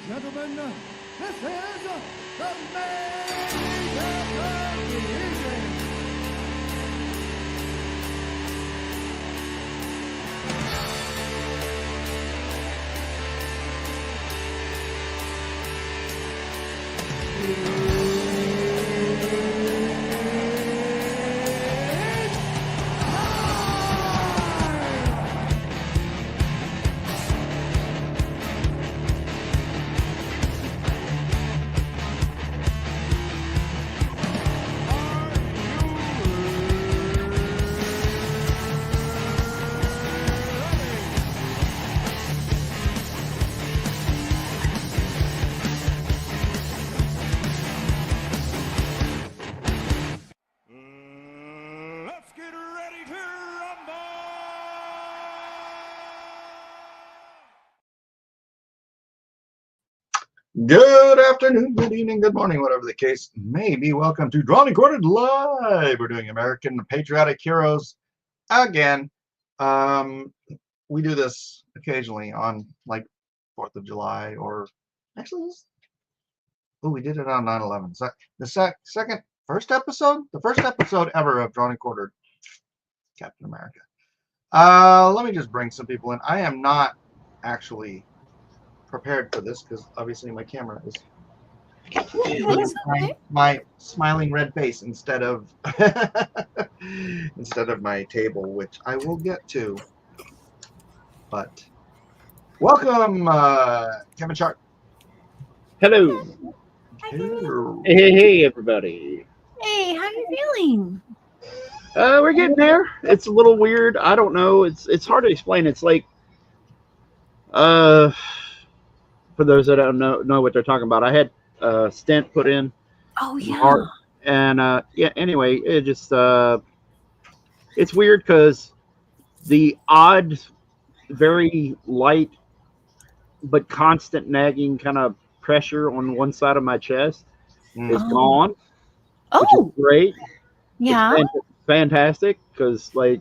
gentlemen, this is the main event of the evening. Let's get ready to rumble! Good afternoon, good evening, good morning, whatever the case may be. Welcome to Drawn and Quartered Live. We're doing American Patriotic Heroes again. We do this occasionally on like 4th of July or actually, we did it on 9/11. So the first episode ever of Drawn and Quartered Captain America. Let me just bring some people in. I am not actually prepared for this because obviously my camera is my smiling red face instead of my table, which I will get to. But welcome, Kevin Sharp. Hello. Hello. Hey, everybody. Hey, how you feeling? We're getting there. It's a little weird. I don't know. It's hard to explain. It's like, for those that don't know what they're talking about, I had a stent put in. Oh yeah. Heart, and yeah. Anyway, it just it's weird because the odd, very light but constant nagging kind of pressure on one side of my chest is gone. Which is great. Yeah. It's fantastic because like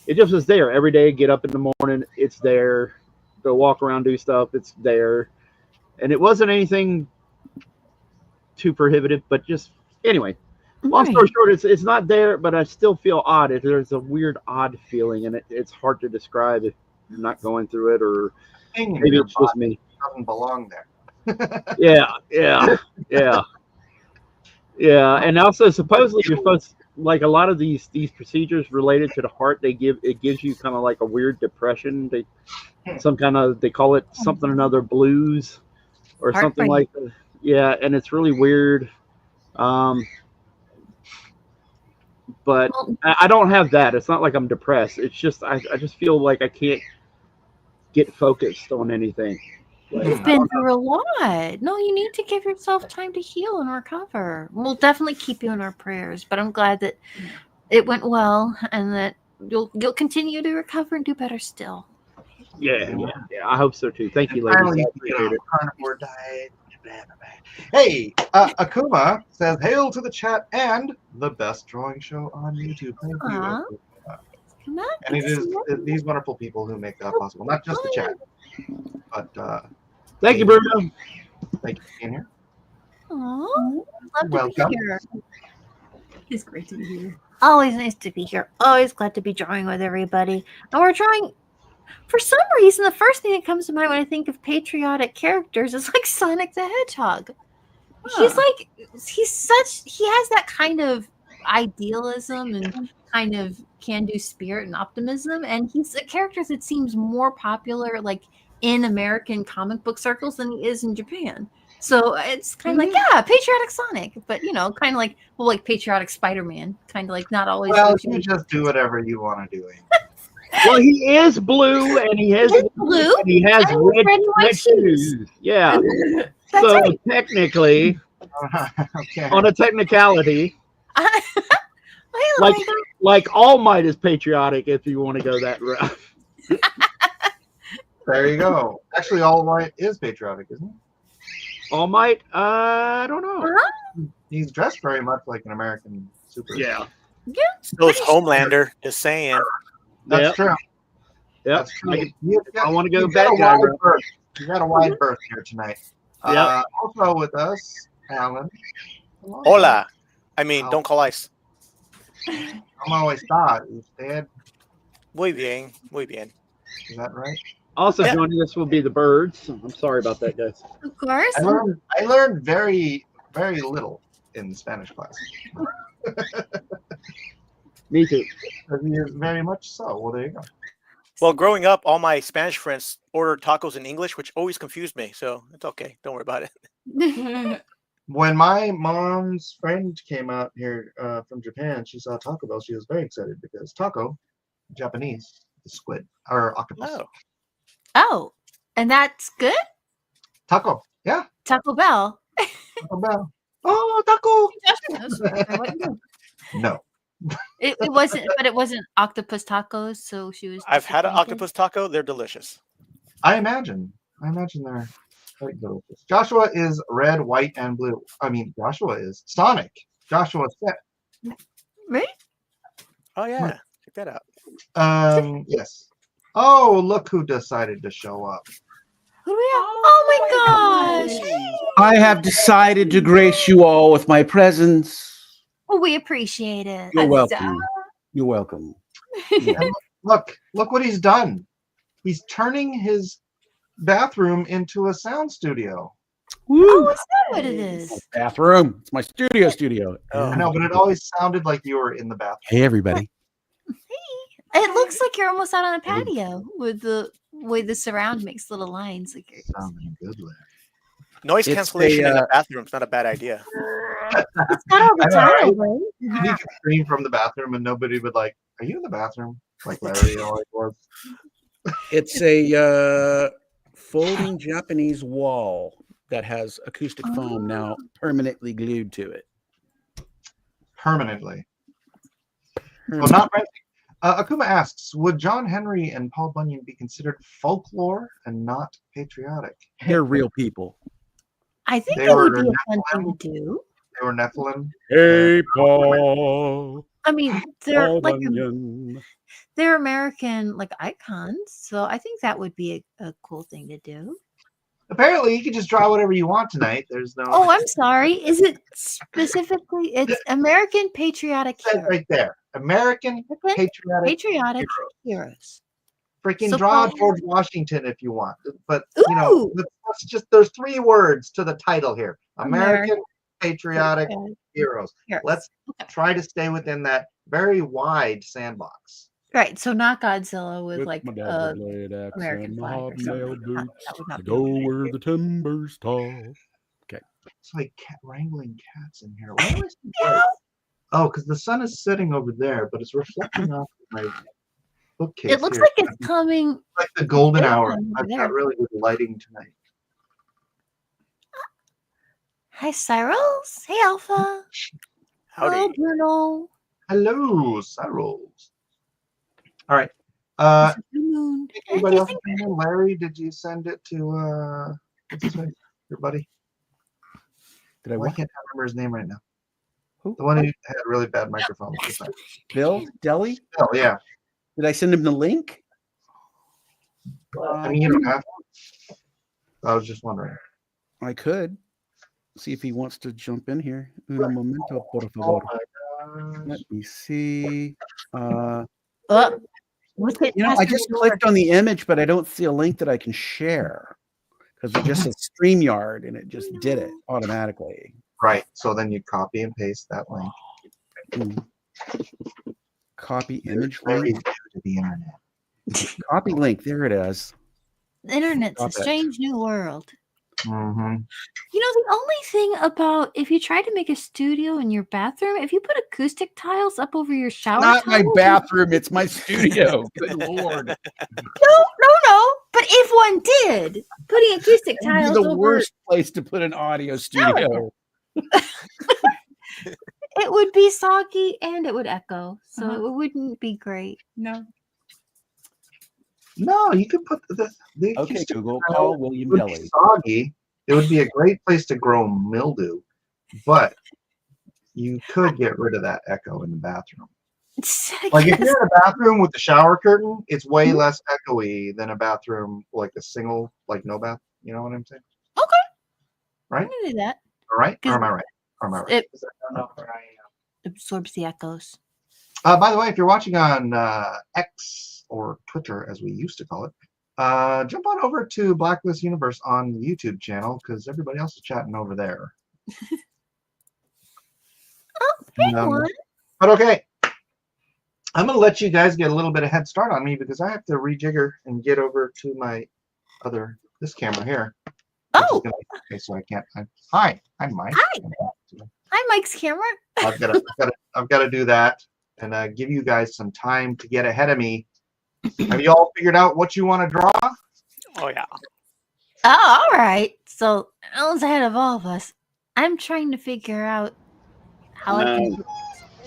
it just was there every day. Get up in the morning, it's there. Go walk around, do stuff, it's there. And it wasn't anything too prohibitive, but just anyway. Long story short, it's not there, but I still feel odd. There's a weird, odd feeling, and it's hard to describe if you're not going through it, or maybe it's just me. Doesn't belong there. Yeah. And also supposedly you're supposed, like a lot of these procedures related to the heart, it gives you kind of like a weird depression. They call it something or another blues or something like that. Yeah, and it's really weird. But I don't have that. It's not like I'm depressed. It's just I just feel like I can't get focused on anything. You've been through a lot. No, you need to give yourself time to heal and recover. We'll definitely keep you in our prayers, but I'm glad that it went well and that you'll continue to recover and do better still. Yeah. I hope so too. Thank you, ladies. Carnivore diet. Hey, Akuma says, "Hail to the chat and the best drawing show on YouTube." Thank you. And it is these wonderful people who make that possible. Not just the chat, but thank you, Bruno. Thank you for being here. Aww, love to be here. It's great to be here. Always nice to be here. Always glad to be drawing with everybody. And we're drawing. For some reason, the first thing that comes to mind when I think of patriotic characters is like Sonic the Hedgehog. He has that kind of idealism and kind of can-do spirit and optimism, and he's a character that seems more popular like in American comic book circles than he is in Japan. So it's kind of like, patriotic Sonic, but kind of like, like patriotic Spider-Man, kind of like not always. Well, you just do whatever you want to do. Well, he is blue, and he has blue, and he has red and white shoes. Yeah. So right. Technically, on a technicality, like All Might is patriotic if you want to go that route. There you go. Actually, All Might is patriotic, isn't he? All Might? I don't know. He's dressed very much like an American superhero. Yeah. So is Homelander. Just saying. That's true. Yeah. That's true. I want to go back. You got a wide berth here tonight. Also with us, Alan. Hello. Hola. I mean, How- don't call ice. ¿Cómo está usted? Muy bien. Muy bien. Is that right? Also Yeah. joining us will be the birds. I'm sorry about that, guys. Of course. I learned very, very little in Spanish class. Me too. He is very much so. Well, there you go. Well, growing up, all my Spanish friends ordered tacos in English, which always confused me. So it's okay. Don't worry about it. When my mom's friend came out here from Japan, she saw Taco Bell. She was very excited because taco, Japanese, is squid or octopus. Oh. Oh, and that's good? Taco, yeah, Taco Bell. Taco Bell. Oh, taco. I wouldn't know. No, It wasn't, but it wasn't octopus tacos, so she was. I've had an disappointed. octopus taco. They're delicious. I imagine they're quite delicious. Joshua is red, white, and blue. I mean, Joshua is Sonic. Joshua set. Right? Oh, yeah. Check that out. Yes. Oh, look who decided to show up. Who do we have? Oh my gosh! I have decided to grace you all with my presence. Well, we appreciate it. You're welcome. You're welcome. And look what he's done. He's turning his bathroom into a sound studio. Woo. Oh, is that what it is? Bathroom. It's my studio. Oh. I know, but it always sounded like you were in the bathroom. Hey, everybody. It looks like you're almost out on a patio with the way the surround makes little lines. Like Sounding good, Larry. Noise It's cancellation in a, a bathroom is not a bad idea. it's got all the I know, right? tile, right? You could scream from the bathroom and nobody would like, are you in the bathroom? Like Larry always was. It's a folding Japanese wall that has acoustic foam now permanently glued to it. Permanently. Well, not right. Akuma asks, would John Henry and Paul Bunyan be considered folklore and not patriotic? They're real people. I think They that would were be a fun thing to do. They were Nephilim. Hey, Paul. I mean, they're Paul like Bunyan. they're American like icons, so I think that would be a cool thing to do. Apparently, you can just draw whatever you want tonight. There's no. Oh, I'm sorry. Is it specifically? It's American Patriotic It says Heroes. right there. American Okay? patriotic. Patriotic Heroes. Freaking So draw Paul- George Washington if you want, but you know, Ooh. let's just. There's 3 words to the title here. American patriotic heroes. Heroes. Let's Okay. try to stay within that very wide sandbox. Right, so not Godzilla with like my dad blade axe American and flag or hobnail something. boots. That would not be Go okay. where the timbers tall. It's like wrangling cats in here. Why do I see bright? Oh, because the sun is setting over there, but it's reflecting off of my bookcase. It looks here. like it's coming. like the golden There's hour. one over I've there. got really good lighting tonight. Hi, Cyrils. Hey, Alpha. Howdy. Hello, Bruno. Hello, Cyrils. All right. Blue Moon. Anybody else? Larry, did you send it to what's his name? Your buddy? Did I I what? can't remember his name right now. Who? The one who had a really bad microphone. Bill? Deli? Oh yeah. Did I send him the link? I mean, you don't have to. I was just wondering. I could. See if he wants to jump in here. Un momento, por Oh favor. my Let gosh. me see. Oh, what's it? You know, I just clicked on the image, but I don't see a link that I can share because it just says StreamYard and it just did it automatically. Right. So then you copy and paste that link. Copy image Very link. new to the internet. Copy link. There it is. The internet's a Stop it. strange new world. Mm-hmm. You know, the only thing about if you try to make a studio in your bathroom, if you put acoustic tiles up over your shower, Not my tiles, bathroom. It's my studio. Good Lord. No. But if one did, putting acoustic It would tiles be the over, worst place to put an audio studio. it would be soggy and it would echo, so Uh-huh. it wouldn't be great. No. No, you could put the Okay, acoustic Google, tile call William would be Deli. soggy. It would be a great place to grow mildew, but you could get rid of that echo in the bathroom. Like if you're in a bathroom with the shower curtain, it's way Mhm. less echoey than a bathroom like a single, like no bath. You know what I'm saying? right? I can do that. All right, or 'Cause am I right? Or am I right? It Because I don't know where I am. absorbs the echoes. By the way, if you're watching on X or Twitter, as we used to call it, jump on over to Blacklist Universe on the YouTube channel because everybody else is chatting over there. Oh, pick one. But okay, I'm going to let you guys get a little bit of head start on me because I have to rejigger and get over to my this camera here. Oh, Okay, so I can't. Hi, Mike. hi, Mike's camera. I've got to do that and give you guys some time to get ahead of me. Have you all figured out what you want to draw? Oh yeah. Oh, all right. So Alan's ahead of all of us. I'm trying to figure out how I can. put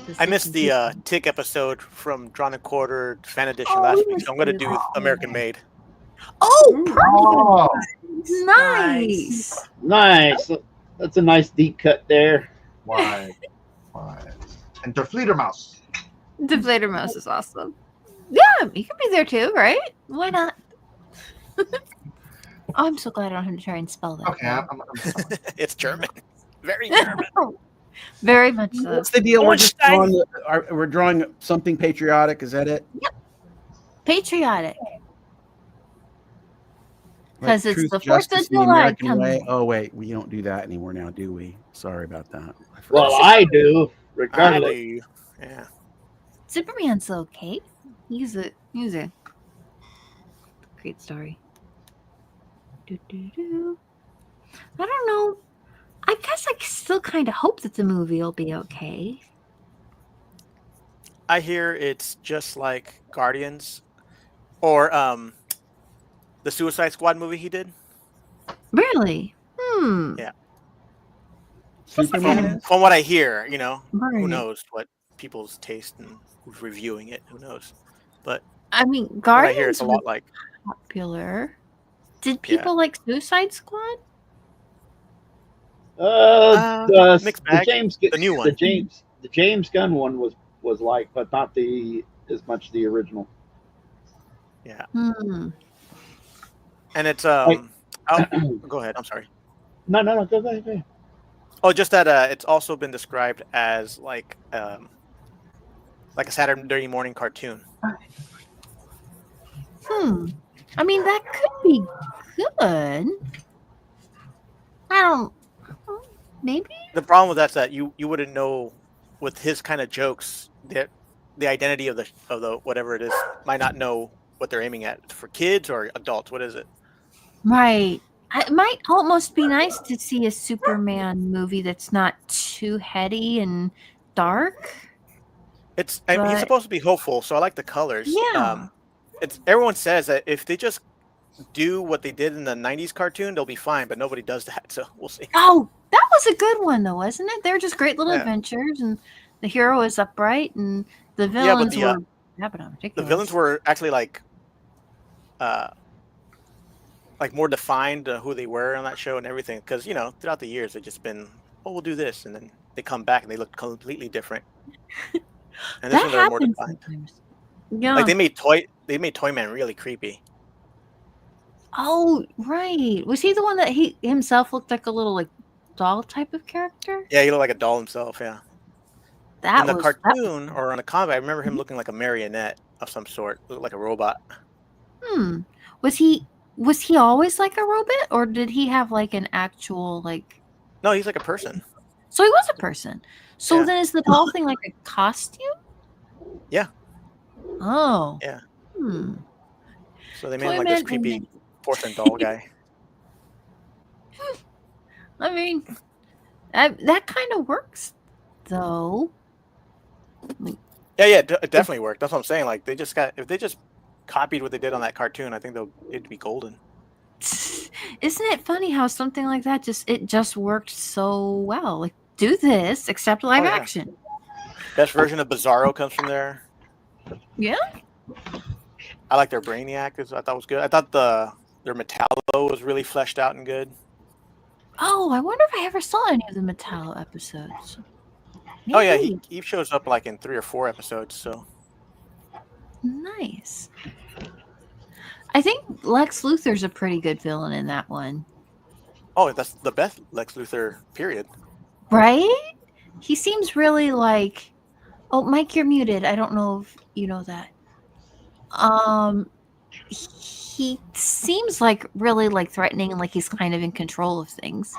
this I missed the into- Tick episode from Drawn and Quartered fan edition Oh, last we week, so I'm going to missed do it. American Made. Oh, Oh, nice. Nice. That's a nice deep cut there. why? And Der Fledermaus. Deflator Mouse is awesome. Yeah, you could be there too, right? Why not? Oh, I'm so glad I don't have to try and spell that. Okay, I'm sorry. It's German. Very German. Very much so. What's the deal? We're just Ornstein. drawing, we're drawing something patriotic. Is that it? Patriotic. Like 'Cause it's truth, the 4th of justice, and July American coming. way. Oh wait, we don't do that anymore now, do we? Sorry about that. I forgot. Well, I do, regardless. Yeah. Superman's okay. He's a great story. Do. I don't know. I guess I still kind of hope that the movie will be okay. I hear it's just like Guardians or the Suicide Squad movie he did. Really? Yeah. Superman. From what I hear, you know, who Right. knows what people's taste and who's reviewing it, who knows. But I mean, what I hear Guardians it's a was lot like popular. Did people like Suicide Squad? mixed bag. The new one. The James Gunn one was like, but not as much the original. Yeah. Hmm. And it's go ahead, I'm sorry. No, go ahead. Oh, just that it's also been described as like a Saturday morning cartoon. I mean, that could be good. I don't. Maybe. The problem with that's that you wouldn't know with his kind of jokes that the identity of the whatever it is might not know what they're aiming at for kids or adults. What is it? Right. It might almost be nice to see a Superman movie that's not too heady and dark. He's But- supposed to be hopeful, so I like the colors. Yeah. Everyone says that if they just do what they did in the '90s cartoon, they'll be fine. But nobody does that, so we'll see. Oh, that was a good one, though, wasn't it? They're just great little Yeah. adventures, and the hero is upright, and the but villains the, were ridiculous. The villains were actually like more defined who they were on that show and everything. Because throughout the years they've just been, we'll do this, and then they come back and they look completely different. And this that one they're more happens defined. sometimes. Yeah. Like they made Toyman really creepy. Oh, right. Was he the one that he himself looked like a little like doll type of character? Yeah, he looked like a doll himself. Yeah. That In the was cartoon or on a comic, I remember him looking like a marionette of some sort, looked like a robot. Was he always like a robot, or did he have like an actual like? No, he's like a person. So he was a person. So Yeah. then is the doll thing like a costume? Yeah. Oh. Yeah. So they made him like this Toyman creepy porcelain doll guy. I mean, that kind of works, though. Yeah, it definitely worked. That's what I'm saying. Like if they just copied what they did on that cartoon, I think it'd be golden. Isn't it funny how something like that just worked so well? Like, do this, accept live yeah. action. Best version of Bizarro comes from there. Yeah. I like their Brainiac. I thought was good. I thought their Metallo was really fleshed out and good. Oh, I wonder if I ever saw any of the Metallo episodes. Oh yeah, Maybe. he shows up like in 3 or 4 episodes. So Nice. I think Lex Luthor's a pretty good villain in that one. Oh, that's the best Lex Luthor. Period. Right? He seems really like. Oh, Mike, you're muted. I don't know if you know that. He seems like really like threatening and like he's kind of in control of things,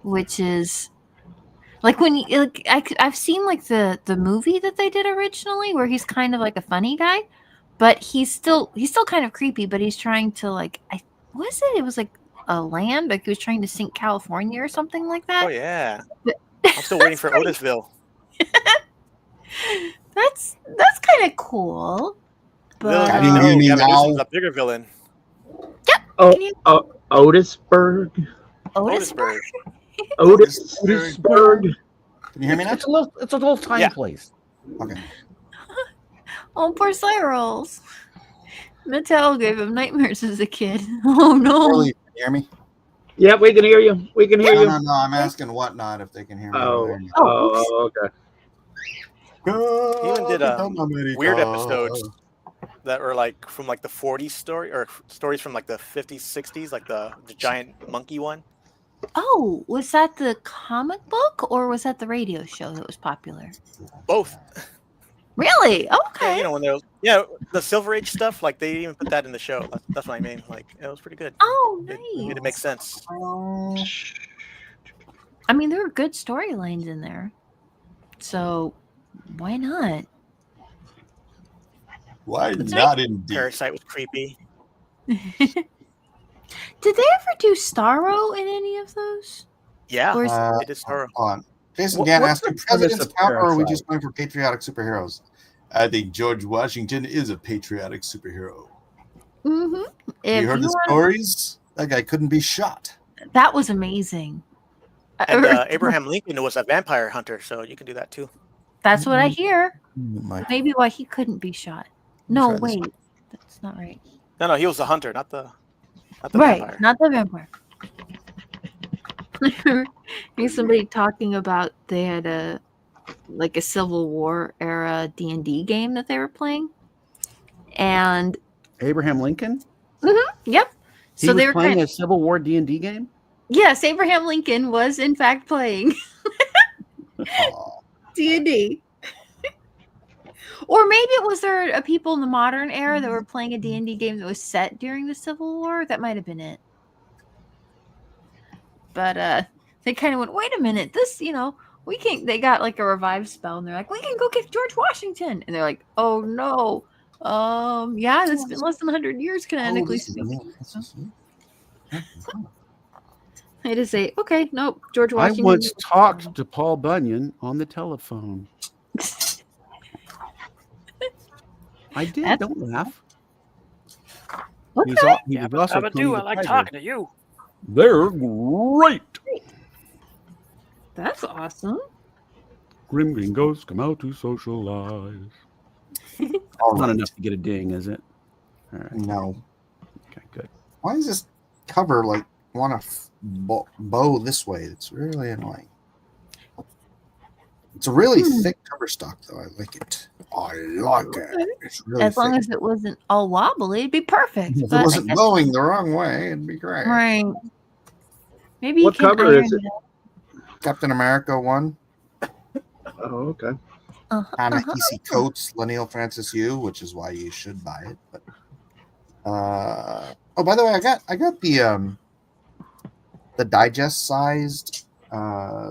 which is like when you like I've seen like the movie that they did originally where he's kind of like a funny guy, but he's still kind of creepy. But he's trying to like it was like a land like he was trying to sink California or something like Oh that. yeah. But- I'm still waiting for pretty- Otisville. That's kind of cool. Little But did you Can you hear know, me Gavin now? Newsom's a bigger villain. Oh, Can you- Otisburg. Otisburg. Otisburg. Can you hear me now? It's a little tiny Yeah. place. Okay. Oh, poor Cyrils. Mattel gave him nightmares as a kid. Oh no. Orly, can you hear me? Yeah, we can hear you. We can hear No, you. no, no. I'm asking Whatnot if they can hear me. Okay. He even did weird episodes that were like from like the 40s story or stories from like the 50s, 60s, like the giant monkey one. Oh, was that the comic book or was that the radio show that was popular? Both. Really? Yeah, Okay. you know when they're the Silver Age stuff, like they even put that in the show. That's what I mean. Like it was pretty good. Oh, It nice. made it make sense. I mean, there were good storylines in there. So, why not? Why The not indeed? Parasite was creepy. Did they ever do Starro in any of those? Yeah, Or is- it is horror. Hold on. Jason What- Dan what's asked, the do presidents premise of count, or are we Parasite? just going for patriotic superheroes? I think George Washington is a patriotic superhero. Mhm. Have you heard the want- stories? That guy couldn't be shot. That was amazing. And Abraham Lincoln was a vampire hunter, so you can do that too. That's what I hear. My Maybe why he couldn't be shot. me No, try this. wait. That's not right. No, he was a hunter, not the Right, vampire. not the vampire. Here's somebody talking about they had a Civil War era D&D game that they were playing, and Abraham Lincoln. yep. He So was they were playing a Civil War D&D game. yes, Abraham Lincoln was in fact playing Aw. D&D. Or maybe it was there people in the modern era that were playing a D&D game that was set during the Civil War. That might have been it. But they kind of went, wait a minute, this, we can't. They got like a revive spell, and they're like, we can go get George Washington, and they're like, oh no, yeah, it's been less than 100 years canonically speaking. I just say, okay, nope, George I Washington. once talked to Paul Bunyan on the telephone. I did. That's- Don't laugh. Okay. He was also Tony the Tiger. to you. They're great. That's awesome. Grim Green Ghosts come out to socialize. All Not right. enough to get a ding, is it? All right. No. Okay, good. Why does this cover want to bow this way? It's really annoying. It's a really thick cover stock, though. I like it. I like it. It's really As long thick. as it wasn't all wobbly, it'd be perfect. If it but I wasn't guess- blowing the wrong way, it'd be great. right. Maybe What you can cover is iron it? out. Captain America 1. Oh, okay. Ta-Nehisi Coates, Leniel Francis Yu, which is why you should buy it. But oh, by the way, I got the digest sized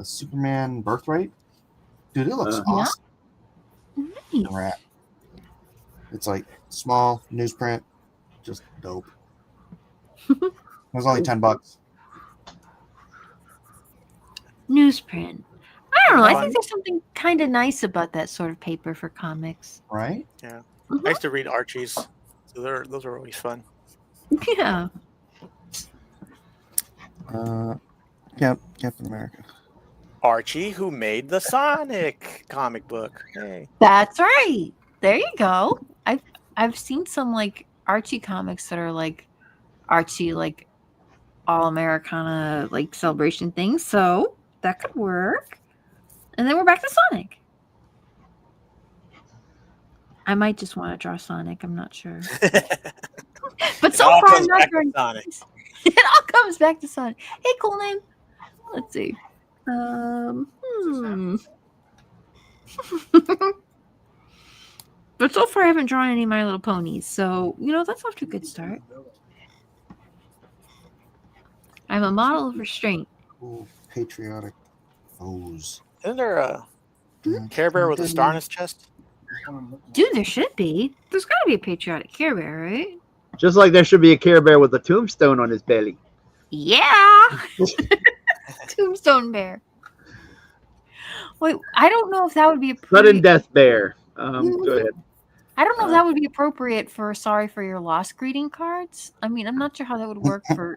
Superman Birthright. Dude, it looks Yeah. awesome. Nice. Rat. It's like small newsprint, just dope. It was only $10. Newsprint. I don't know. I Fun. think there's something kind of nice about that sort of paper for comics. Right? I used to read Archie's, so those are always fun. Yeah. Yeah, Captain America. Archie, who made the Sonic comic book. Hey. That's right. There you go. I've seen some like Archie comics that are like Archie like all Americana like celebration things. So that could work. And then we're back to Sonic. I might just want to draw Sonic. I'm not sure. But It so all far, I'm comes not back to drawing Sonic. It all comes back to Sonic. Hey, cool name. Let's see. But so far, I haven't drawn any My Little Ponies, so that's off to a good start. I'm a model of restraint. Ooh, patriotic foes. Isn't there a Care Bear with a star on his chest? Dude, there should be. There's got to be a patriotic Care Bear, right? Just like there should be a Care Bear with a tombstone on his belly. Yeah. Tombstone Bear. Wait, I don't know if that would be Sudden Death Bear. Go ahead. I don't know if that would be appropriate for Sorry for Your Loss greeting cards. I mean, I'm not sure how that would work for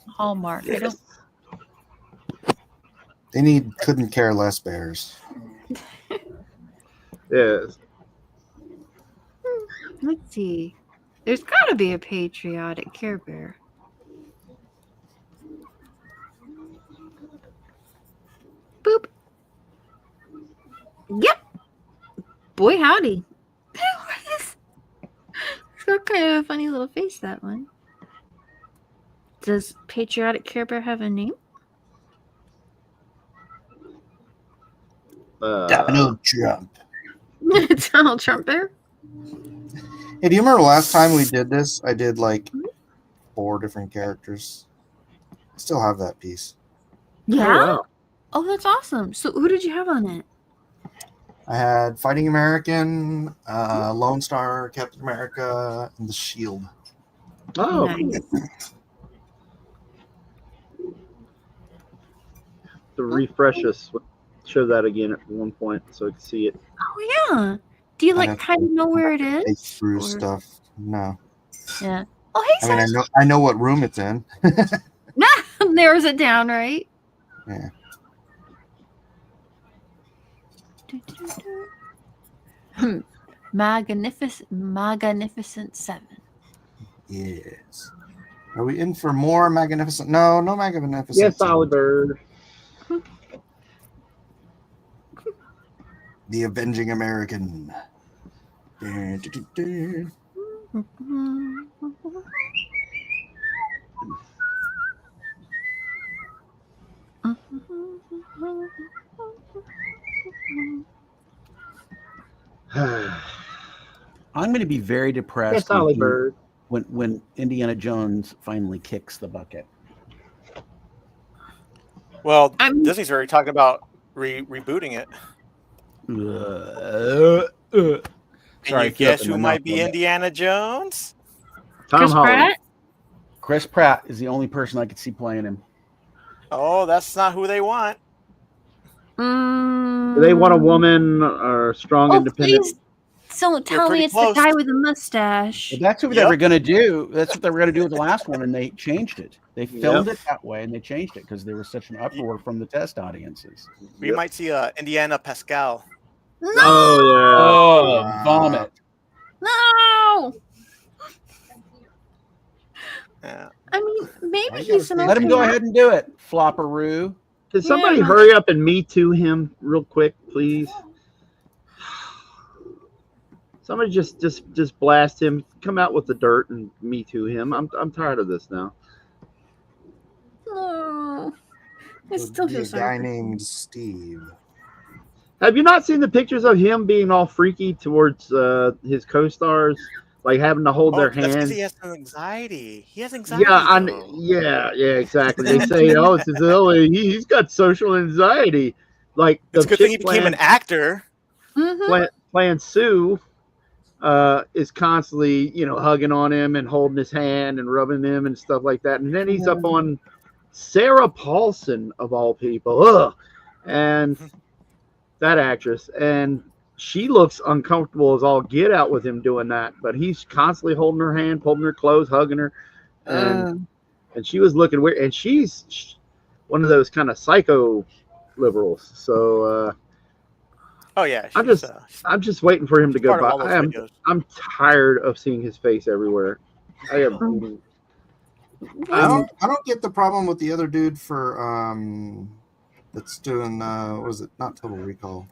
Hallmark. I don't. They need couldn't care less bears. Yes. Let's see. There's got to be a patriotic Care Bear. Boop. Yep. Boy, howdy. It's got kind of a funny little face, that one. Does patriotic Care Bear have a name? Donald Trump. Donald Trump Bear? Hey, do you remember last time we did this? I did like 4 different characters. I still have that piece. Yeah? Oh, that's awesome. So who did you have on it? I had Fighting American, Lone Star, Captain America, and the Shield. Oh, Nice. to refresh us, show that again at one point so I can see it. Oh, yeah. Do you I'd have kind of know where it Take is? through Or- stuff. No. Yeah. Oh, hey, I mean, Sash. I know what room it's in. Narrows it down, right? Yeah. Magnificent 7. Yes. Are we in for more Magnificent? No Magnificent. Yes, Oliver. The Avenging American. Dun, dun, dun, dun. I'm going to be very depressed Yes, Oliver. when Indiana Jones finally kicks the bucket. Well, I'm- Disney's already talking about rebooting it. Sorry, Can I you threw up guess in who my might mouth a be little bit. Indiana Jones? Tom Chris Holland. Pratt? Chris Pratt is the only person I could see playing him. Oh, that's not who they want. Do they want a woman or strong, Oh, independent? please don't tell pretty me it's close. the guy with the mustache. Well, that's what they Yep. were going to do. That's what they were going to do with the last one, and they changed it. They filmed Yep. it that way, and they changed it because there was such an uproar from the test audiences. We Yep. might see Indiana Pascal. No! Oh, Oh, vomit! No! Yeah. I mean, maybe Why you he's gotta an Let him go okay ahead and do it, flopperoo. Can somebody Yeah. hurry up and Me Too him real quick, please? Somebody just blast him. Come out with the dirt and Me Too him. I'm tired of this now. No. I still Be feel a sorry guy for him. named Steve. Have you not seen the pictures of him being all freaky towards his co-stars, like having to hold Oh, their that's because hands? he has some anxiety. He has anxiety. though. Yeah, exactly. They say, oh, he's got social anxiety. Like the It's a good thing he chick became an actor. Mhm. playing Sue is constantly, hugging on him and holding his hand and rubbing him and stuff like that. And then he's up on Sarah Paulson of all people. Ugh. And that actress. And she looks uncomfortable as all get out with him doing that. But he's constantly holding her hand, pulling her clothes, hugging her. And she was looking weird. And she's one of those kind of psycho liberals. So Oh yeah. I'm she's, I'm just waiting for him to go part of by. all those videos. I'm tired of seeing his face everywhere. I am. I don't get the problem with the other dude for that's doing what was it? Not Total Recall.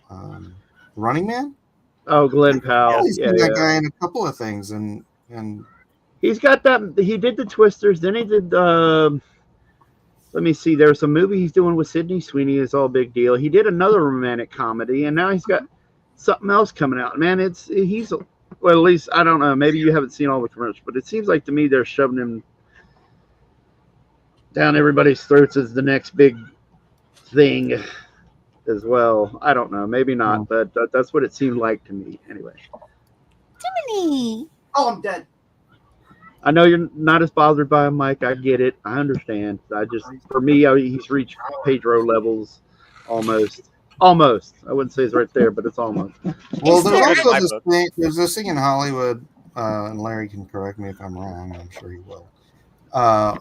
Running Man. Oh, Glenn Powell. He's Yeah, been that yeah. guy in a couple of things, and He's got that. He did the Twisters. Then he did. Let me see. There's a movie he's doing with Sydney Sweeney. It's all a big deal. He did another romantic comedy, and now he's got something else coming out. Man, he's well. At least I don't know. Maybe you haven't seen all the commercials, but it seems like to me they're shoving him down everybody's throats as the next big thing as well. I don't know. Maybe not, but that's what it seemed like to me. Anyway. Timony. Oh, I'm dead. I know you're not as bothered by him, Mike. I get it. I understand. For me, he's reached Pedro levels almost. Almost. I wouldn't say it's right there, but it's almost. Well, Is there's there- also this thing. There's this thing in Hollywood, and Larry can correct me if I'm wrong. I'm sure he will.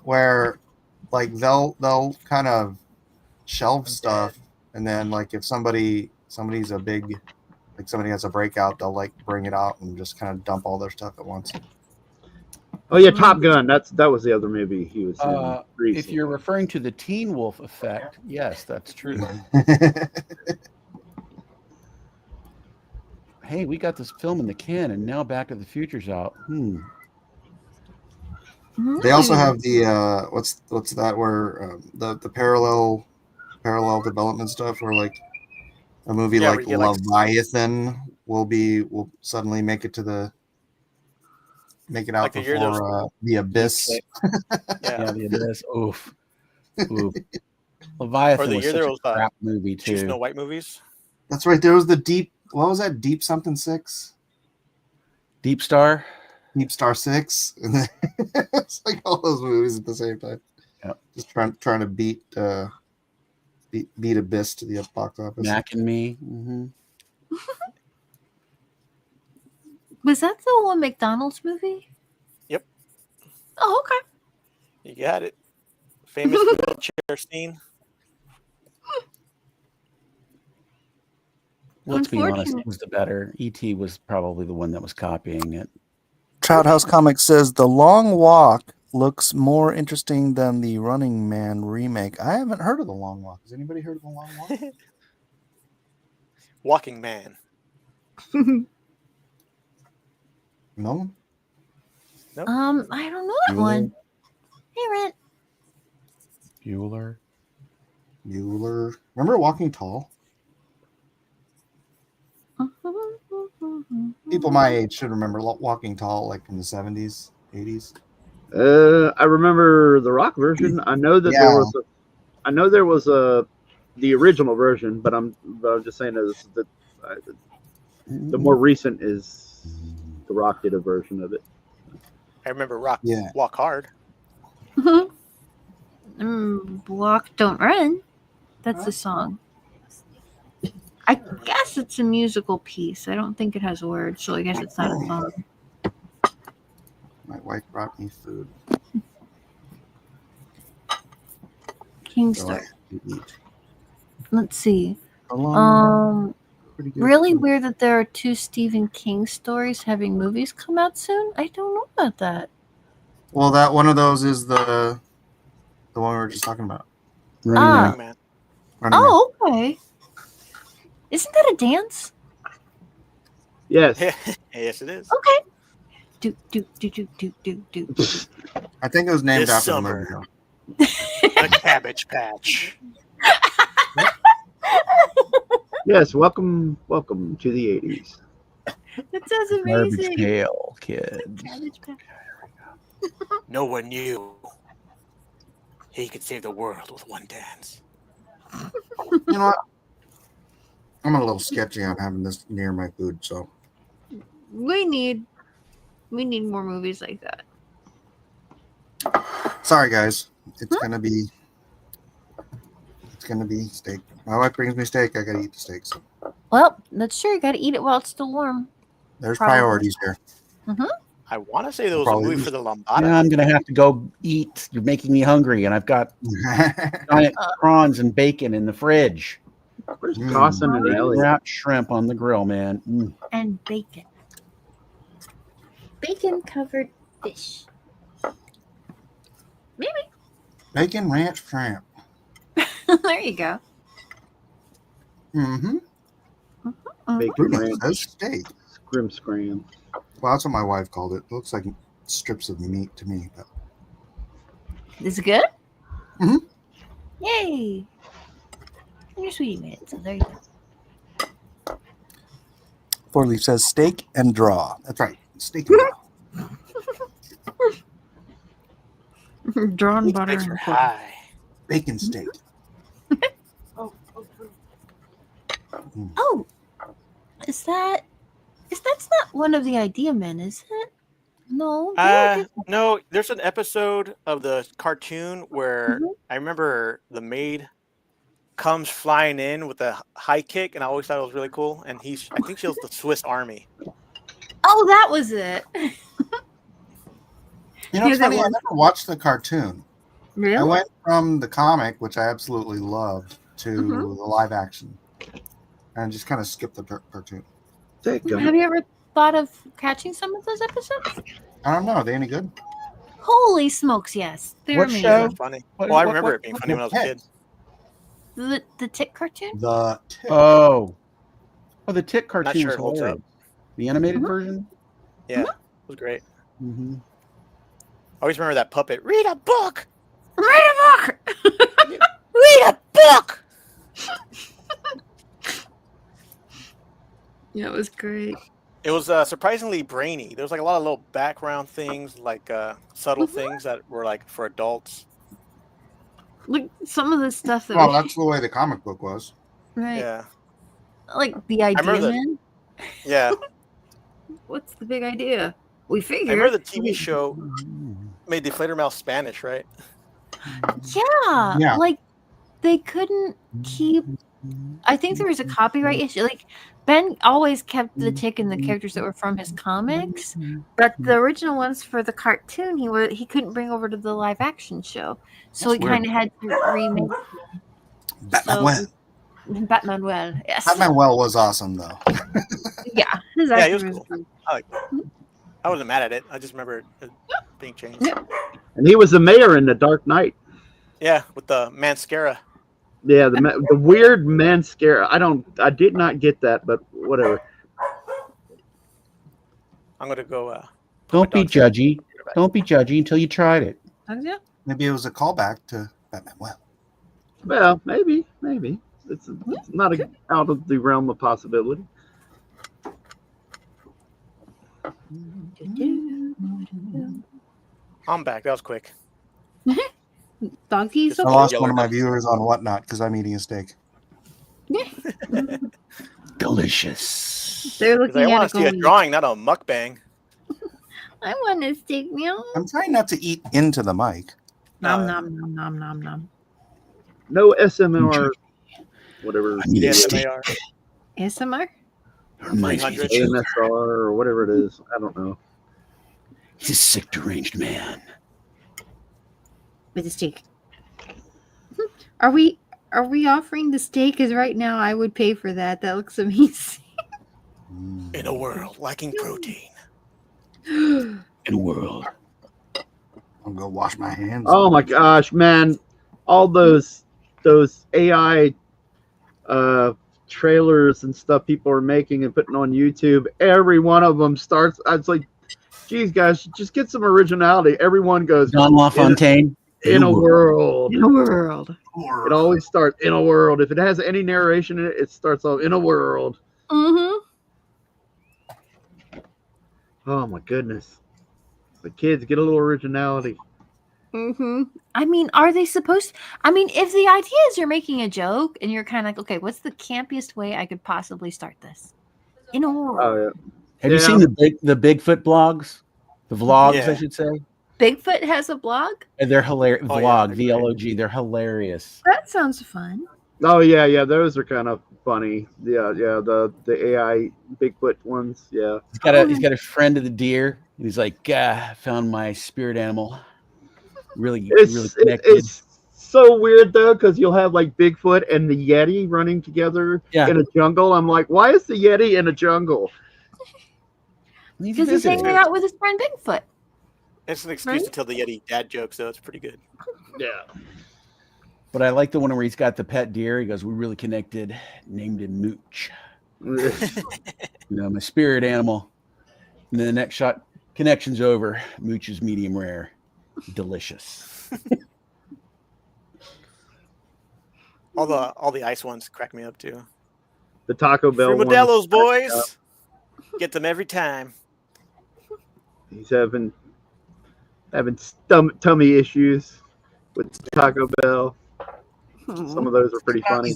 Where, like, they'll kind of shelve stuff, and then like if somebody's a big, like somebody has a breakout, they'll like bring it out and just kind of dump all their stuff at once. Oh yeah, Top Gun. That was the other movie he was in. If recently. you're referring to the Teen Wolf effect, yes, that's true. Hey, we got this film in the can, and now Back to the Future's out. They also have the what's that where the parallel development stuff where like a movie Yeah, like where you get, like, Leviathan will suddenly make it out Like the year before the Abyss. Yeah, the Abyss. Oof. Leviathan Or the was year such there a was, crap movie Two too. Snow White movies. That's right. There was the Deep. What was that? Deep something 6. Deep Star. Deep Star 6. And then it's like all those movies at the same time. Yep. Just trying to beat Abyss to the box office. Mac and Me. Mm-hmm. Was that the one McDonald's movie? Yep. Oh, okay. You got it. Famous wheelchair scene. Let's be honest, Unfortunately- it was the better. E.T. was probably the one that was copying it. Trout House Comics says The Long Walk looks more interesting than the Running Man remake. I haven't heard of The Long Walk. Has anybody heard of The Long Walk? Walking Man. No. I don't know that one. Hey, Rent. Bueller. Bueller. Remember Walking Tall? People my age should remember Walking Tall, like in the 70s, 80s. I remember the rock version. I know that there was the original version, but I'm just saying that the more recent is the rock did a version of it. I remember Rock. Yeah. Walk Hard. Walk, Don't Run. That's the song. I guess it's a musical piece. I don't think it has words, so I guess it's not a song. My wife brought me food. King So I Star. have to eat. Let's see. The Long pretty good. Really weird that there are 2 Stephen King stories having movies come out soon. I don't know about that. Well, that one of those is the one we were just talking about. Running Ah. Man. Running Man. Running Man. Oh, okay. Isn't that a dance? Yes. Yes, it is. Okay. Do do do do do do do. I think it was named This after summer. the movie. The Cabbage Patch. Yes. Welcome to the 80s. That sounds Garbage amazing. Pail Kids. Cabbage Patch. No one knew he could save the world with one dance. You know what? I'm a little sketchy on having this near my food, so We need more movies like that. sorry guys. It's gonna be steak. My wife brings me steak. I gotta eat the steak. So Well, that's true. You got to eat it while it's still warm. there's Probably. priorities here. I want to say there was Probably a movie is. for the Lombada. Yeah, I'm gonna have to go eat. You're making me hungry, and I've got giant prawns and bacon in the fridge. Where's Dawson and Elliot? Wrapped shrimp on the grill, man. And bacon. Bacon covered fish. Maybe. Bacon ranch shrimp. There you go. Mm-hmm. Bacon ranch That's steak. scrim scram. Well, that's what my wife called it. Looks like strips of meat to me. But Is it good? Mhm. Yay! And your sweetie made it, so there you go. Four Leaf says steak and draw. That's right, steak and draw. Drawn These butter. stakes are and pork. high. Bacon steak. Oh, is that's not one of the Idea Men, is it? No. No, there's an episode of the cartoon where Mhm. I remember the maid comes flying in with a high kick, and I always thought it was really cool. And I think she was the Swiss Army. Oh, that was it. You know, Yeah, it's that funny. I was- never watched the cartoon. I Really? went from the comic, which I absolutely loved, to Mhm. the live action, and just kind of skipped the cartoon. Take 'em. Have you ever thought of catching some of those episodes? I don't know. Are they any good? Holy smokes, yes. They're What amazing. Yeah, show? they're funny. What- Well, I what- remember what- it being funny when I was a kid. The Tick cartoon? The Tick. Oh, the Tick Not cartoon sure was it holds hilarious. up. The animated Mhm. version. Yeah, it was great. Mm-hmm. I always remember that puppet. Read a book. Read a book! Read a book. Yeah, it was great. It was surprisingly brainy. There was like a lot of little background things, like subtle Mhm. things that were like for adults. Like some of the stuff that Well, we, that's the way the comic book was. right. Yeah, Like the Idea remember the- Men. yeah. What's the big idea? We I figured. remember the TV show made Deflator Mouse Spanish, right? Yeah, Yeah. like they couldn't keep. I think there was a copyright issue. Like Ben always kept the Tick and the characters that were from his comics, but the original ones for the cartoon he couldn't bring over to the live action show, so That's he kind of had to remake. Batman. Batman, well, yes, Batman was awesome though. yeah, his Yeah, he actor was was cool. good. I liked it. I wasn't mad at it. I just remember it being changed. Yeah. And he was the mayor in The Dark Knight. Yeah, with the mascara. Yeah, the weird mascara. I did not get that, but whatever. I'm gonna go. Don't be dog's hair. judgy. Don't be judgy until you tried it. Yeah. Maybe it was a callback to Batman. Well, maybe. It's not out of the realm of possibility. I'm back. That was quick. Dog peas. I Oh, lost yeah, one of we're my done. viewers on Whatnot because I'm eating a steak. Delicious. They're 'Cause I looking want at to it see a going. drawing, not a mukbang. I want a steak meal. I'm trying not to eat into the mic. Nom Uh, nom nom nom nom nom. No SMR, whatever, I need a steak. ASMAR. ASMR. Reminds me of the 300. Joker. AMSR or whatever it is. I don't know. He's a sick, deranged man. With a steak. Are we offering the steak? Because right now I would pay for that. That looks amazing. In a world lacking protein. In a world. I'm gonna wash my hands. Oh my gosh, man! All those AI trailers and stuff people are making and putting on YouTube. Every one of them starts. I was like, "Geez, guys, just get some originality." Everyone goes John LaFontaine. in a world. In a world. It always starts in a world. If it has any narration in it, it starts off in a world. Mm-hmm. Oh my goodness! The kids get a little originality. Mm-hmm. I mean, are they supposed I mean, if the idea is you're making a joke and you're kind of like, okay, what's the campiest way I could possibly start this? In a world. Oh yeah. Have you Yeah. seen the Bigfoot blogs? The vlogs, Yeah. I should say. Bigfoot has a blog? And they're hilarious. Oh, yeah, Vlog, they're great. VLOG. They're hilarious. That sounds fun. Oh yeah. Those are kind of funny. Yeah. The AI Bigfoot ones. Yeah. He's got a friend of the deer. And he's like, found my spirit animal. Really connected. It's so weird though, because you'll have like Bigfoot and the Yeti running together Yeah. in a jungle. I'm like, why is the Yeti in a jungle? Because he's hanging out with his friend Bigfoot. It's an excuse to Right? tell the Yeti dad jokes, though. It's pretty good. Yeah. But I like the one where he's got the pet deer. He goes, "We really connected." Named him Mooch. My spirit animal. And then the next shot Connection's over. Mooch is medium rare. Delicious. All the ice ones crack me up too. The Taco Bell Free one. Modelo's, boys. Get them every time. He's having tummy issues with Taco Bell. Some of those are pretty funny.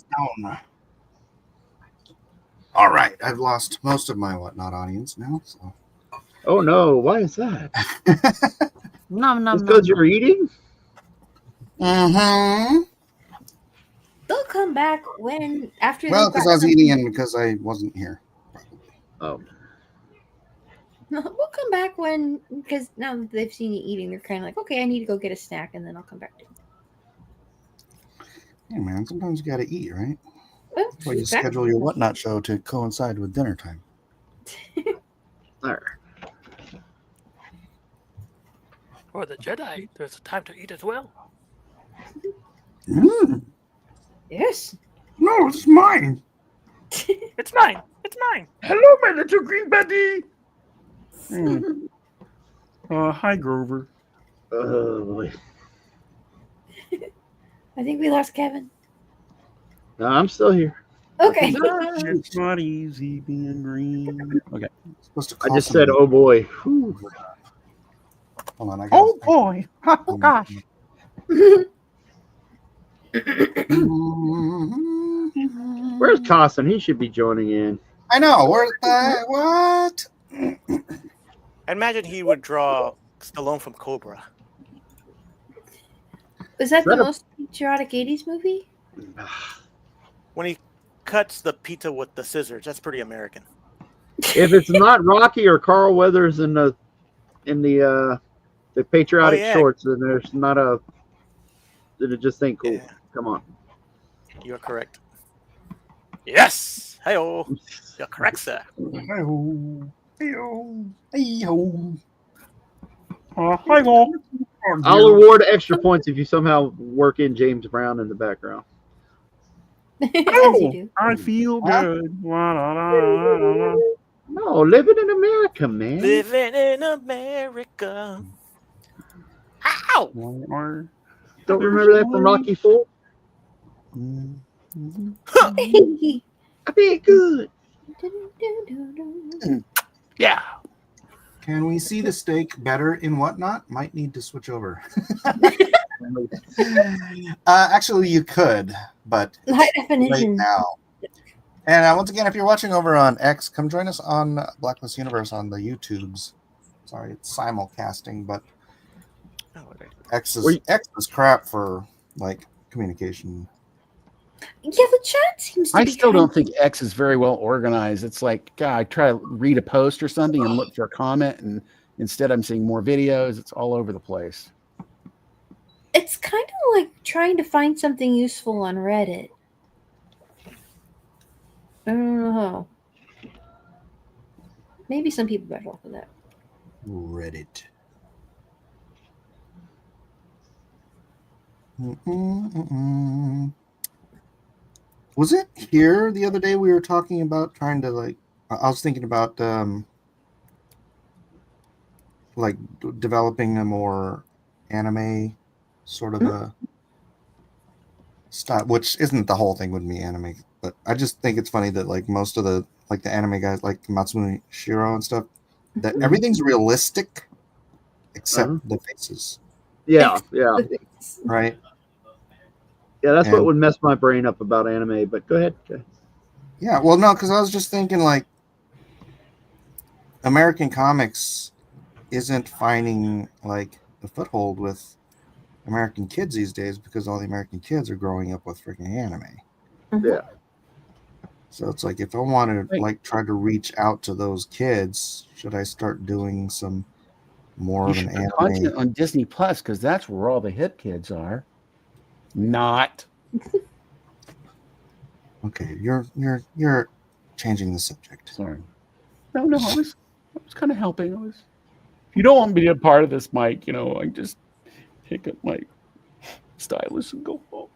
All right, I've lost most of my whatnot audience now. So. Oh no! Why is that? Nom nom Just nom. because you're eating? Mm-hmm. They'll come back when after. Well, they've because got I was some- eating and because I wasn't here. Probably. Oh, We'll come back when, because now that they've seen you eating, they're kind of like, okay, I need to go get a snack, and then I'll come back to it. Hey man, sometimes you gotta eat, right? Well, That's why you exactly. schedule your whatnot show to coincide with dinner time. all right. For the Jedi, there's a time to eat as well. Yes. No, it's mine. It's mine. It's mine. Hello, my little green buddy. Hi, Grover. Oh boy. I think we lost Kevin. No, I'm still here. Okay. It's not easy being green. Okay. Supposed to I call just said, somebody. oh boy. Whew. Hold on, I Oh boy. Oh gosh. Where's Tossin? He should be joining in. I know. Where's that? What? I imagine he would draw Stallone from Cobra. Was that the Is that a- most patriotic 80s movie? When he cuts the pizza with the scissors, that's pretty American. If it's not Rocky or Carl Weathers in the patriotic Oh, yeah. shorts, then there's not a. Then it just ain't cool. Yeah. Come on. You're correct. Yes. Hey-oh. You're correct, sir. Hey-ho. Hey-ho. Hey-ho. Hi, all. I'll award extra points if you somehow work in James Brown in the background. As you do. I feel Huh? good. La-la-la-la-la-la. No, living in America, man. Living in America. Ow! Don't remember that from Rocky IV? I feel good. Yeah. Can we see the steak better in whatnot? Might need to switch over. Actually, you could, but High it's late definition. now. And once again, if you're watching over on X, come join us on Blacklist Universe on the YouTubes. Sorry, it's simulcasting, but Oh, okay. X Were you- is crap for like communication. Yeah, the chat seems to I be still kind don't think X is very well organized. It's like, God, I try to read a post or something and look for a comment, and instead I'm seeing more videos. It's all over the place. It's kind of like trying to find something useful on Reddit. I don't know. Maybe some people better off with that. Reddit. Mm-mm-mm-mm. Was it here the other day we were talking about trying to like? I was thinking about like developing a more anime sort of a style, which isn't the whole thing would be anime, but I just think it's funny that like most of the like the anime guys like Matsumi Shiro and stuff, that everything's realistic except the faces, Yeah. right? Yeah, that's what And- would mess my brain up about anime, but go ahead. Yeah, well, no, because I was just thinking like American comics isn't finding like a foothold with American kids these days because all the American kids are growing up with freaking anime. Yeah. So it's like if I want to Right. like try to reach out to those kids, should I start doing some more You of an should put anime? content on Disney Plus because that's where all the hip kids are. Not. Okay, you're changing the subject. Sorry. No, I was kind of helping. If you don't want me to be a part of this, Mike, I just pick up my stylus and go home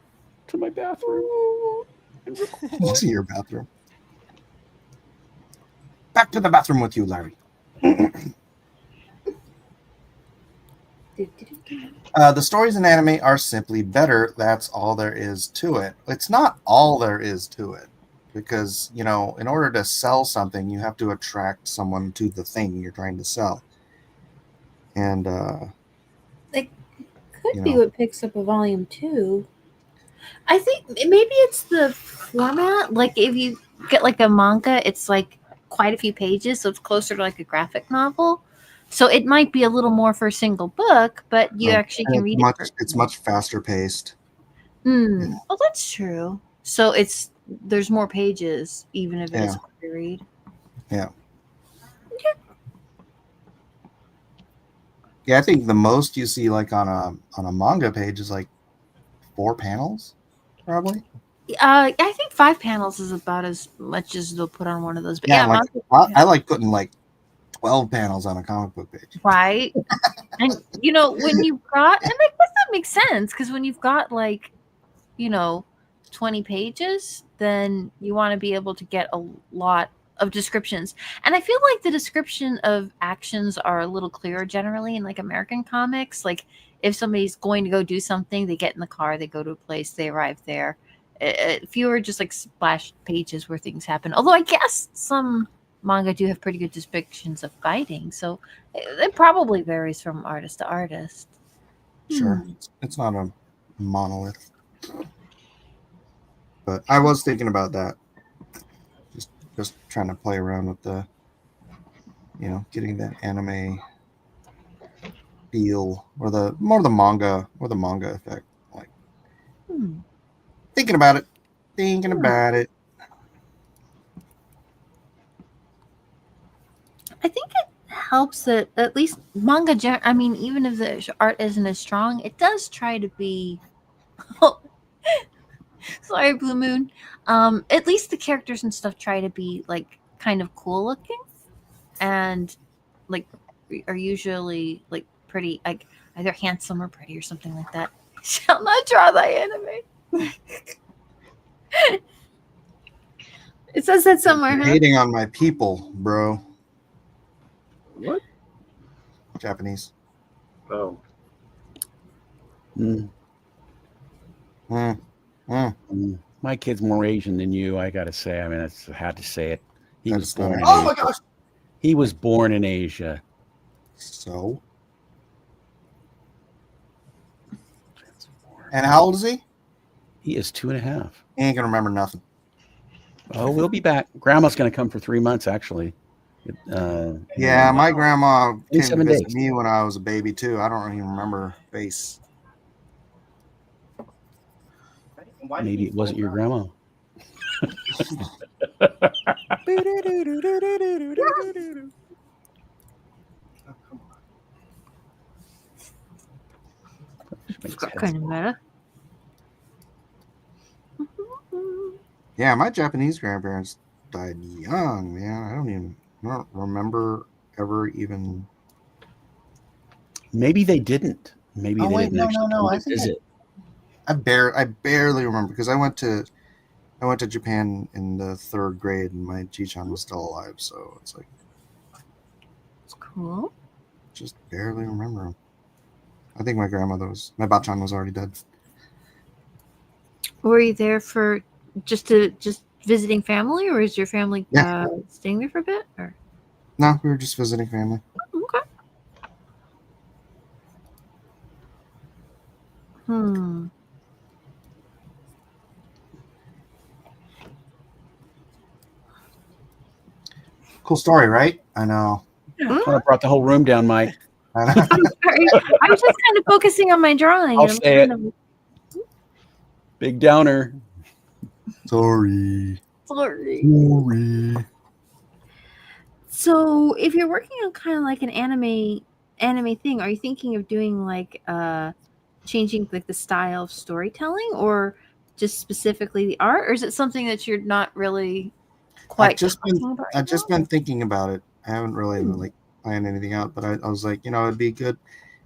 to my bathroom. And record. To your bathroom. Back to the bathroom with you, Larry. The stories in anime are simply better. That's all there is to it. It's not all there is to it. Because, in order to sell something, you have to attract someone to the thing you're trying to sell. And, Could be what picks up a volume 2. I think maybe it's the format. Like if you get like a manga, it's like quite a few pages, so it's closer to like a graphic novel. So it might be a little more for a single book, but you actually can read it. It's much faster paced. Oh, that's true. So there's more pages, even if it's quick to read. Yeah. Yeah, I think the most you see like on a manga page is like 4 panels, probably. I think 5 panels is about as much as they'll put on one of those. But yeah, I like putting like 12 panels on a comic book page. Right. And when you've got, and I guess that makes sense, because when you've got like 20 pages, then you want to be able to get a lot of descriptions. And I feel like the description of actions are a little clearer generally in like American comics. Like if somebody's going to go do something, they get in the car, they go to a place, they arrive there. Fewer just like splash pages where things happen. Although I guess some manga do have pretty good depictions of fighting, so it probably varies from artist to artist. Sure. It's not a monolith. But I was thinking about that. Just trying to play around with the, getting that anime feel or the manga effect. Like thinking about it. I think it helps that at least manga. I mean, even if the art isn't as strong, it does try to be. Sorry, Blue Moon. At least the characters and stuff try to be like kind of cool looking, and like are usually like pretty, like either handsome or pretty or something like that. Shall not draw thy anime. It says that somewhere. You're hating on my people, bro. What? Japanese. Oh. My kid's more Asian than you, I gotta say. I mean, I had to say it. He was born in Oh Asia. my gosh! He was born in Asia. So? And how old is he? He is 2.5. He ain't gonna remember nothing. Oh, we'll be back. Grandma's gonna come for 3 months, actually. Yeah, my grandma came to 27 visit days. me when I was a baby too. I don't even remember her face. Maybe it wasn't your grandma. Kind of meta. Yeah, my Japanese grandparents died young, man. I don't remember ever even. Maybe they didn't. Maybe Oh, they wait, didn't actually no. come I to think visit. I barely remember because I went to Japan in the 3rd grade and my Ji-chan was still alive, so it's like It's cool. just barely remember him. I think my Bachan was already dead. Were you there for just visiting family, or is your family staying there for a bit? Or No, we were just visiting family. okay. Cool story, right? I know. I brought the whole room down, Mike. I'm sorry. I was just kind of focusing on my drawing. I'll and I'm say kind it. Big downer. Sorry. So, if you're working on kind of like an anime thing, are you thinking of doing like changing like the style of storytelling, or just specifically the art, or is it something that you're not really quite? I've just been thinking about it. I haven't really like planned anything out, but I was like, it'd be good.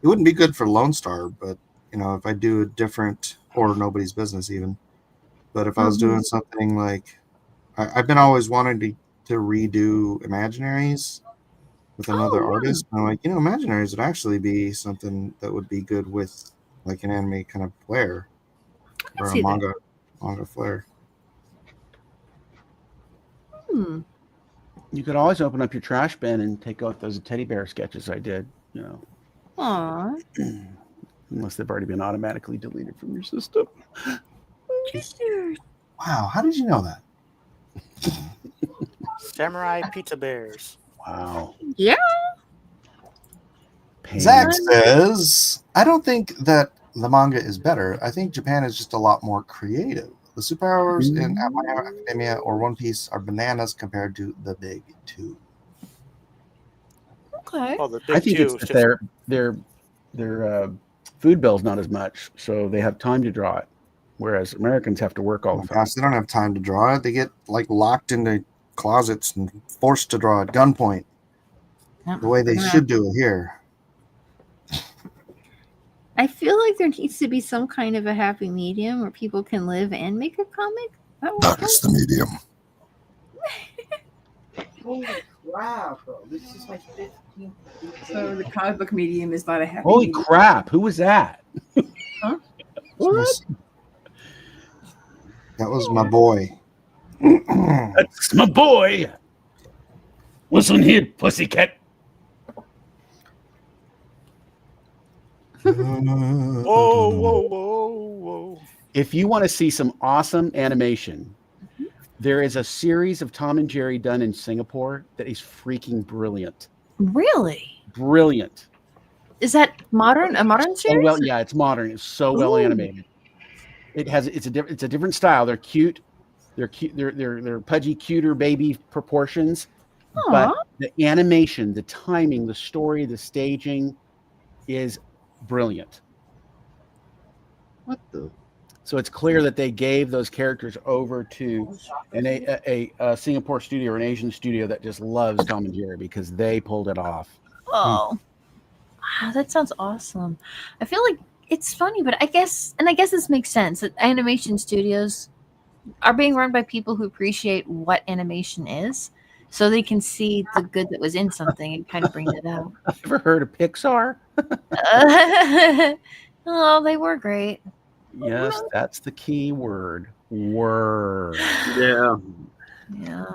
It wouldn't be good for Lone Star, but if I do a different or Nobody's Business even. But if I was doing something like, I've been always wanting to redo Imaginaries, with another Oh, artist. And I'm like, Imaginaries would actually be something that would be good with like an anime kind of flair can or a see that. manga flair. Hmm. You could always open up your trash bin and take out those teddy bear sketches I did. Aw. Unless they've already been automatically deleted from your system. Wow, how did you know that? Samurai Pizza Bears. Wow. Yeah. Pain. Zach says, I don't think that the manga is better. I think Japan is just a lot more creative. The superpowers in My Hero Academia or One Piece are bananas compared to the big two. Okay. Well, the I big think two it's is that just their food bill's not as much, so they have time to draw it, whereas Americans have to work all Oh the my time. gosh, they don't have time to draw it. They get like locked into closets and forced to draw at gunpoint the way they should do it here. I feel like there needs to be some kind of a happy medium where people can live and make a comic. That would work. the medium. Holy crap, bro. This is my 15th. So the comic book medium is not a happy Holy medium. crap! Who was that? What? That was my boy. That's my boy. Listen here, pussycat. whoa, whoa, whoa, whoa. If you want to see some awesome animation, there is a series of Tom and Jerry done in Singapore that is freaking brilliant. Really? Brilliant. Is that modern? A modern So series? well, yeah, it's modern. It's so well Ooh. animated. It's a different style. They're cute. They're cute. They're pudgy, cuter baby proportions. But the animation, the timing, the story, the staging is brilliant. What the? So it's clear that they gave those characters over to a Singapore studio or an Asian studio that just loves Tom and Jerry because they pulled it off. Oh, wow, that sounds awesome. I feel like it's funny, but I guess this makes sense that animation studios are being run by people who appreciate what animation is, so they can see the good that was in something and kind of bring it out. Ever heard of Pixar? Oh, they were great. Yes, that's the key word. Word. Yeah. Yeah.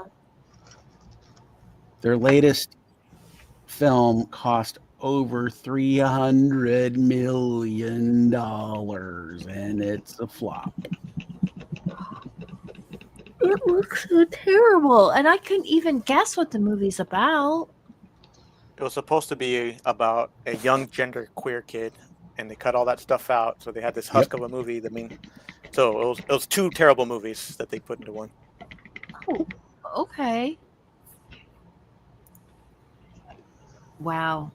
Their latest film cost over $300 million, and it's a flop. It looks so terrible, and I couldn't even guess what the movie's about. It was supposed to be about a young genderqueer kid, and they cut all that stuff out. So they had this husk of a movie. So it was two terrible movies that they put into one. Oh, okay. Wow.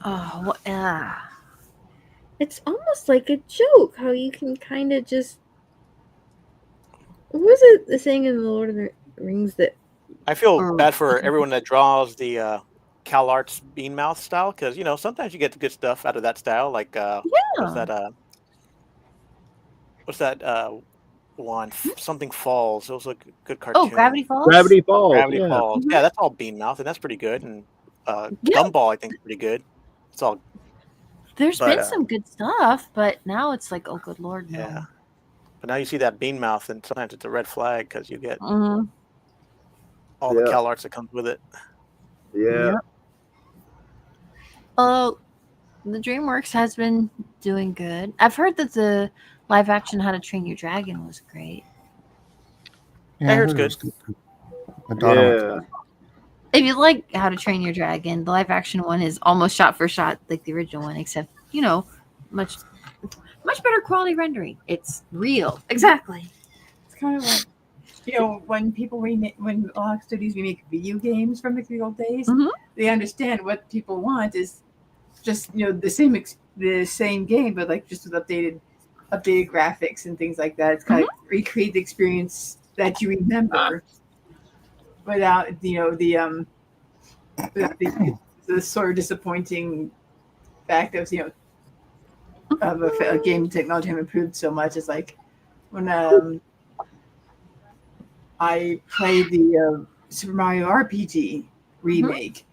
Oh, what? It's almost like a joke how you can kind of just. What was it the saying in the Lord of the Rings that? I feel bad for everyone that draws the Cal Arts Bean Mouth style because sometimes you get the good stuff out of that style. Like what's that one? Something Falls. It was a good cartoon. Oh, Gravity Falls. Gravity Falls. Gravity yeah. Falls. Mhm. Yeah, that's all bean mouth, and that's pretty good. And Gumball, I think, is pretty good. It's all. There's been some good stuff, but now it's like, oh, good Lord, no. Yeah. But now you see that bean mouth, and sometimes it's a red flag because you get Mhm. all the Cal Arts that comes with it. Yeah. Oh, the DreamWorks has been doing good. I've heard that the live action How to Train Your Dragon was great. Yeah, I heard it's good. My daughter went. If you like How to Train Your Dragon, the live action one is almost shot for shot like the original one, except much better quality rendering. It's real, exactly. It's kind of like, when people when a lot of studios remake video games from the old days, they understand what people want is just the same game, but like just with updated graphics and things like that. It's kind of recreate the experience that you remember without the sort of disappointing fact of of a game technology have improved so much. It's like when I played the Super Mario RPG remake,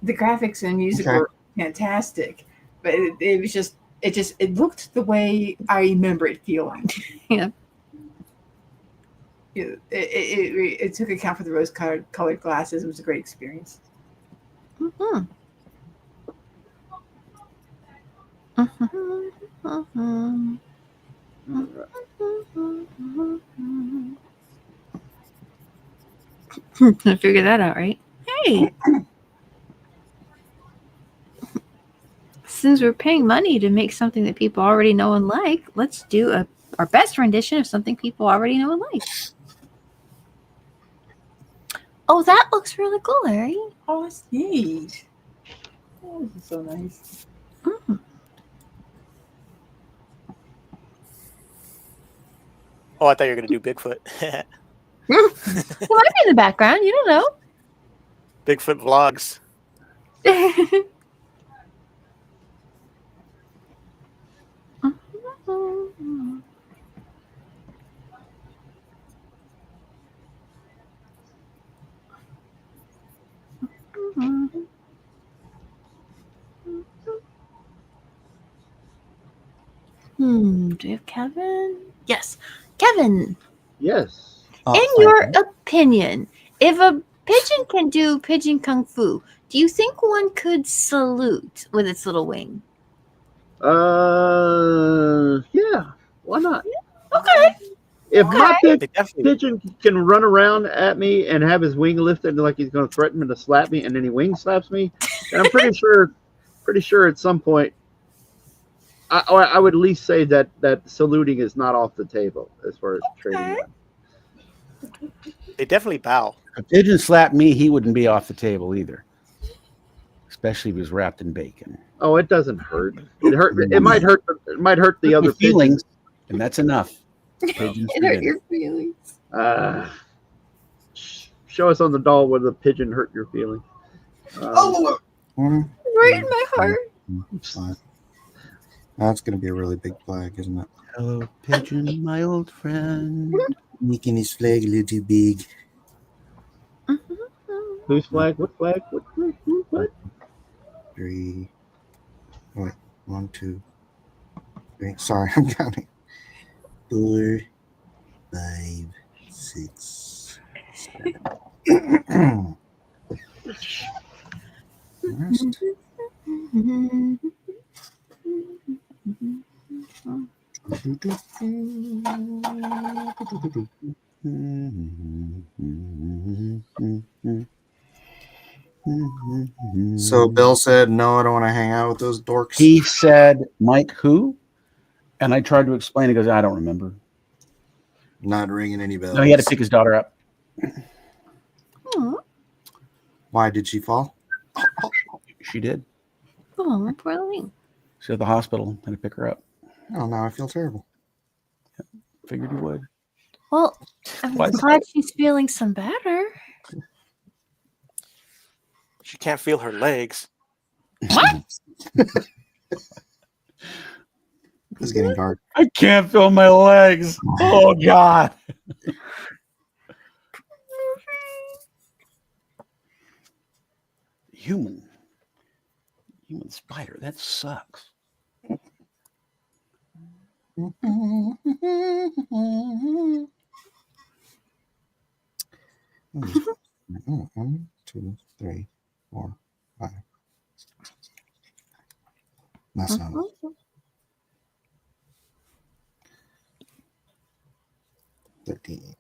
the graphics and music Okay. were fantastic, but it was just it looked the way I remember it feeling. Yeah. It took account for the rose-colored glasses. It was a great experience. Mhm. Mhm. Mhm. I figured that out, right? Hey, since we're paying money to make something that people already know and like, let's do our best rendition of something people already know and like. Oh, that looks really cool, Larry. Oh, that's neat. Oh, this is so nice. Mm. Oh, I thought you were gonna do Bigfoot. It might be in the background. You don't Bigfoot vlogs. know. Do we have Kevin? Yes. Kevin, Yes. in your opinion, if a pigeon can do pigeon kung fu, do you think one could salute with its little wing? Yeah. Why not? Okay. If my They definitely. pigeon can run around at me and have his wing lifted like he's going to threaten me to slap me, and then he wing slaps me, then I'm pretty sure at some point, I would at least say that saluting is not off the table as far as training. They definitely bow. If a pigeon slapped me, he wouldn't be off the table either. Especially if he was wrapped in bacon. Oh, it doesn't hurt. It hurt. It might hurt. It might hurt the other feelings, pigeons. and that's enough. Pigeons It hurt your feelings. Show us on the doll where the pigeon hurt your feelings. Oh, Right in my heart. That's going to be a really big flag, isn't it? Hello, pigeon, my old friend. Making his flag a little big. Whose flag? What flag? What? 3. Wait, 1, 2, 3. Sorry, I'm counting. 4, 5, 6, 7. Rest. So Bill said, no, I don't want to hang out with those dorks. He said, Mike, who? And I tried to explain. He goes, I don't remember. Not ringing any bells. No, he had to pick his daughter up. Why did she fall? She did. Oh, poor thing. She's at the hospital. Had to pick her up. Oh, now I feel terrible. Figured you would. Well, I'm glad she's feeling some better. She can't feel her legs. What? It's getting dark. I can't feel my legs. Oh, God. Human spider. That sucks. 1, 2, 3, 4, 5. That's not it. 13.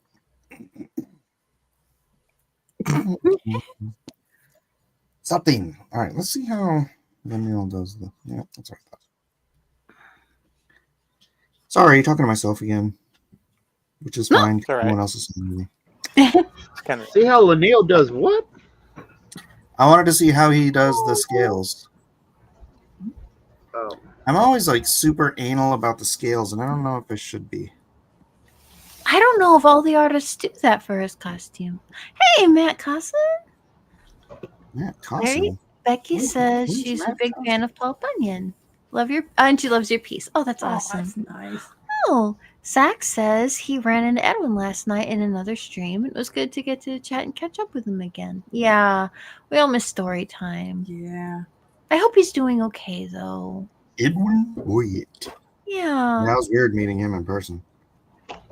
Something. All right, let's see how Neil does the. Yeah, that's right. Sorry, talking to myself again, which is fine. All right. Someone else is saying me. Kind of. See how Lanil does what? I wanted to see how he does the scales. Oh. I'm always like super anal about the scales, and I don't know if I should be. I don't know if all the artists do that for his costume. Hey, Matt Casa. Yeah, constantly. Becky says who's she's a Matt big Casa? fan of Paul Bunyan. And she loves your piece. Oh, that's awesome. That's nice. Oh, Zach says he ran into Edwin last night in another stream. It was good to get to chat and catch up with him again. Yeah, we all miss story time. Yeah. I hope he's doing okay, though. Edwin Boyett. Yeah. That was weird meeting him in person.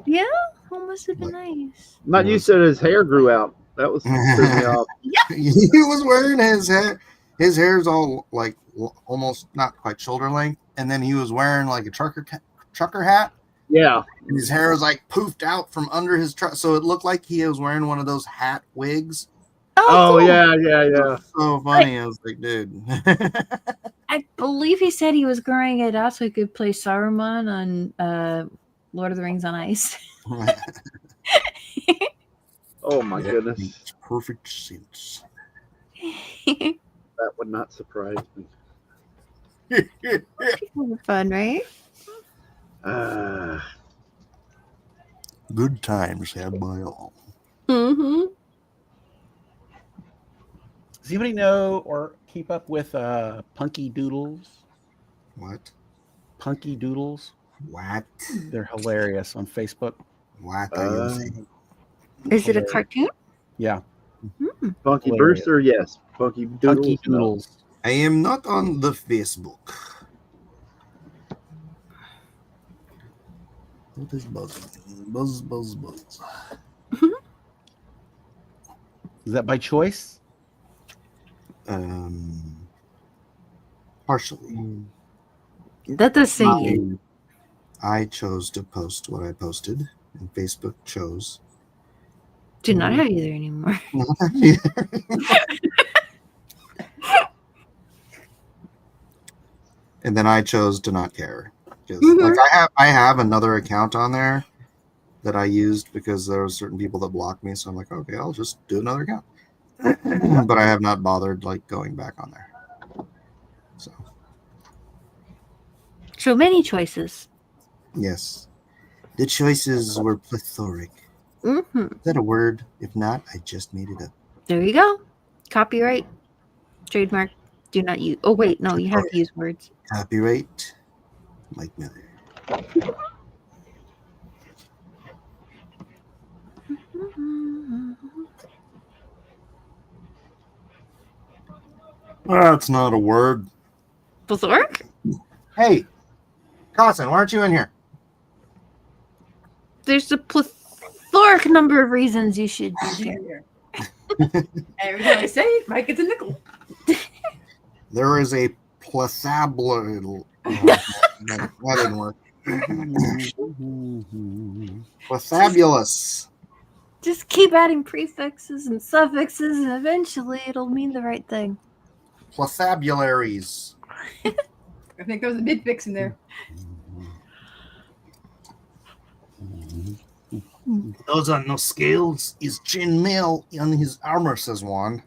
Yeah? That must have been nice. I'm not used to his hair grew out. That was threw me off. He was wearing his hair. His hair's all like almost not quite shoulder length, and then he was wearing like a trucker hat. Yeah. And his hair was like poofed out from under his truck, so it looked like he was wearing one of those hat wigs. Oh, cool. yeah. It was so funny. I was like, dude. I believe he said he was growing it out so he could play Saruman on Lord of the Rings on Ice. Oh my goodness. Makes perfect sense. That would not surprise me. People were fun, right? Good times had by all. Mm-hmm. Does anybody know or keep up with Punky Doodles? What? Punky Doodles? What? They're hilarious on Facebook. What are you saying? Is it a cartoon? Yeah. Funky Hilarious. Brewster, yes. Funky Doodles. Punky Doodles. I am not on the Facebook. What is buzzing? Buzz, buzz, buzz. Is that by choice? Partially. That does say you. I chose to post what I posted, and Facebook chose. Do not have you there anymore. And then I chose to not care. Like I have another account on there that I used because there were certain people that blocked me, so I'm like, okay, I'll just do another account. But I have not bothered like going back on there. So many choices. Yes, the choices were plethoric. Mm-hmm. Is that a word? If not, I just made it up. There you go. Copyright, trademark. Do not use. Oh wait, no, you have to use words. Copyright, Mike Miller. That's not a word. Plethoric? Hey, Carson, why aren't you in here? There's a plethoric number of reasons you should be here. Every time I say it, Mike gets a nickel. There is a plethable. That didn't work. Plethabulous. Just keep adding prefixes and suffixes, and eventually it'll mean the right thing. Plethabularies. I think there was a big fix in there. Those are no scales. Is chainmail on his armor, says one.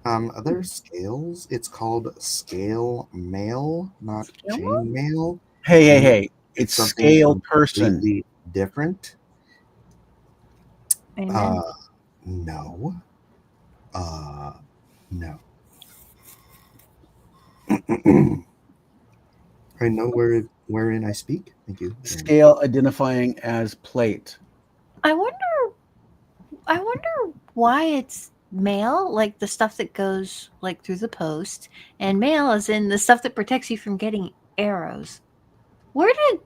Other scales, it's called scale mail, not chainmail. Hey. It's Something scale person. completely different. Amen. No. No. I know wherein I speak. Thank you. Scale identifying as plate. I wonder why it's mail, like the stuff that goes like through the post, and mail as in the stuff that protects you from getting arrows. What are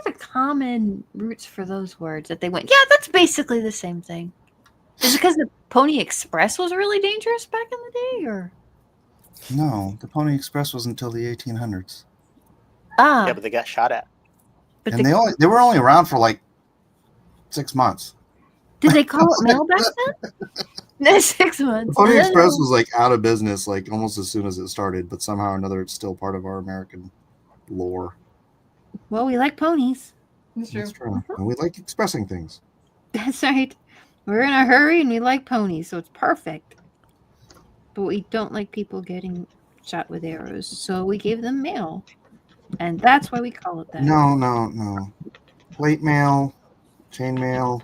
the common roots for those words that they went? Yeah, that's basically the same thing. Is it because the Pony Express was really dangerous back in the day, or? No, the Pony Express was until the 1800s. Yeah, but they got shot at. But And they were only around for like 6 months. did they call it mail back then? No, 6 months. The Pony Express was like out of business like almost as soon as it started, but somehow or another it's still part of our American lore. Well, we like ponies. That's true. That's true. And we like expressing things. That's right. We're in a hurry and we like ponies, so it's perfect. But we don't like people getting shot with arrows, so we gave them mail. And that's why we call it that. No. Plate mail, chain mail,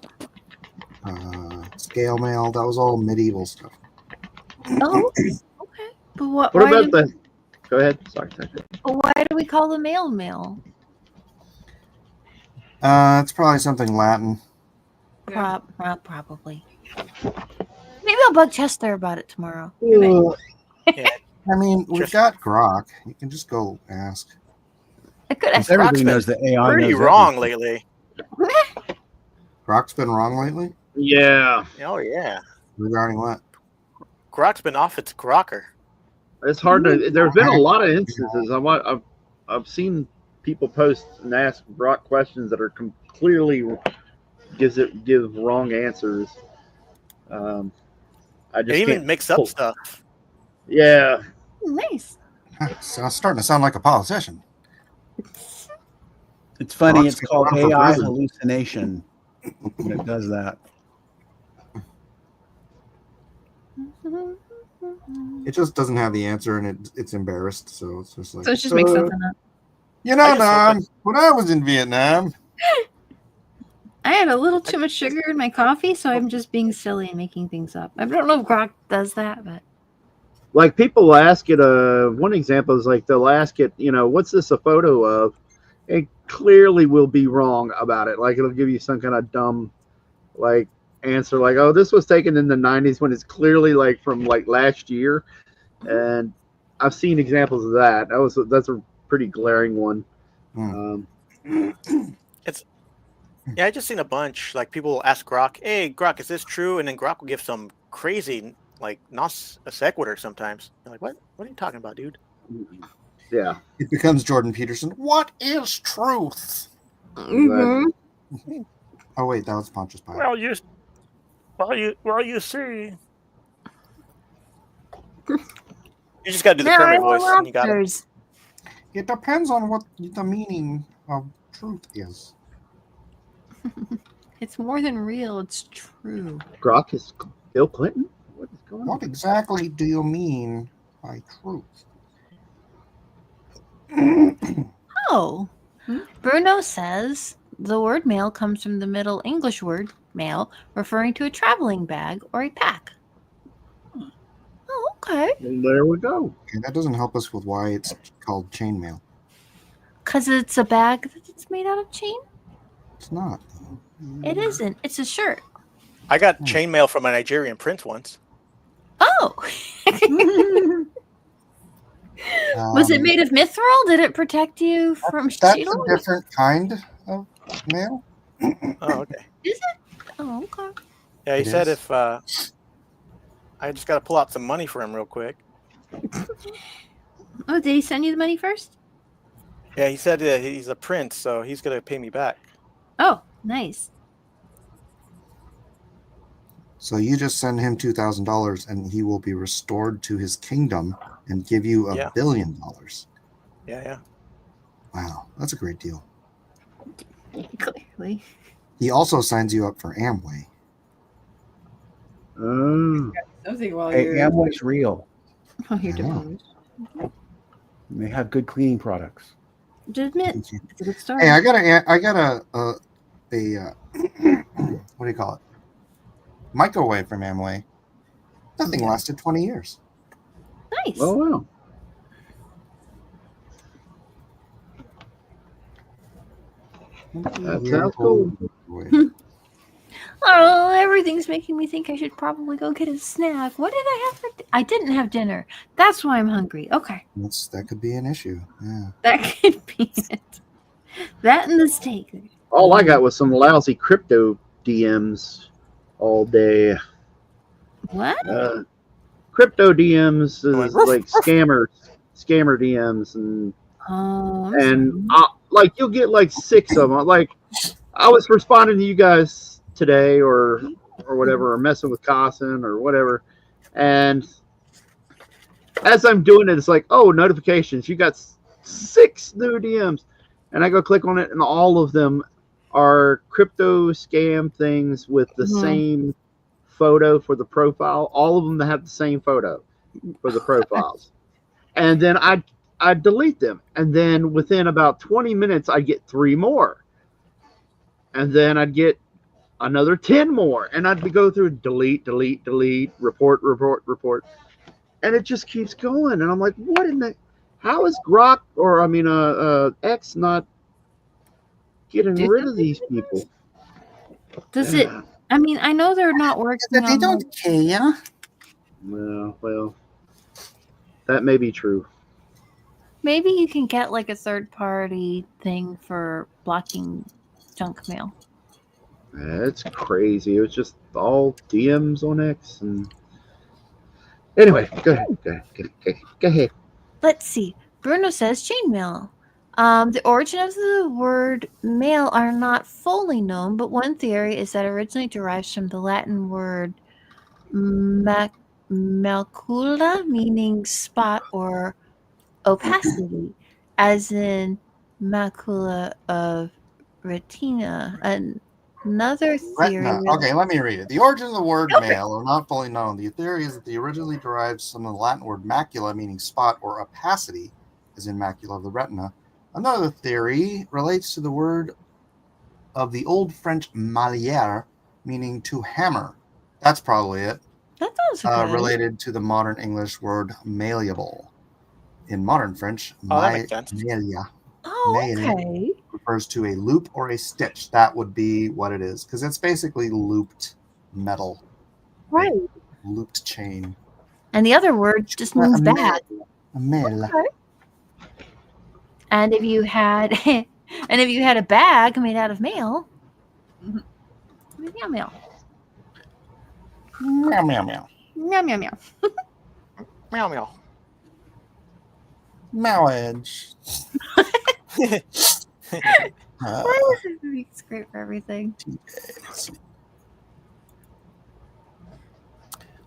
scale mail, that was all medieval stuff. Oh, okay. But What about the... Go ahead. Sorry. Why do we call the mail mail? It's probably something Latin. Probably. Maybe I'll bug Chester about it tomorrow. Yeah. I mean, we've Just- got Grok. You can just go ask. I could ask Because everybody Grok's been knows that AI pretty knows wrong everything. lately. Grok's been wrong lately? Yeah, Oh yeah, Regarding what? Grok's been off its Grocker. it's hard to. There's been a lot of instances. I've seen people post and ask Brock questions that are clearly give wrong answers. I just It even can't mix up stuff. Yeah, Nice. So it's starting to sound like a politician. It's funny. Grok's It's gonna called run for AI president. hallucination when it does that. It just doesn't have the answer, and it's embarrassed. So it's just like. So it's just make something up. You know, I just hope Nam, when I was in Vietnam, I had a little too much sugar in my coffee, so I'm just being silly and making things up. I don't know if Grok does that, but like people will ask it. One example is like they'll ask it, what's this a photo of? It clearly will be wrong about it. Like it'll give you some kind of dumb, like answer, like, "Oh, this was taken in the '90s," when it's clearly like from like last year. And I've seen examples of that. That's a pretty glaring one. Yeah, I just seen a bunch. Like people will ask Grok, "Hey, Grok, is this true?" And then Grok will give some crazy, like non sequitur sometimes. They're like, "What? What are you talking about, dude?" Yeah. it becomes Jordan Peterson. What is truth? Mhm. Oh wait, that was Pontius Pilate. Well, you see, You just gotta do the Now I Kermit want voice, and you got it. lobsters. It depends on what the meaning of truth is. It's more than real. It's true. Grok is Bill Clinton? What is going What on? exactly do you mean by truth? Oh, Bruno says the word mail comes from the Middle English word mail, referring to a traveling bag or a pack. Oh, okay. Well, there we go. Okay, that doesn't help us with why it's called chainmail. Because it's a bag that's made out of chain? It's not. It isn't. It's a shirt. I got chainmail from a Nigerian prince once. Oh. Was it made of mithril? Did it protect you from That's Cheeto? a different kind of mail. Oh, okay. Is it? Oh, okay. Yeah, he It said is? if I just got to pull out some money for him real quick. Oh, did he send you the money first? Yeah, he said that he's a prince, so he's gonna pay me back. Oh, nice. So you just send him $2,000, and he will be restored to his kingdom and give you $1 billion. Yeah. Wow, that's a great deal. Clearly. He also signs you up for Amway. Something while Hey, you're Amway's real. Oh, you're I know. deposed. They have good cleaning products. To admit, it's a good story. Hey, I got a what do you call it? Microwave from Amway. That thing lasted 20 years. Nice. Oh, wow. That sounds cool. Oh, everything's making me think I should probably go get a snack. What did I have for I didn't have dinner. That's why I'm hungry. Okay. That could be an issue. Yeah. That could be it. That and the steak. All I got was some lousy crypto DMs all day. What? Crypto DMs Going, is "Ruff, like ruff." scammer DMs, and Oh, I'm and sorry. like you'll get like 6 of them. Like I was responding to you guys today, or whatever, or messing with Carson or whatever, and as I'm doing it, it's like, oh, notifications. You got 6 new DMs, and I go click on it, and all of them are crypto scam things with the same photo for the profile. All of them that have the same photo for the profiles, and then I delete them, and then within about 20 minutes, I get 3 more, and then I'd get another 10 more, and I'd go through delete, report, and it just keeps going, and I'm like, what in the? How is Grok, or I mean, X not getting rid of these people. Does it? I mean, I know they're not working They on. Like, don't care. Well, that may be true. maybe you can get like a third-party thing for blocking junk mail. That's crazy. It was just all DMs on X. And anyway, go ahead. Let's see. Bruno says chainmail. The origin of the word mail are not fully known, but one theory is that it originally derives from the Latin word macula, meaning spot or opacity, as in macula of retina. Another theory. Retina. Okay, let me read it. The origin of the word male are not fully known. The theory is that the originally derives from the Latin word macula, meaning spot or opacity, as in macula of the retina. Another theory relates to the word of the old French maliere, meaning to hammer. That's probably it. That sounds good. Related to the modern English word malleable. In modern French, Oh, that makes sense. malia Oh, mail. okay. refers to a loop or a stitch. That would be what it is, because it's basically looped metal, Right. looped chain. And the other word just means bag. A mail. Okay. And if you had a bag made out of mail, meow meow. Meow meow meow. Meow meow meow. Meow meow. Meow edge. Why does it be great for everything?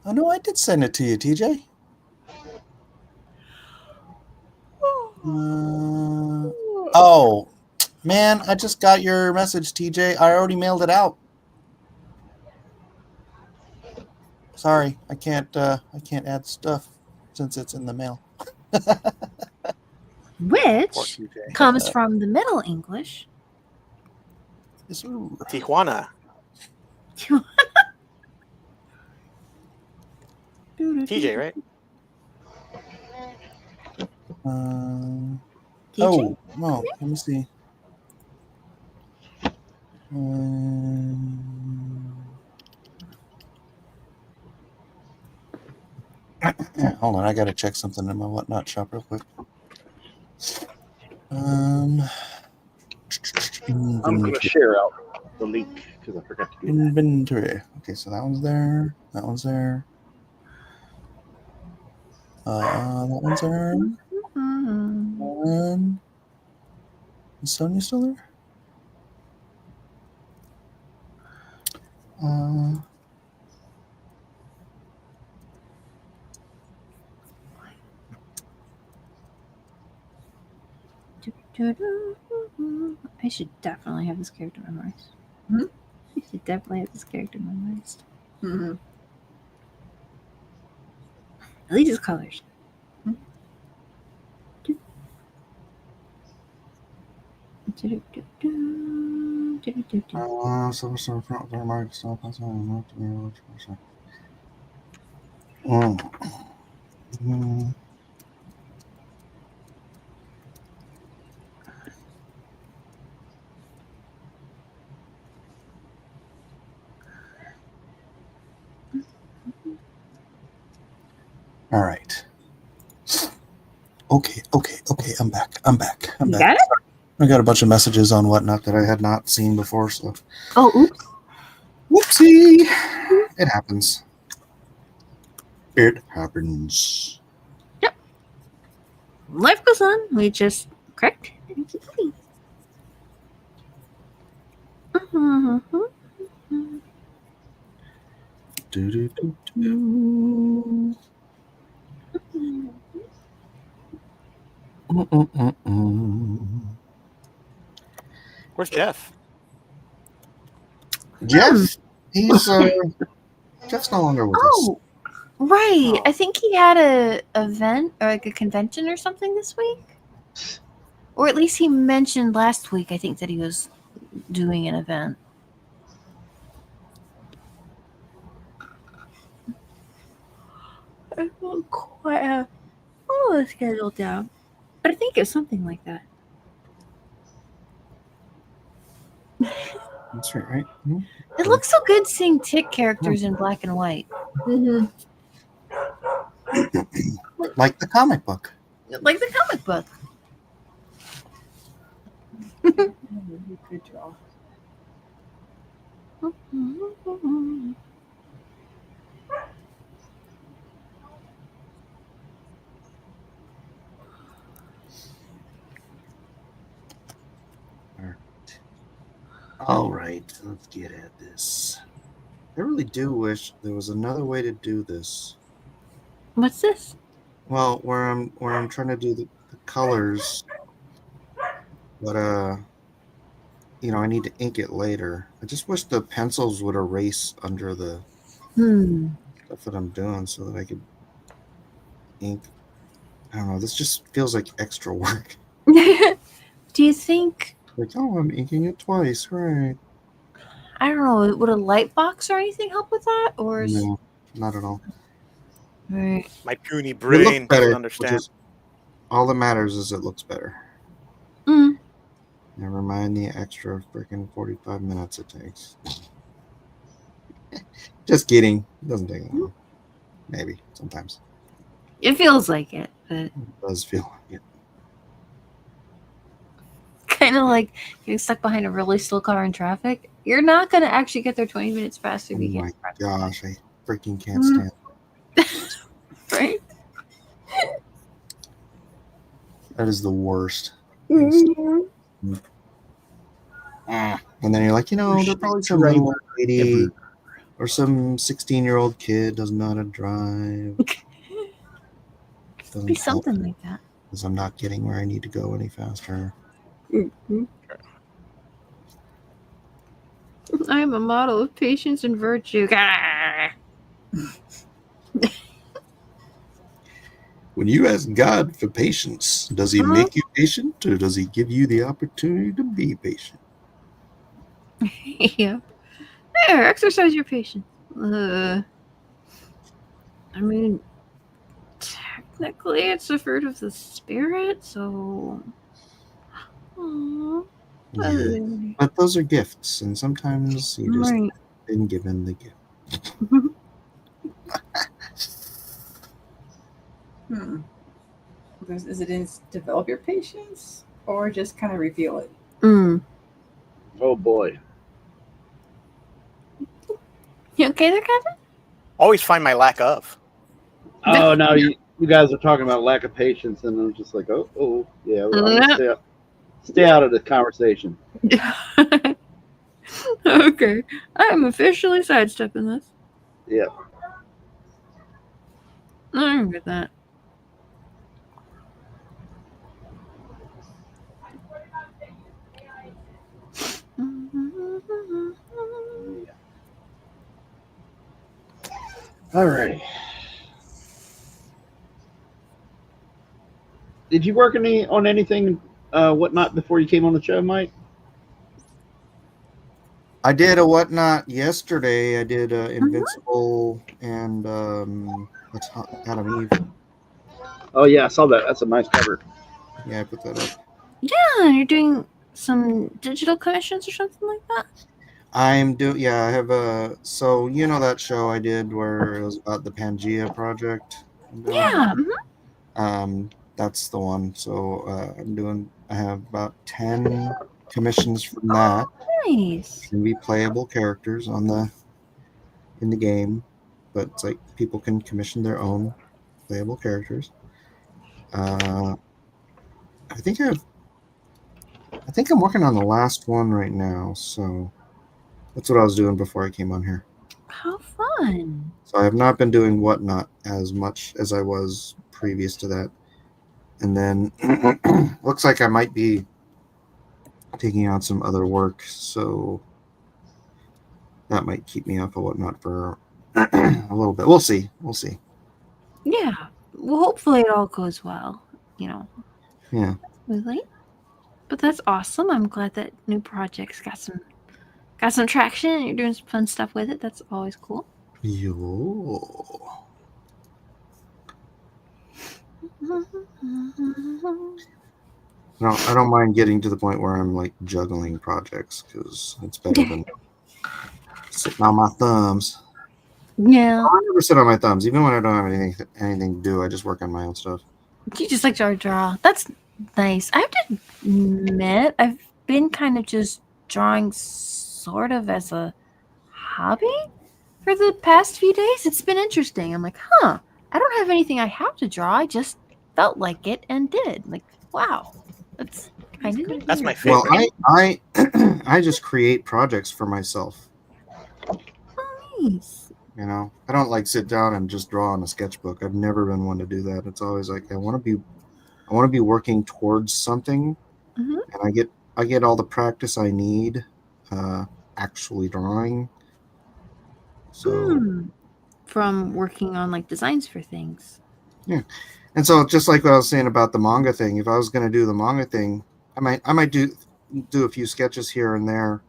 Oh no, I did send it to you, TJ. Oh man, I just got your message, TJ. I already mailed it out. Sorry, I can't add stuff since it's in the mail. Which comes from the Middle English. Tijuana. TJ, right? Oh, no, let me see. Hold on, I gotta check something in my whatnot shop real quick. I'm gonna share out the link because I forgot to do that. Inventory. Okay, so that one's there. That one's there. That one's there. Is Sonia still there? I should definitely have this character memorized. I should definitely have this character memorized. At least his colors. All right. Okay. I'm back. You got it? I got a bunch of messages on whatnot that I had not seen before. So. Oh, oops. Whoopsie. It happens. It happens. Yep. Life goes on. We just correct and keep moving. Where's Jeff? Jeff? He's Jeff's no longer with us. Oh, right. I think he had a event or like a convention or something this week. Or at least he mentioned last week, I think, that he was doing an event. I don't quite have all the schedule down. But I think it was something like that. That's right. Hmm. It looks so good seeing tick characters in black and white. Mm-hmm. Like the comic book. Like the comic book. You could draw. All right, let's get at this. I really do wish there was another way to do this. What's this? Well, where I'm trying to do the colors, but I need to ink it later. I just wish the pencils would erase under the stuff that I'm doing so that I could ink. I don't know. This just feels like extra work. Do you think? Like, oh, I'm inking it twice, right? I don't know. Would a light box or anything help with that? Or is... No, not at all. Right. My puny It brain looks better, doesn't which understand. is all that matters is it looks better. Mm. Never mind the extra freaking 45 minutes it takes. Just kidding. It doesn't take long. Maybe sometimes. It feels like it, but It does feel like it. kind of like getting stuck behind a really slow car in traffic. You're not going to actually get there 20 minutes faster if Oh you my can't. gosh, I freaking can't stand it. Right? That is the worst. Mm-hmm. And then you're like, they're probably some little lady or some 16-year-old kid doesn't know how to drive. Doesn't Be help something like that. because I'm not getting where I need to go any faster. Mm-hmm. I am a model of patience and virtue. When you ask God for patience, does he make you patient or does he give you the opportunity to be patient? Yeah. There, exercise your patience. I mean, technically it's a fruit of the spirit, so... Aww. Yeah. But those are gifts, and sometimes you just Right. been given the gift. Is it in develop your patience or just kind of reveal it? Oh boy. You okay there, Kevin? Always find my lack of. Oh, now you guys are talking about lack of patience, and I'm just like, oh, yeah. Well, I'm gonna stay out of the conversation. Okay, I am officially sidestepping this. Yeah. I don't get that. Alrighty. Did you work on anything, whatnot, before you came on the show, Mike? I did a whatnot yesterday. I did Invincible and Adam Eve. Oh yeah, I saw that. That's a nice cover. Yeah, I put that up. Yeah, you're doing some digital commissions or something like that? I'm doing, yeah, I have so that show I did where it was about the Pangea project? Yeah. That's the one. So I have about 10 commissions from that. Nice. Can be playable characters in the game, but it's like people can commission their own playable characters. I think I'm working on the last one right now, so that's what I was doing before I came on here. How fun. So I have not been doing whatnot as much as I was previous to that. And then looks like I might be taking on some other work, so that might keep me off of whatnot for a little bit. We'll see. Yeah. Well, hopefully it all goes well, Yeah. Really? But that's awesome. I'm glad that new projects got some traction and you're doing some fun stuff with it. That's always cool. Yo. I don't mind getting to the point where I'm like juggling projects because it's better than sitting on my thumbs. Yeah. I never sit on my thumbs, even when I don't have anything to do. I just work on my own stuff. You just like to draw. That's nice. I have to admit, I've been kind of just drawing sort of as a hobby for the past few days. It's been interesting. I'm like, I don't have anything I have to draw. I just felt like it and did. Like, wow. That's kind of neat. That's my favorite. Well, I I just create projects for myself. Nice. You know, I don't like sit down and just draw on a sketchbook. I've never been one to do that. It's always like I want to be working towards something, Mhm. and I get all the practice I need actually drawing. So From working on like designs for things. yeah, and so just like what I was saying about the manga thing, if I was going to do the manga thing, I might do a few sketches here and there,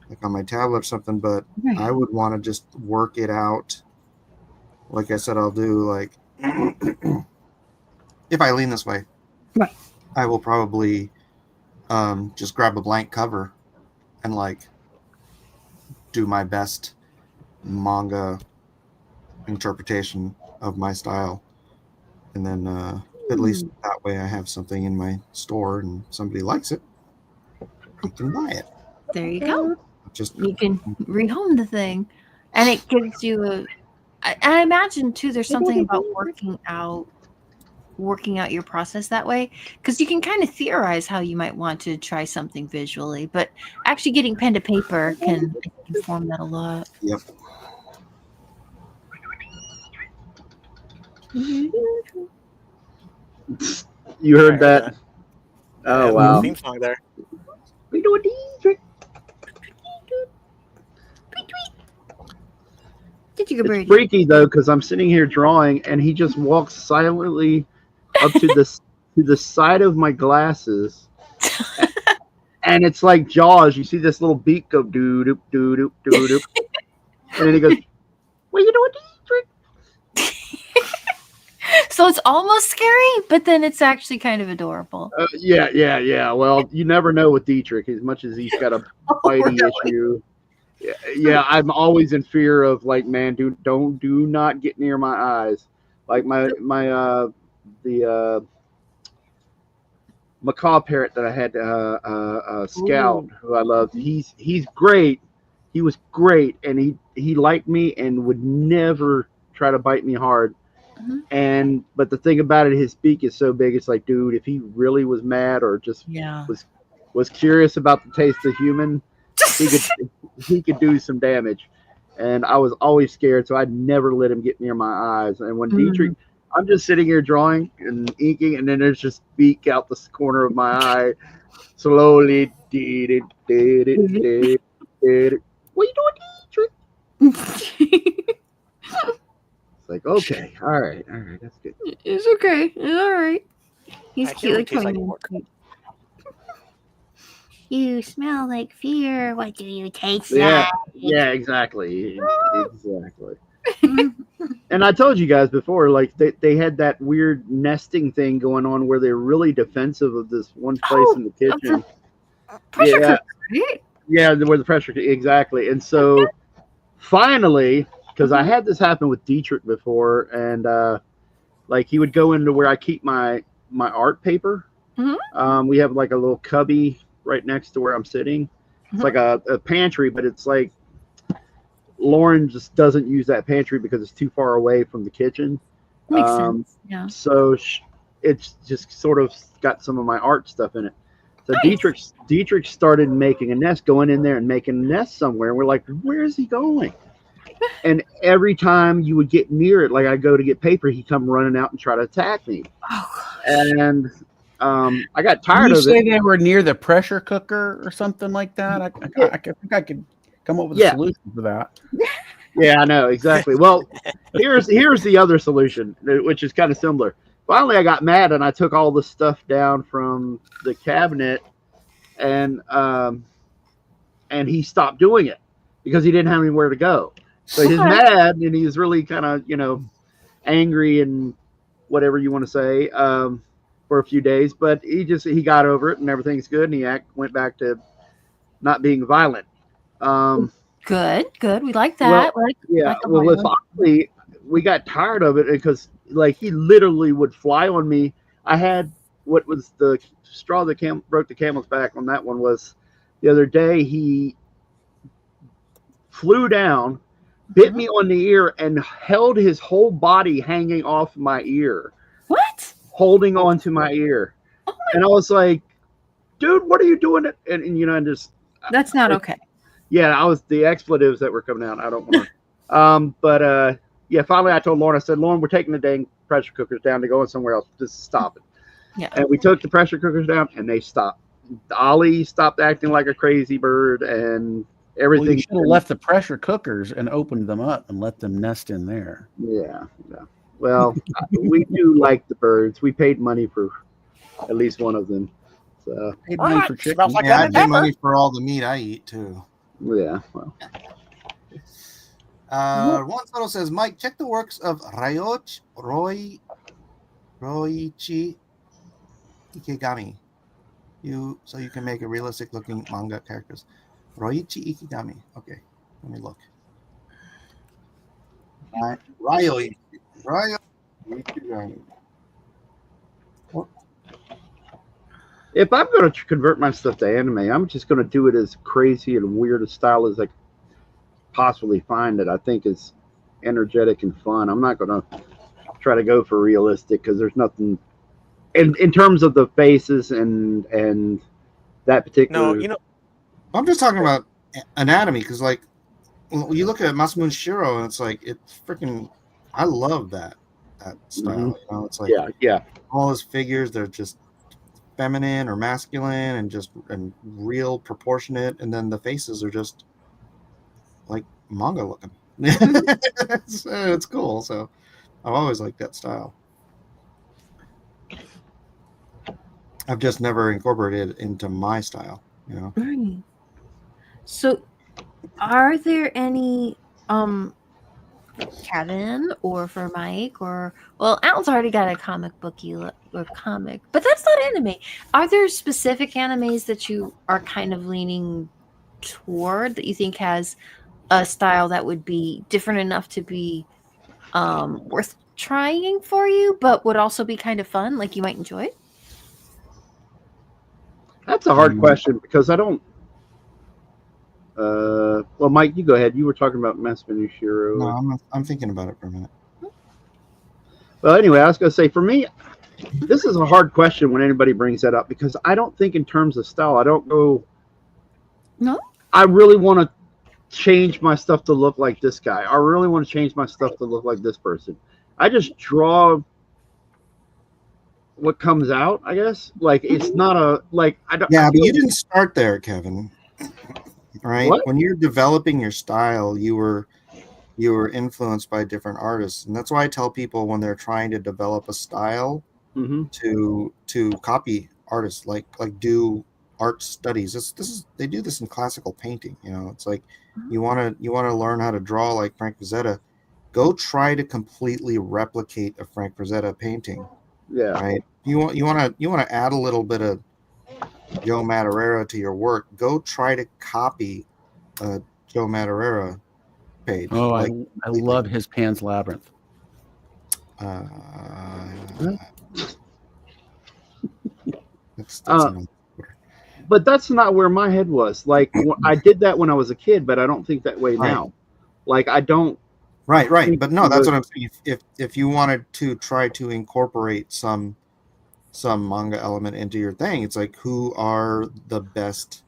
like on my tablet or something, but Right. I would want to just work it out. Like I said, I'll do like if I lean this way, Right. I will probably just grab a blank cover and like do my best manga interpretation of my style, and then at least that way I have something in my store, and if somebody likes it, I can buy it. There you go. Just You can rehome the thing, and it gives you I imagine too. There's something about working out your process that way, because you can kind of theorize how you might want to try something visually, but actually getting pen to paper can inform that a lot. Yep. You heard I that? Oh, Yeah, wow. Theme song there. We do a Dietrich. Did you go, It's Birdie? freaky though, because I'm sitting here drawing, and he just walks silently up to the side of my glasses, and it's like Jaws. You see this little beak go doo doop doo doop doo doop, and then he goes, "Well, you know what, Dietrich?" So it's almost scary, but then it's actually kind of adorable. Yeah. Well, you never know with Dietrich, as much as he's got a bitey issue. Yeah, I'm always in fear of like, man, do not get near my eyes. Like the macaw parrot that I had, Scout, who I loved. He's great. He was great, and he liked me and would never try to bite me hard. But the thing about it, his beak is so big. It's like, dude, if he really was mad or just was curious about the taste of human, he could do some damage. And I was always scared, so I'd never let him get near my eyes. And when Dietrich, I'm just sitting here drawing and inking, and then there's just beak out the corner of my eye, slowly. What are you doing, Dietrich? It's like, okay, all right, that's good. It's okay. It's all right. He's I cute. hear Like it tastes like Tony. pork. You smell like fear. What do you taste Yeah, like? yeah, exactly. And I told you guys before, like they had that weird nesting thing going on where they're really defensive of this one place in the kitchen. Pressure Yeah. cooker, right? Yeah, where the pressure, exactly. And so finally, because I had this happen with Dietrich before, and like he would go into where I keep my art paper. We have like a little cubby right next to where I'm sitting. It's like a pantry, but it's like Lauren just doesn't use that pantry because it's too far away from the kitchen. Makes sense. Yeah. So it's just sort of got some of my art stuff in it. So Nice. Dietrich started making a nest, going in there and making a nest somewhere. And we're like, where is he going? And every time you would get near it, like I go to get paper, he'd come running out and try to attack me. Oh, And I got tired you of say it. they were near the pressure cooker or something like that? I think I could come up with a solution for that. Yeah, I know, exactly. Well, here's the other solution, which is kind of similar. Finally, I got mad and I took all the stuff down from the cabinet, and he stopped doing it because he didn't have anywhere to go. So he's mad and he's really kind of, angry and whatever you want to say, for for a few days, but he got over it and everything's good, and went back to not being violent. Good. We like Well, that. We yeah. like a Well, with violent- Ollie, we got tired of it because like he literally would fly on me. I had what was the straw that broke the camel's back on that one was the other day he flew down, bit me on the ear, and held his whole body hanging off my ear, What? holding on to my ear. Oh And I was like, dude, what are you doing? And you know, and just That's not okay. yeah, I was the expletives that were coming out. I don't want to. But yeah, finally I told Lauren, I said, Lauren, we're taking the dang pressure cookers down. They're going somewhere else. Just stop it. Yeah. And we took the pressure cookers down, and they stopped. Ollie stopped acting like a crazy bird, and Well, everything. you should have left the pressure cookers and opened them up and let them nest in there. Yeah. Well, we do like the birds. We paid money for at least one of them. So Paid money for chicken. Smells like Yeah, I lemon pay pepper. money for all the meat I eat too. yeah. Well, One Soto says, Mike, check the works of Roichi Ikegami. So you can make a realistic looking manga characters. Roichi Ikegami. Okay, let me look. Ryo Ikegami. if I'm going to convert my stuff to anime, I'm just going to do it as crazy and weird a style as I possibly find that I think is energetic and fun. I'm not going to try to go for realistic because there's nothing in terms of the faces and that particular. No, you know, I'm just talking about anatomy because, like, you look at Masamune Shiro and it's like it's freaking. I love that style. Mhm. You know, it's like yeah. all his figures, they're just feminine or masculine and real proportionate, and then the faces are just like manga looking. It's cool. So I've always liked that style. I've just never incorporated it into my style, you know. Right. So, are there any Kevin or for Mike or Al's already got a comic booky or comic, but that's not anime. Are there specific animes that you are kind of leaning toward that you think has a style that would be different enough to be worth trying for you, but would also be kind of fun, like you might enjoy it? That's a hard question because I don't. Well, Mike, you go ahead. You were talking about Masamune Shiro. No, I'm thinking about it for a minute. Well, anyway, I was going to say, for me, this is a hard question when anybody brings that up because I don't think in terms of style. I don't go. No. I really want to change my stuff to look like this guy. I really want to change my stuff to look like this person. I just draw what comes out, I guess. Like it's not a like I don't. Yeah, I but feel- you didn't start there, Kevin. Right? What? When you're developing your style, you were influenced by different artists, and that's why I tell people when they're trying to develop a style Mhm. to copy artists, like do art studies. They do this in classical painting. You know, it's like you want to learn how to draw like Frank Frazetta. Go try to completely replicate a Frank Frazetta painting. Yeah. Right? You want to add a little bit of Joe Madureira to your work. Go try to copy a Joe Madureira page. Oh, like I love his Pan's Labyrinth. That's But that's not where my head was. Like I did that when I was a kid, but I don't think that way now. Like I don't. Right. But no, that's what I'm saying. If you wanted to try to incorporate some manga element into your thing, it's like who are the best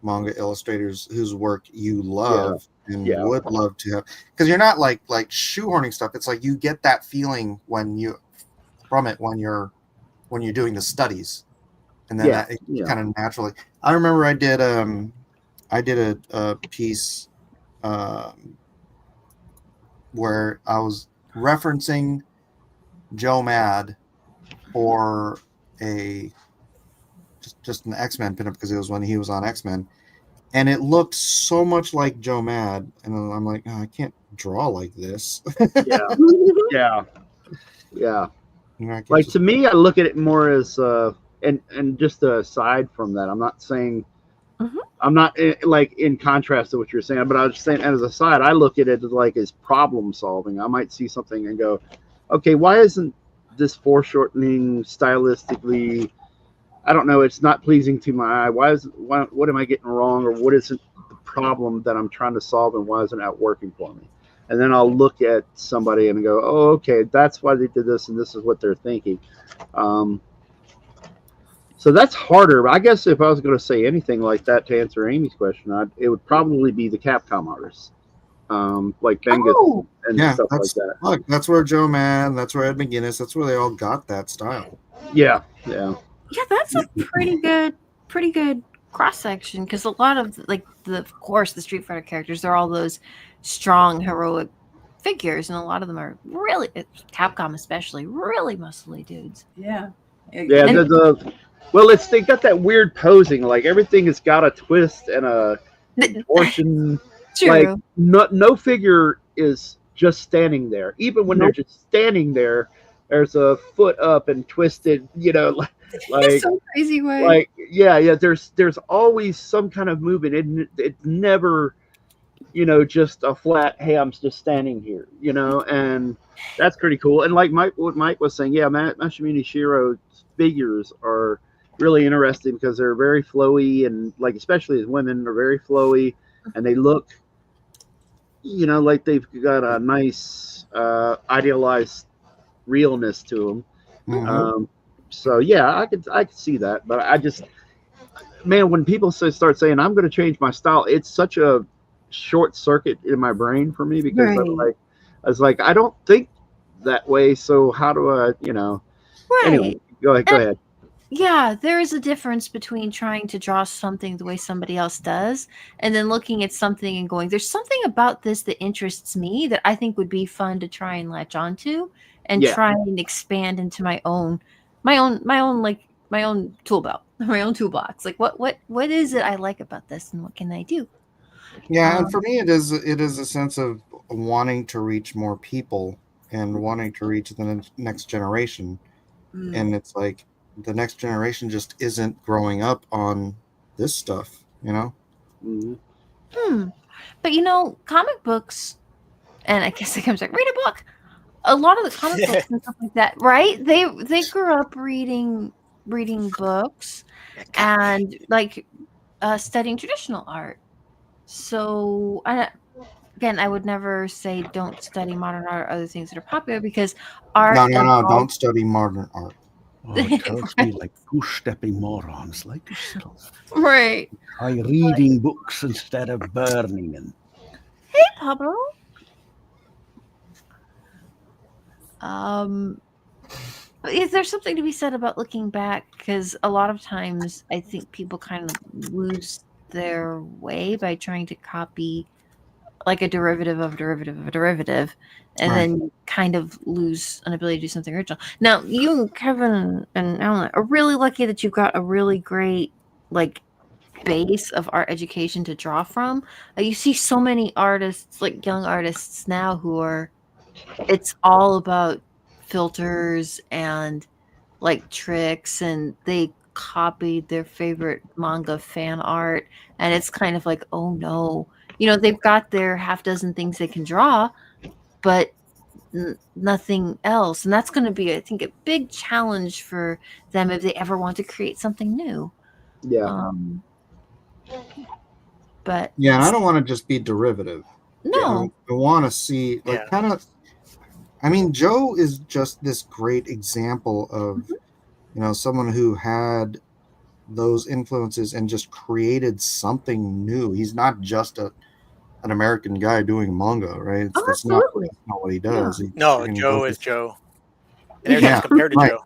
manga illustrators whose work you love and would love to have, because you're not like shoehorning stuff. It's like you get that feeling when you're doing the studies, and then that kind of naturally. I remember I did a piece where I was referencing Joe Mad for just an X-Men pinup because it was when he was on X-Men, and it looked so much like Joe Mad, and I'm like, oh, I can't draw like this. Yeah. You know, I could Like just- to me, I look at it more as and just aside from that, I'm not saying Mhm. I'm not like in contrast to what you're saying, but I was just saying as a side, I look at it as problem solving. I might see something and go, okay, why isn't this foreshortening stylistically? I don't know. It's not pleasing to my eye. What am I getting wrong, or what isn't the problem that I'm trying to solve, and why isn't that working for me? And then I'll look at somebody and go, oh, okay, that's why they did this, and this is what they're thinking. So that's harder. I guess if I was going to say anything like that to answer Amy's question, it would probably be the Capcom artists, like Bengus Oh, and yeah, stuff like that's that. look. That's where Joe Mann, that's where Ed McGuinness, that's where they all got that style. Yeah. yeah, that's a pretty good cross section because a lot of of course the Street Fighter characters are all those strong heroic figures, and a lot of them are really Capcom especially really muscly dudes. Yeah. Yeah. They got that weird posing. Like everything has got a twist and a contortion. True. Like no figure is just standing there. Even when they're just standing there, there's a foot up and twisted. Like so crazy way. like yeah. There's always some kind of movement. It's never just a flat. Hey, I'm just standing here. And that's pretty cool. And like what Mike was saying, yeah, Mashamune Shiro's figures are really interesting because they're very flowy and like especially as women, they're very flowy and they look like they've got a nice idealized realness to them. Mhm. So yeah, I could see that, but I just when people start saying I'm going to change my style, it's such a short circuit in my brain for me because Right. I was like I don't think that way. So how do I Right. Anyway, go ahead. Yeah, there is a difference between trying to draw something the way somebody else does and then looking at something and going, there's something about this that interests me that I think would be fun to try and latch onto and Yeah. try and expand into my own tool belt, my own toolbox. Like what is it I like about this and what can I do? Yeah, and for me, it is a sense of wanting to reach more people and wanting to reach the next generation, and it's like the next generation just isn't growing up on this stuff, Mhm. But comic books, and I guess it comes like read a book. A lot of the comic books and stuff like that, right? They grew up reading books and like studying traditional art. So again, I would never say don't study modern art or other things that are popular because art. No, don't study modern art. Oh, it tells me like goose-stepping morons like yourself. Right. Try reading books instead of burning them. Hey, Pablo. Is there something to be said about looking back? Because a lot of times I think people kind of lose their way by trying to copy like a derivative of a derivative of a derivative, and Right. then kind of lose an ability to do something original. Now, you and Kevin and Alan are really lucky that you've got a really great like base of art education to draw from. You see so many artists, like young artists now, who are it's all about filters and like tricks, and they copied their favorite manga fan art, and it's kind of like, oh no, they've got their half dozen things they can draw, but nothing else, and that's going to be, I think, a big challenge for them if they ever want to create something new. Yeah. But Yeah, and I don't want to just be derivative. no. I want to see like kind of. I mean, Joe is just this great example of someone who had those influences and just created something new. He's not just an American guy doing manga, right? Oh, That's absolutely. not what he does. No, Joe is Joe. And everything's compared to right. Joe.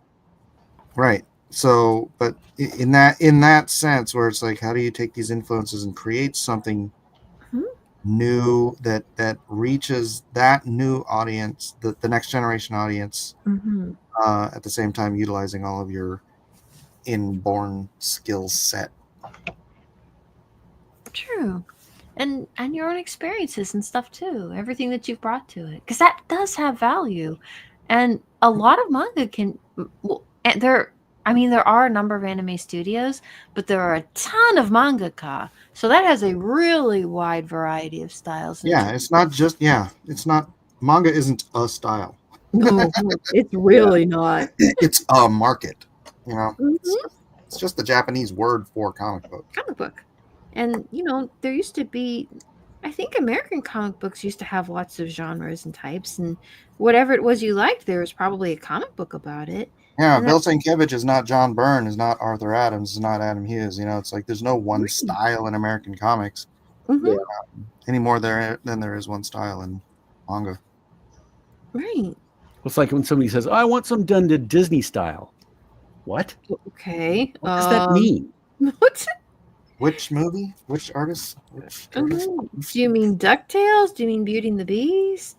Right. So, but in that sense, where it's like, how do you take these influences and create something new that reaches that new audience, the next generation audience, at the same time utilizing all of your inborn skill set. True. And your own experiences and stuff too, everything that you've brought to it, because that does have value. And a lot of manga can. Well, and there are a number of anime studios, but there are a ton of mangaka. So that has a really wide variety of styles. Yeah, it's not just it's not manga isn't a style. No, it's really not. It's a market. You know, Mhm. it's just the Japanese word for comic book. Comic book. And there used to be, I think American comic books used to have lots of genres and types, and whatever it was you liked, there was probably a comic book about it. Yeah, And Bill Sienkiewicz is not John Byrne, is not Arthur Adams, is not Adam Hughes. You know, it's like there's no one Right. style in American comics Mhm. any more than there is one style in manga. Right. It's like when somebody says, I want some done to Disney style. What? Okay. What does that mean? What? Which movie? Which artist? Which artist? Do you mean DuckTales? Do you mean Beauty and the Beast?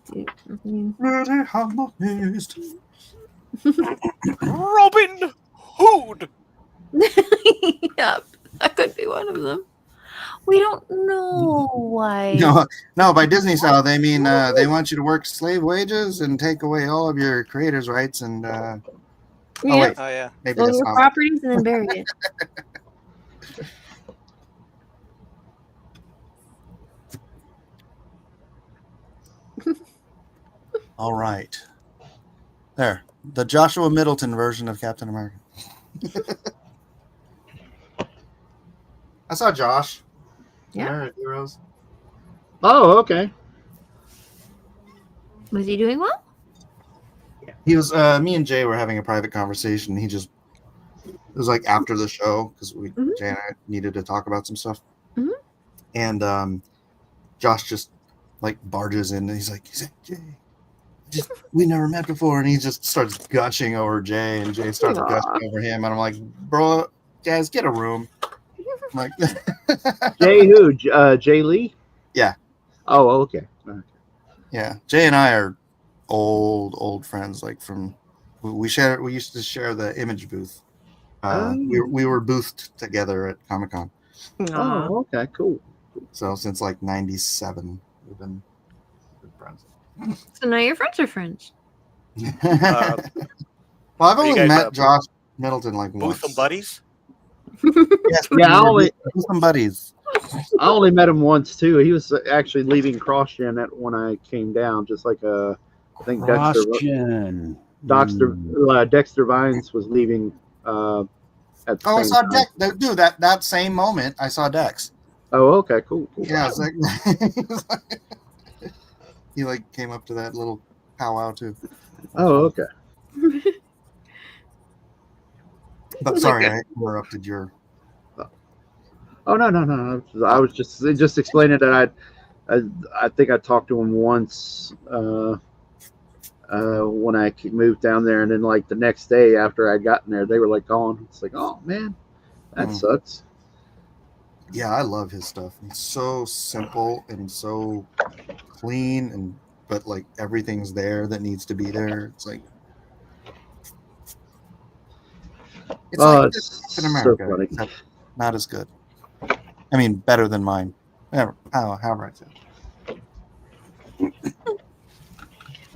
Robin Hood. Yep, that could be one of them. We don't know why. No, by Disney style, they mean they want you to work slave wages and take away all of your creators' rights and Yeah. oh wait, Oh yeah. maybe Own that's your not. properties and then bury it. All right. There. The Joshua Middleton version of Captain America. I saw Josh. Yeah. There at Heroes. Oh, okay. Was he doing well? He was me and Jay were having a private conversation. It was like after the show because Mhm. Jay and I needed to talk about some stuff. Mhm. And Josh just like barges in and he's like, Jay, we never met before, and he just starts gushing over Jay, and Jay starts Aw. gushing over him, and I'm like, bro, guys, get a room. I'm like, Jay who? Jay Lee? Yeah. Oh, okay. yeah, Jay and I are old friends, like from we used to share the image booth. We were boothed together at Comic-Con. Aw. Oh, okay, cool. So since like '97, we've been good friends. So now your friends are friends. Well, I've are you only guys, met Josh Middleton like once. Booth and buddies. Yes, Yeah, we're some buddies. I only met him once too. He was actually leaving CrossGen when I came down, just like I think Cross-gen. Dexter Vines was leaving at the Oh, I same saw time. Dex. Dude, that same moment, I saw Dex. Oh, okay, cool. Yeah, it's like he like came up to that little powwow too. Oh, okay. But sorry, I interrupted your. Oh no. I was just explaining that I think I talked to him once when I moved down there, and then like the next day after I gotten there, they were like gone. It's like, oh man, that sucks. Yeah, I love his stuff. It's so simple and so clean, but like everything's there that needs to be there. It's like like It's Captain America, so funny. except not as good. I mean, better than mine. However I say.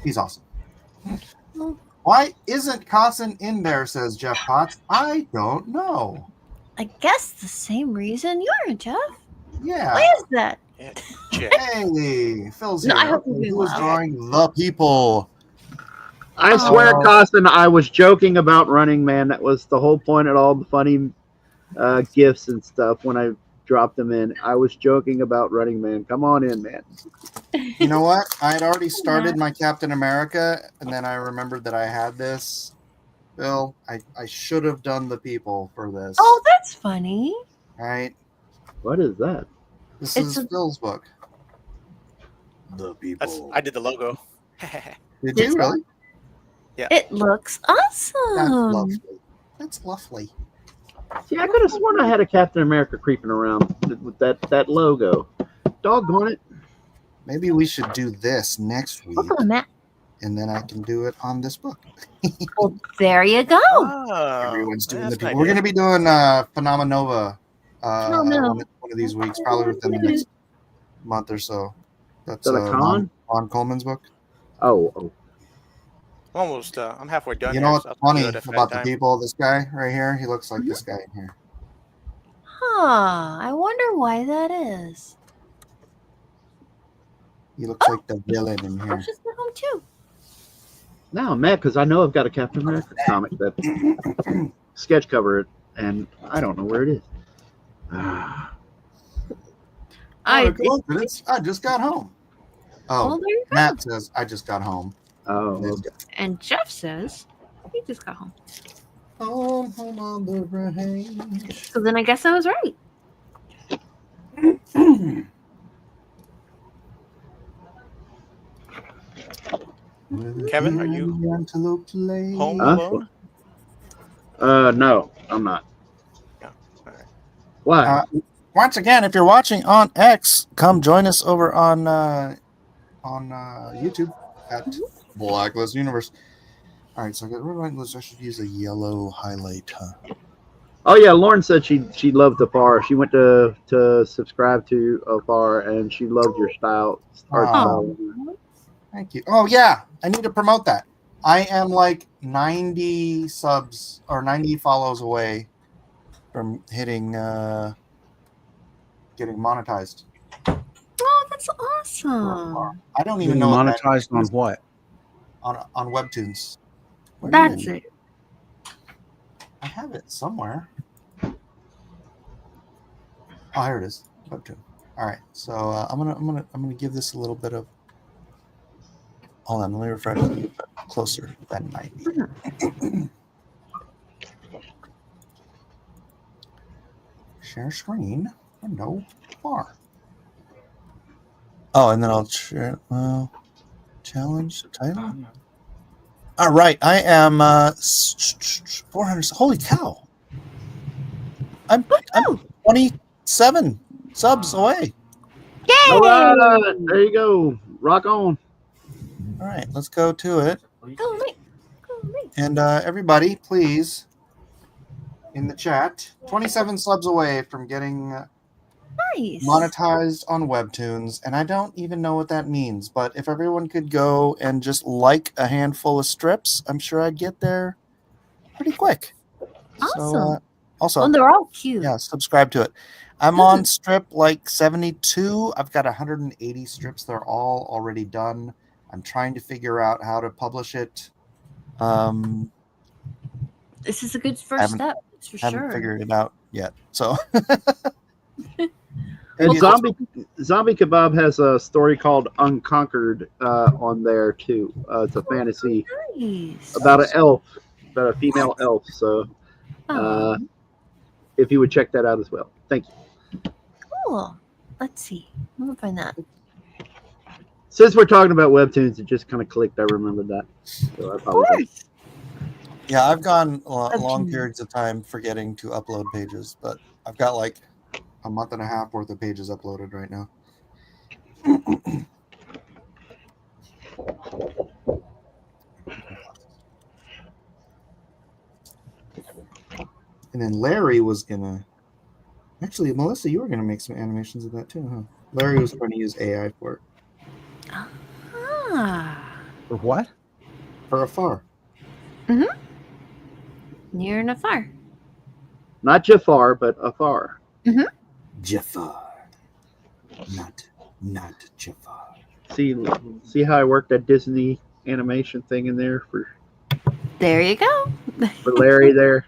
He's awesome. Why isn't Cossin in there? Says Jeff Potts. I don't know. I guess the same reason you are, Jeff. Yeah. Why is that? Yeah, Jay. Hey, Phil's No, here. I hope you're Okay, doing who was well. drawing the people? I swear, Costin, I was joking about Running Man. That was the whole point of all the funny gifts and stuff when I dropped them in. I was joking about Running Man. Come on in, man. You know what? I had already started my Captain America, and then I remembered that I had this. Phil, I should have done the people for this. Oh, that's funny. Right? What is that? This It's is Phil's book. The people. I did the logo. Did you really? Yeah. It looks That's awesome. lovely. That's lovely. See, I could have sworn I had a Captain America creeping around with that logo. Doggone it. Maybe we should do this next week, Look on that. and then I can do it on this book. Well, there you go. Oh, Everyone's doing the that's people. an We're idea. going to be doing Phenomenova Phenomenal. one of these weeks, probably within the next month or so. That's Is that a con? Ron Coleman's book. Oh. Almost. I'm halfway done. You know here, what's so I'll do funny it at about the bedtime. people? This guy right here, he looks like this guy in here. Huh. I wonder why that is. He looks like the villain in here. Let's just go home too. Now I'm mad because I know I've got a Captain America comic that sketch cover it, and I don't know where it is. What I a did. coincidence. I just got home. Oh, Well, there you go. Matt says, I just got home. Oh, okay. And Jeff says he just got home. Home on the range. So then I guess I was right. Kevin, are you Antelope lay. home Huh? alone? No, I'm not. No. All right. Why? Once again, if you're watching on X, come join us over on YouTube at Blacklist Universe. All right, so I got red, white, list. I should use a yellow highlight, huh? Oh yeah, Lauren said she loved Afar. She went to subscribe to Afar, and she loved your style. Art Oh. style. Thank you. Oh yeah, I need to promote that. I am like 90 subs or 90 follows away from hitting getting monetized. Oh, that's awesome. I don't Being even know what that monetized on is. what? On Webtoons. Where do you- That's it. I have it somewhere. Oh, here it is. Webtoon. All right, so I'm gonna give this a little bit of. Hold on, let me refresh. Closer than 90. Share screen. No bar. Oh, and then I'll share. Well, challenge title. All right, I am 400. Holy cow! I'm 27 subs away. Yay! All right, there you go. Rock on. All right, let's go to it. Go me. Go me. And everybody, please, in the chat, 27 subs away from getting Nice. monetized on Webtoons, and I don't even know what that means. But if everyone could go and just like a handful of strips, I'm sure I'd get there pretty quick. Awesome. So, also, Well, they're all cute. yeah, subscribe to it. I'm on strip like 72. I've got 180 strips. They're all already done. I'm trying to figure out how to publish it. This is a good first Haven't- step. That's for Haven't sure. figured it out yet. So And Well, Zombie Kebab has a story called Unconquered on there too. It's a fantasy Nice. about an elf, about a female elf. So Oh, if you would check that out as well. Thank you. cool. Let's see. I'm gonna find that. Since we're talking about webtoons, it just kind of clicked. I remembered that. So I Of apologize. course. yeah, I've gone long Webtoons. periods of time forgetting to upload pages, but I've got like a month and a half worth of pages uploaded right now. And then Larry was gonna. Actually, Melissa, you were gonna make some animations of that too, huh? Larry was going to use AI for it. Ah. For what? For Afar. Near and afar. Not Jafar, but Afar. Jafar. Not Jafar. See how I worked that Disney animation thing in there for There you go. Larry there.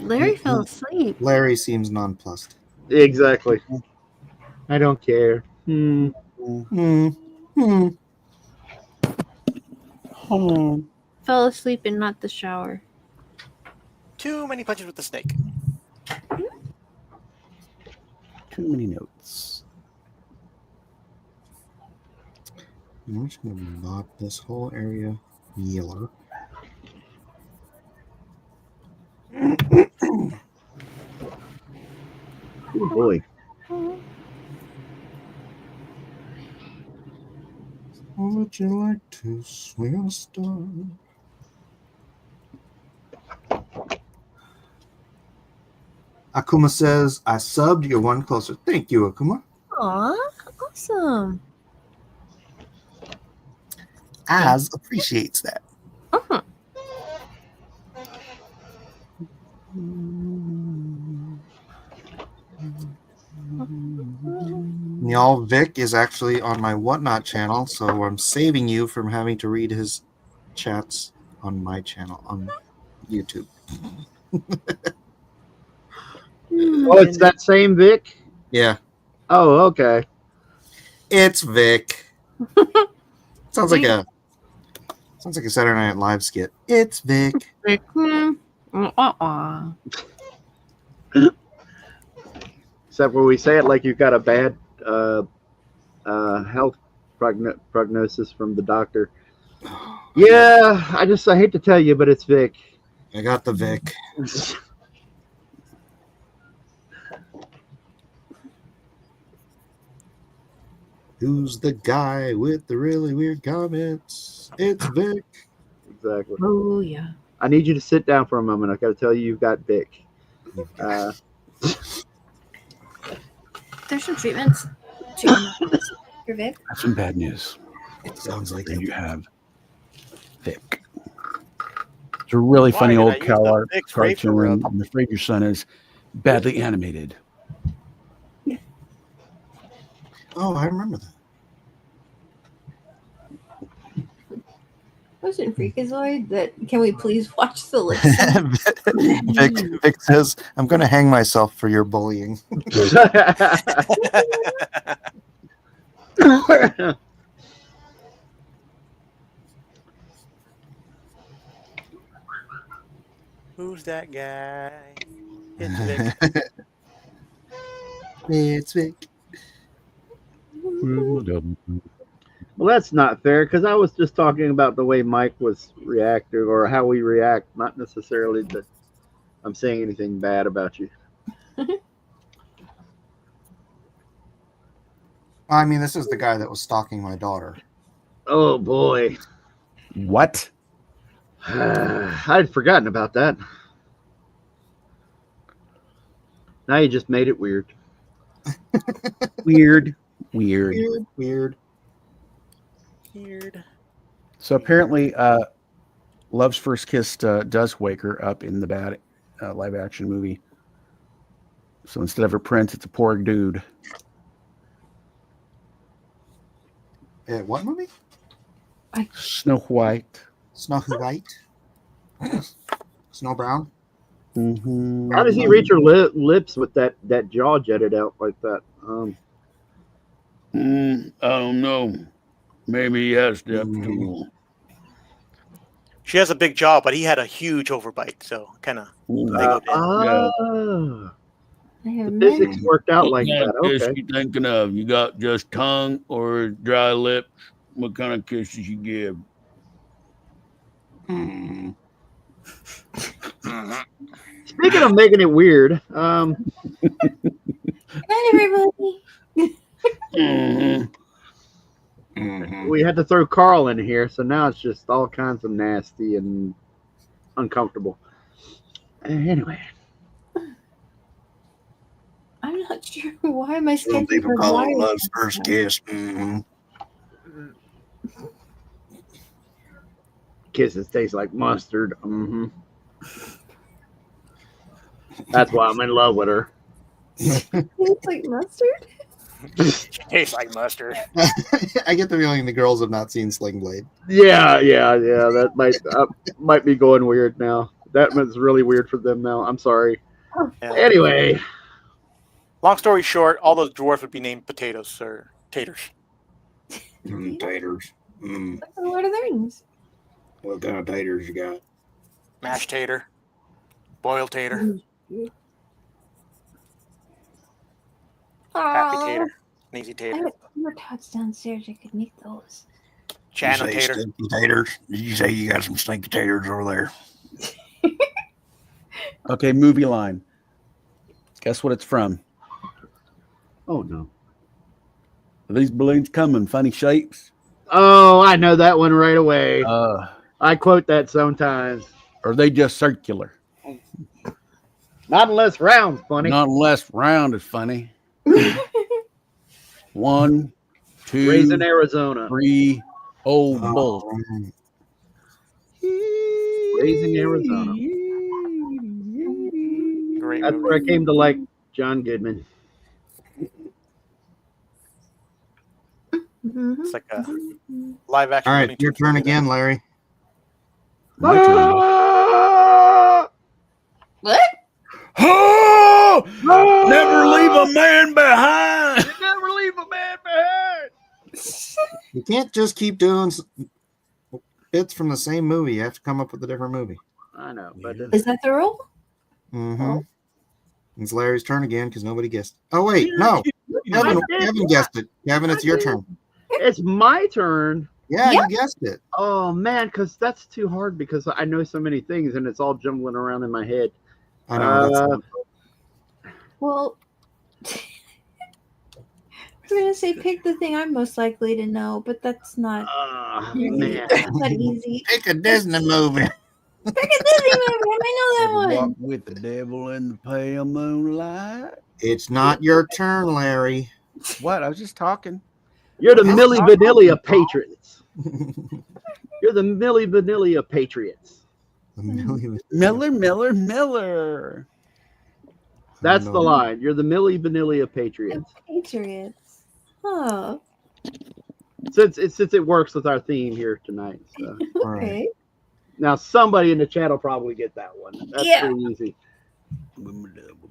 Larry fell asleep. Larry seems nonplussed. Exactly. I don't care. Fell asleep and not the shower. Too many punches with the snake. Too many notes. I'm just going to knock this whole area yellow. Oh boy. Would you like to swing on a star? Akuma says, I subbed, you're one closer. Thank you, Akuma. Aw, awesome. Az appreciates that. Uh-huh. Y'all, Vic is actually on my Whatnot channel, so I'm saving you from having to read his chats on my channel on YouTube. Oh, it's that same Vic? Yeah, Oh, okay. it's Vic. Sounds like a Saturday Night Live skit. It's Vic. Except where we say it like you've got a bad health prognosis from the doctor. Yeah, I hate to tell you, but it's Vic. I got the Vic. Who's the guy with the really weird comments? It's Vic. Exactly. Oh yeah. I need you to sit down for a moment. I've got to tell you, you've got Vic. There's some treatments for Vic. That's some bad news. It sounds like There you have Vic. It's a really Why funny did I old use cow the art Vicks Vapor cartoon. Rub? I'm afraid your son is badly animated. Oh, I remember that. Wasn't Freakazoid that? Can we please watch the listen? Vic says, I'm going to hang myself for your bullying. Who's that guy? It's Vic. It's Vic. Well, that's not fair because I was just talking about the way Mike was reacting or how we react, not necessarily that I'm saying anything bad about you. I mean, this is the guy that was stalking my daughter. Oh boy. What? I'd forgotten about that. Now you just made it weird. Weird. Weird. So apparently, Love's First Kiss does wake her up in the bad live action movie. So instead of a prince, it's a poor dude. What movie? Snow White. Snow White? Snow Brown? Mm-hmm. How does he reach her lips with that jaw jetted out like that? I don't know. Maybe he has depth tool. She has a big jaw, but he had a huge overbite, so kind of they go down. The physics worked out like that. Kiss Okay. you thinking of? You got just tongue or dry lips? What kind of kisses you give? Speaking of making it weird, Hi, everybody. we had to throw Carl in here, so now it's just all kinds of nasty and uncomfortable. Anyway, I'm not sure why my Some sketches people are call it wired. Love's First Kiss. kisses taste like mustard. That's why I'm in love with her. Tastes like mustard? Tastes like mustard. I get the feeling the girls have not seen Sling Blade. Yeah. That might be going weird now. That was really weird for them now. I'm sorry. Yeah. Anyway, Long story short, all those dwarfs would be named potatoes or taters. Taters. Like the Lord of the Rings. What kind of taters you got? Mashed tater. Boiled tater. Happy tater. Easy I tater. have more tots downstairs. I could make those. Channel tater. Stinky taters? Did you say you got some stinky taters over there? Okay, movie line. Guess what it's from? oh no. Are these balloons come in funny shapes? Oh, I know that one right away. Are I quote that sometimes. they just circular? Not unless round's funny. Not unless round is funny. 1, 2, Raised in Arizona. 3, Oh, Oh, bull. right. Raising Arizona. Great That's where I movie. came to like John Goodman. It's like a live action. All right, Looney your Tunes turn movie there. again, Larry. My turn. What? Oh! Never leave a man behind. Never leave a man behind. You can't just keep doing bits from the same movie. You have to come up with a different movie. I know, but Is that the rule? Mm-hmm. It's Larry's turn again because nobody guessed. Oh wait, no. Kevin guessed it. Kevin, it's your turn. it's my turn. Yeah, Yeah. you guessed it. Oh man, because that's too hard because I know so many things and it's all jumbling around in my head. I know. Well, I was gonna say pick the thing I'm most likely to know, but that's not Man. that easy. Pick a Disney movie. Pick a Disney movie. I know that Ever one. walk with the devil in the pale moonlight. It's not your turn, Larry. What? I was just talking. You're the Yes. Milli Vanilli of Patriots. You're the Milli Vanilli of Patriots. Miller. That's the line. You're the Milli Vanilli of Patriots. Patriots. Oh, Since it works with our theme here tonight. So. okay. Now somebody in the chat will probably get that one. That's pretty easy.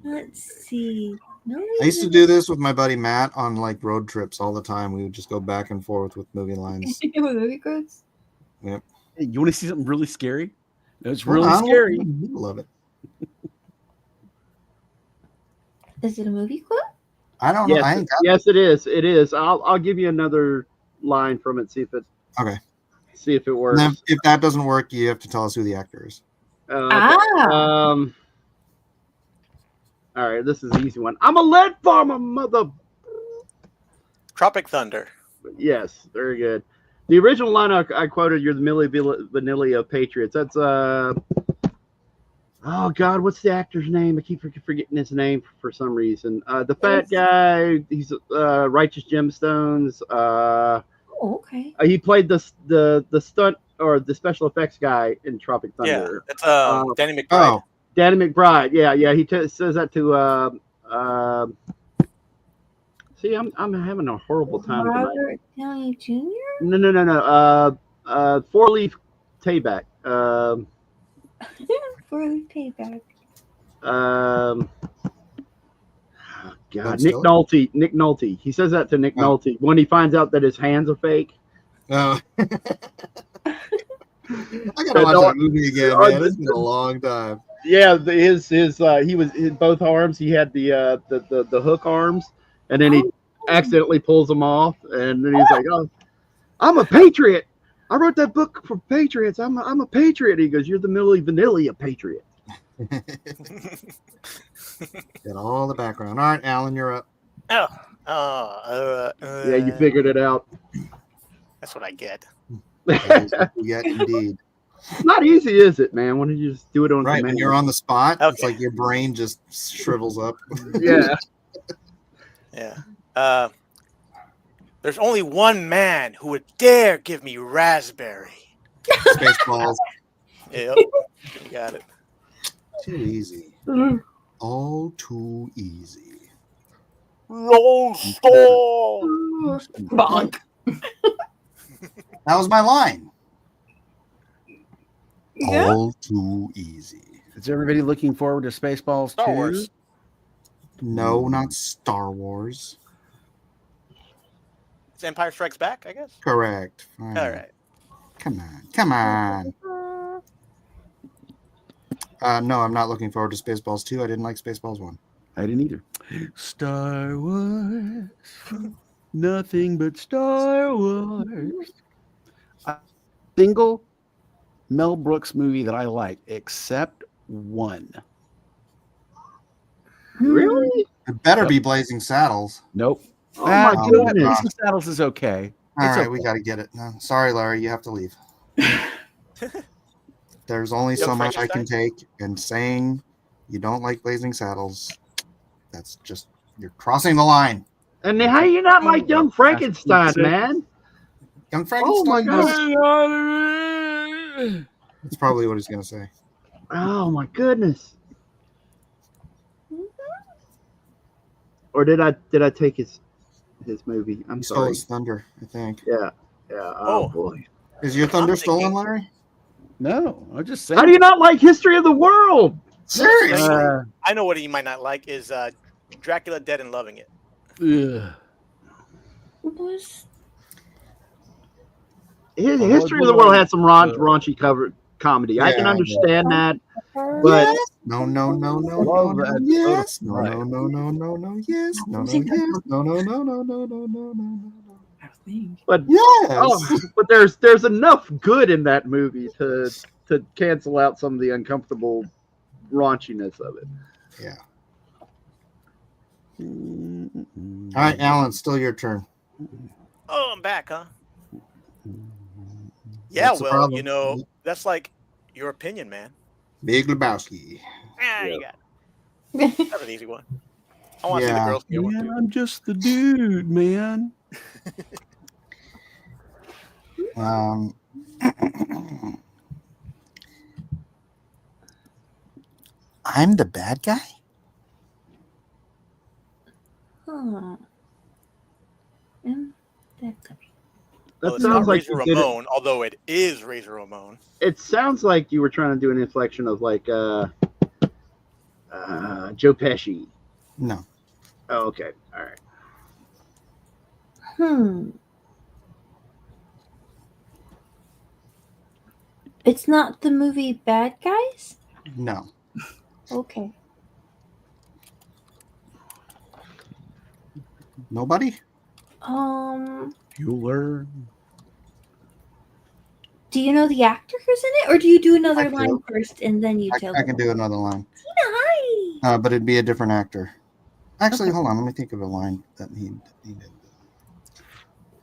Let's see. No, I used to do this with my buddy Matt on like road trips all the time. We would just go back and forth with movie lines. movie quotes. Yep. Hey, you want to see something really scary? It's Well, really I scary. love it. Is it a movie quote? I don't know. I ain't got Yes, it is. It is. I'll give you another line from it. See if it works. And then if that doesn't work, you have to tell us who the actor is. Okay. All right, this is an easy one. I'm a lead farmer, mother. Tropic Thunder. Yes, very good. The original line I quoted, "You're the Milli Vanilli of Patriots." That's oh God, what's the actor's name? I keep forgetting his name for some reason. The fat guy. He's Righteous Gemstones. Oh, okay. He played the stunt or the special effects guy in Tropic Thunder. Yeah, it's Danny McBride. Oh, Danny McBride. Yeah. He says that to. See, I'm having a horrible time tonight. Robert Downey Jr. No. 4-leaf Tayback. 4-leaf Payback. God, Nick Nolte. Nick Nolte. He says that to Nick Nolte when he finds out that his hands are fake. Oh. I gotta watch that movie again, man. It's been a long time. Yeah, he was in both arms. He had the hook arms, and then he accidentally pulls them off, and then he's like, "Oh, I'm a patriot. I wrote that book for patriots. I'm a patriot." He goes, "You're the Milli Vanilli of Patriot." Got all the background. All right, Alan, you're up. Yeah, you figured it out. That's what I get. Yeah, indeed. Not easy, is it, man? When you just do it on Right, command. when you're on the spot, it's Okay. like your brain just shrivels up. Yeah. Yeah. There's only one man who would dare give me raspberry. Spaceballs. Yep. You got it. Too easy. All too easy. Lone Star. Bonk. That was my line. Yeah. All too easy. Is everybody looking forward to Spaceballs 2? Star Wars. No, not Star Wars. It's Empire Strikes Back, I guess. Correct. Fine. All right. Come on. No, I'm not looking forward to Spaceballs 2. I didn't like Spaceballs 1. I didn't either. Star Wars. Nothing but Star Wars. A single Mel Brooks movie that I like, except one. Really? It better be Blazing Saddles. Nope. Oh my You know what? goodness. Blazing Saddles is okay. All It's right, okay. we got to get it. No, sorry, Larry, you have to leave. There's only so Young much I can Frankenstein? take, and saying you don't like Blazing Saddles, that's just, you're crossing the line. And how you not like Young Frankenstein, man? Young Oh my Frankenstein. god! That's probably what he's gonna say. Oh my goodness! Or did I take his movie? I'm He stole sorry. his thunder, I think. Yeah. Oh boy. Is your thunder I'm stolen, thinking- Larry? No, I just saying. How do you not like History of the World? Seriously? I know what he might not like is Dracula Dead and Loving It. Ugh. Was History of the World had some raunchy comedy. I can Yeah, understand that, her? but Yes. No, no, no, no, no, Love no, that yes. No, soda. no, no, no, no, no, yes. No, no, Music yes. No, no, no, no, no, no, no, no, I think. but Yes. but there's enough good in that movie to cancel out some of the uncomfortable raunchiness of it. Yeah. Mm-mm. All right, Alan, still your turn. Oh, I'm back, huh? Yeah, What's the well, problem? you know, that's like your opinion, man. Big Lebowski. You got it. That's an easy one. I want to see the Yeah. girls get one Man, too. I'm just the dude, man. I'm the bad guy? Huh. That could be. Well, That it's not sounds like Razor you did it. Ramon, although it is Razor Ramon. It sounds like you were trying to do an inflection of like Joe Pesci. No. Oh, okay, all right. It's not the movie Bad Guys? No. Okay. Nobody? Bueller. Do you know the actor who's in it? Or do you do another I do. line first and then you tell I can do another line. Hi. But it'd be a different actor. Actually, hold on. Let me think of a line that he did.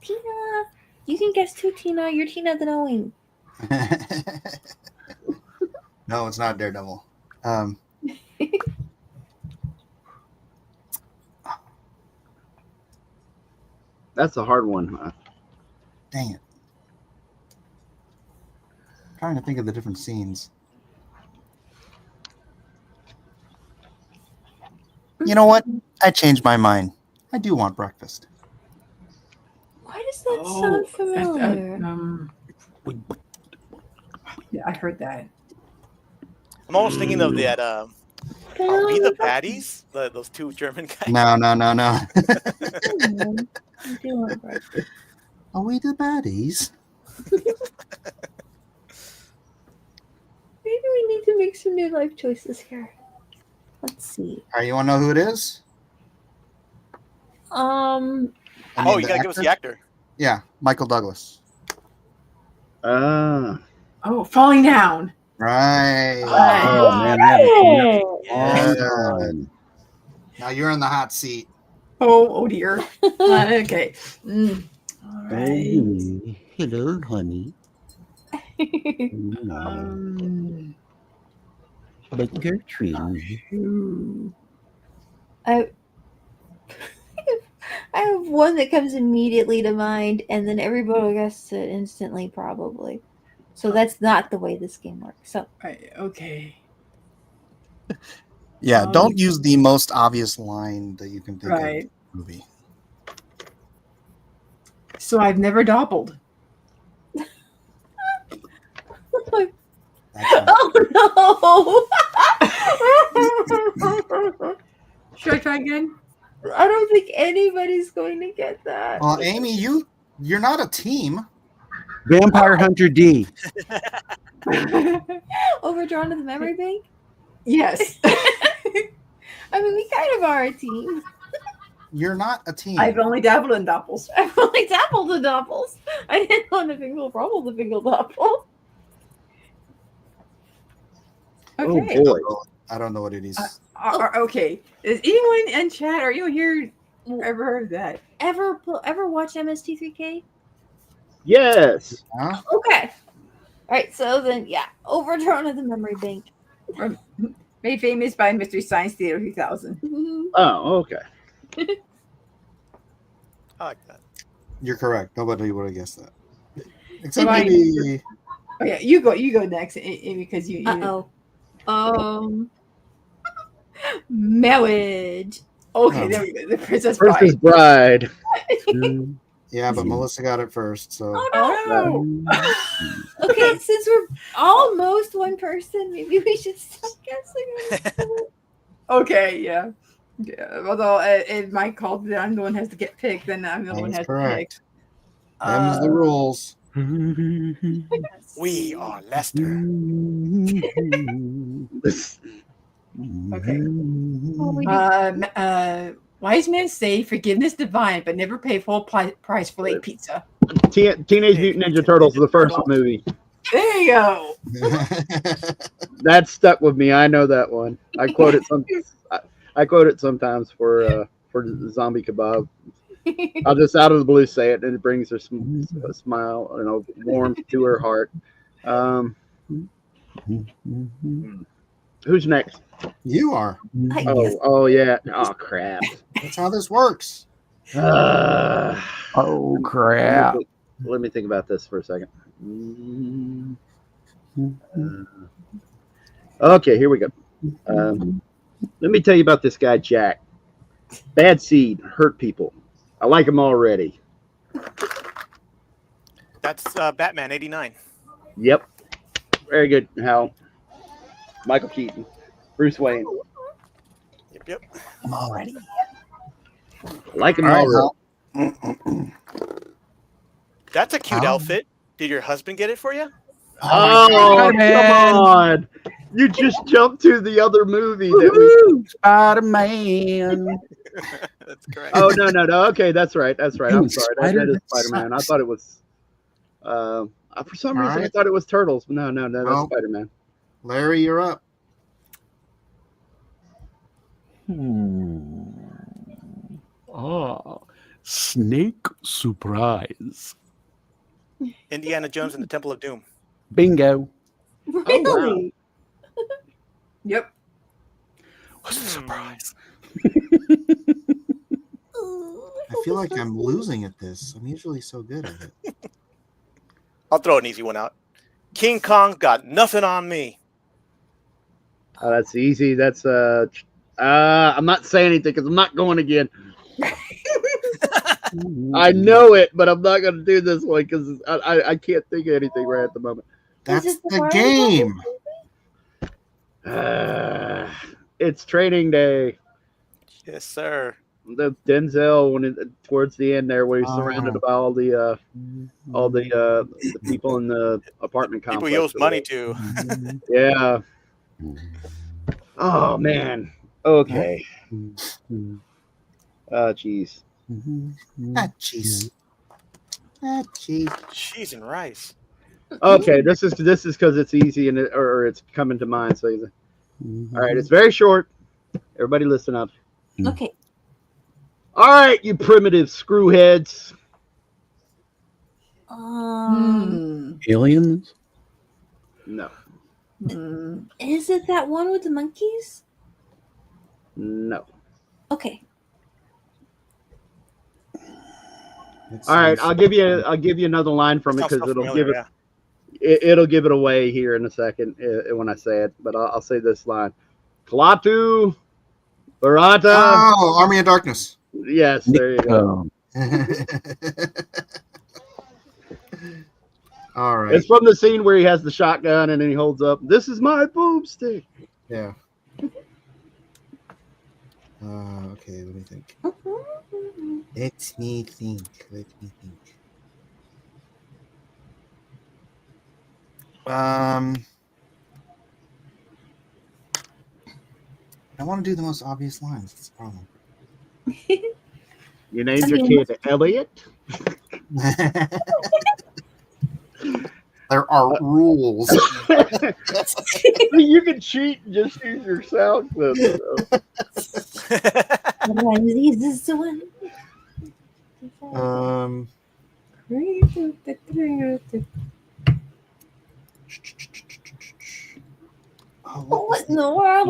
Tina. You can guess too, Tina. You're Tina the Knowing. No, it's not Daredevil. That's a hard one. Dang it. I'm trying to think of the different scenes. You know what? I changed my mind. I do want breakfast. Why does that sound familiar? Yeah, I heard that. I'm almost thinking of that. Are we the baddies? Those two German guys. No. I do want breakfast. Are we the baddies? Maybe we need to make some new life choices here. Let's see. All right, you want to know who it is? Oh, you gotta give us the actor. Yeah, Michael Douglas. Oh, Falling Down. Right. Oh, man, I haven't Yeah. Now you're in the hot seat. Oh dear. Okay. All right. Hello, honey. But Gertrude. I have one that comes immediately to mind, and then everybody guesses it instantly, probably. So that's not the way this game works. So Okay. Yeah, don't use the most obvious line that you can think of in Right. the movie. So I've never doppled. oh no! Should I try again? I don't think anybody's going to get that. Well, Amy, you're not a team. Vampire Hunter D. Overdrawn to the memory bank? Yes. I mean, we kind of are a team. You're not a team. I've only dabbled in doppels. I've only dabbled the doppels. I didn't want to fingle probble the fingle doppel. Okay. oh boy. I don't know what it is. Okay. Is anyone in chat? Are you here? Ever heard of that? Ever watch MST3K? Yes. Huh? Okay. All right. So then, yeah, Overdrawn to the memory bank. Made famous by Mystery Science Theater 3000. Oh, okay. I like that. You're correct. Nobody would have guessed that. Except Right. maybe. Oh yeah, you go next, Amy, because you. Marriage. Okay, Oh. there we go. The Princess Princess Bride. Bride. Yeah, but Melissa got it first, so. Oh no. Okay, since we're almost one person, maybe we should stop guessing. Okay, yeah. Yeah. Although it might call that I'm the one who has to get picked, then I'm the That one is who has to pick. correct. Them's the rules. We are Lester. Okay. Oh, Wise men say forgiveness divine, but never pay full price for late pizza. Teenage Mutant Ninja Turtles, the first movie. There you go. That stuck with me. I know that one. I quote it sometimes for the zombie kebab. I'll just out of the blue say it, and it brings her a smile, warmth to her heart. Who's next? You are. Oh yeah. Oh crap. That's how this works. Oh crap. Let me think about this for a second. Okay, here we go. Let me tell you about this guy, Jack. Bad seed, hurt people. I like him already. That's Batman '89. Yep. Very good, Hal. Michael Keaton. Bruce Wayne. Yep. I'm already. I like him All right, already. That's a cute Oh. outfit. Did your husband get it for you? Oh, come Spider-Man. on. You just jumped to the other movie that we. Spider-Man. That's correct. Oh, no. Okay, that's right. I'm Ooh, sorry. That is Spider-Man Spider-Man. I sucks. thought it was. For some All reason, I right. thought it was Turtles. No, that's Well. Spider-Man. Larry, you're up. Snake surprise. Indiana Jones and the Temple of Doom. Bingo. really? Yep. What's the surprise? I feel like I'm losing at this. I'm usually so good at it. I'll throw an easy one out. King Kong got nothing on me. Oh, that's easy. That's I'm not saying anything because I'm not going again. I know it, but I'm not going to do this one because I can't think of anything right at the moment. That's it the the Mario game. It's Training Day. Yes, sir. The Denzel towards the end there, where he's surrounded by all the people in the apartment People complex. he owes money to. Yeah. Oh man. Okay. Jeez. Ah, jeez. Ah, jeez. Cheese and rice. Okay, this is because it's easy and or it's coming to mind. So, all right, it's very short. Everybody, listen up. Okay. All right, you primitive screwheads. Aliens? No, Is it that one with the monkeys? no. Okay. All right, I'll give you another line from it Sounds because so it'll familiar, give it'll give it away here in a second when I say it. But I'll say this line: Klaatu, Barata. Oh, Army of Darkness. Yes, there you go. All right. It's from the scene where he has the shotgun and then he holds up. This is my boomstick. Yeah. Okay, let me think. Let me think. I want to do the most obvious lines. That's the problem. You named your kid Elliot? There are rules. You can cheat and just use your sound clip. Is this the one? What in the wild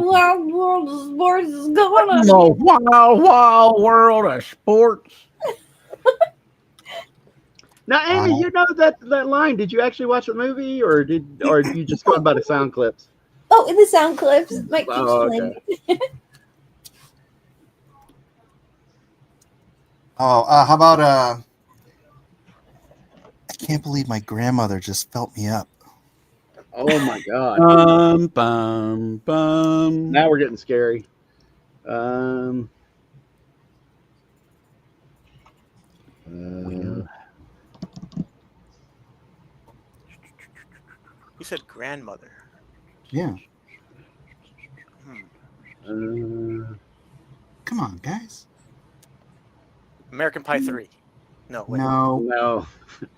world of sports is going on? No, wild world of sports. Now, Amy, you know that line. Did you actually watch the movie, or you just going by the sound clips? Oh, in the sound clips. Mike keeps Oh, playing. okay. How about I can't believe my grandmother just felt me up. Oh my God! Bum bum. Now we're getting scary. Well, You said grandmother. Yeah. Uh, Come on, guys. American Pie 3. No, wait. no,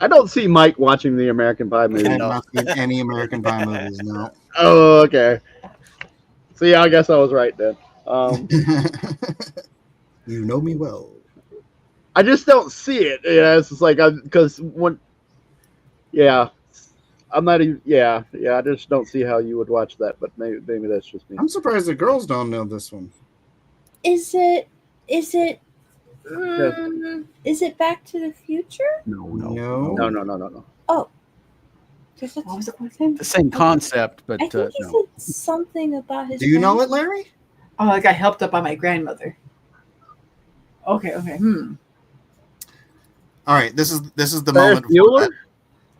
I don't see Mike watching the American Pie I movie. have No. not seen any American Pie movies. No. Oh, okay. So yeah, I guess I was right then. You know me well. I just don't see it. Yeah, it's just like because when, yeah, I'm not even. Yeah. I just don't see how you would watch that. But maybe that's just me. I'm surprised the girls don't know this one. Is it? Is it Back to the Future? no. No. Oh, What was the question? The same concept, but I think he no. said something about his. Do you know it, Larry? Oh, I got helped up by my grandmother. Okay. All right. This is the Ferris moment. before Bueller? that.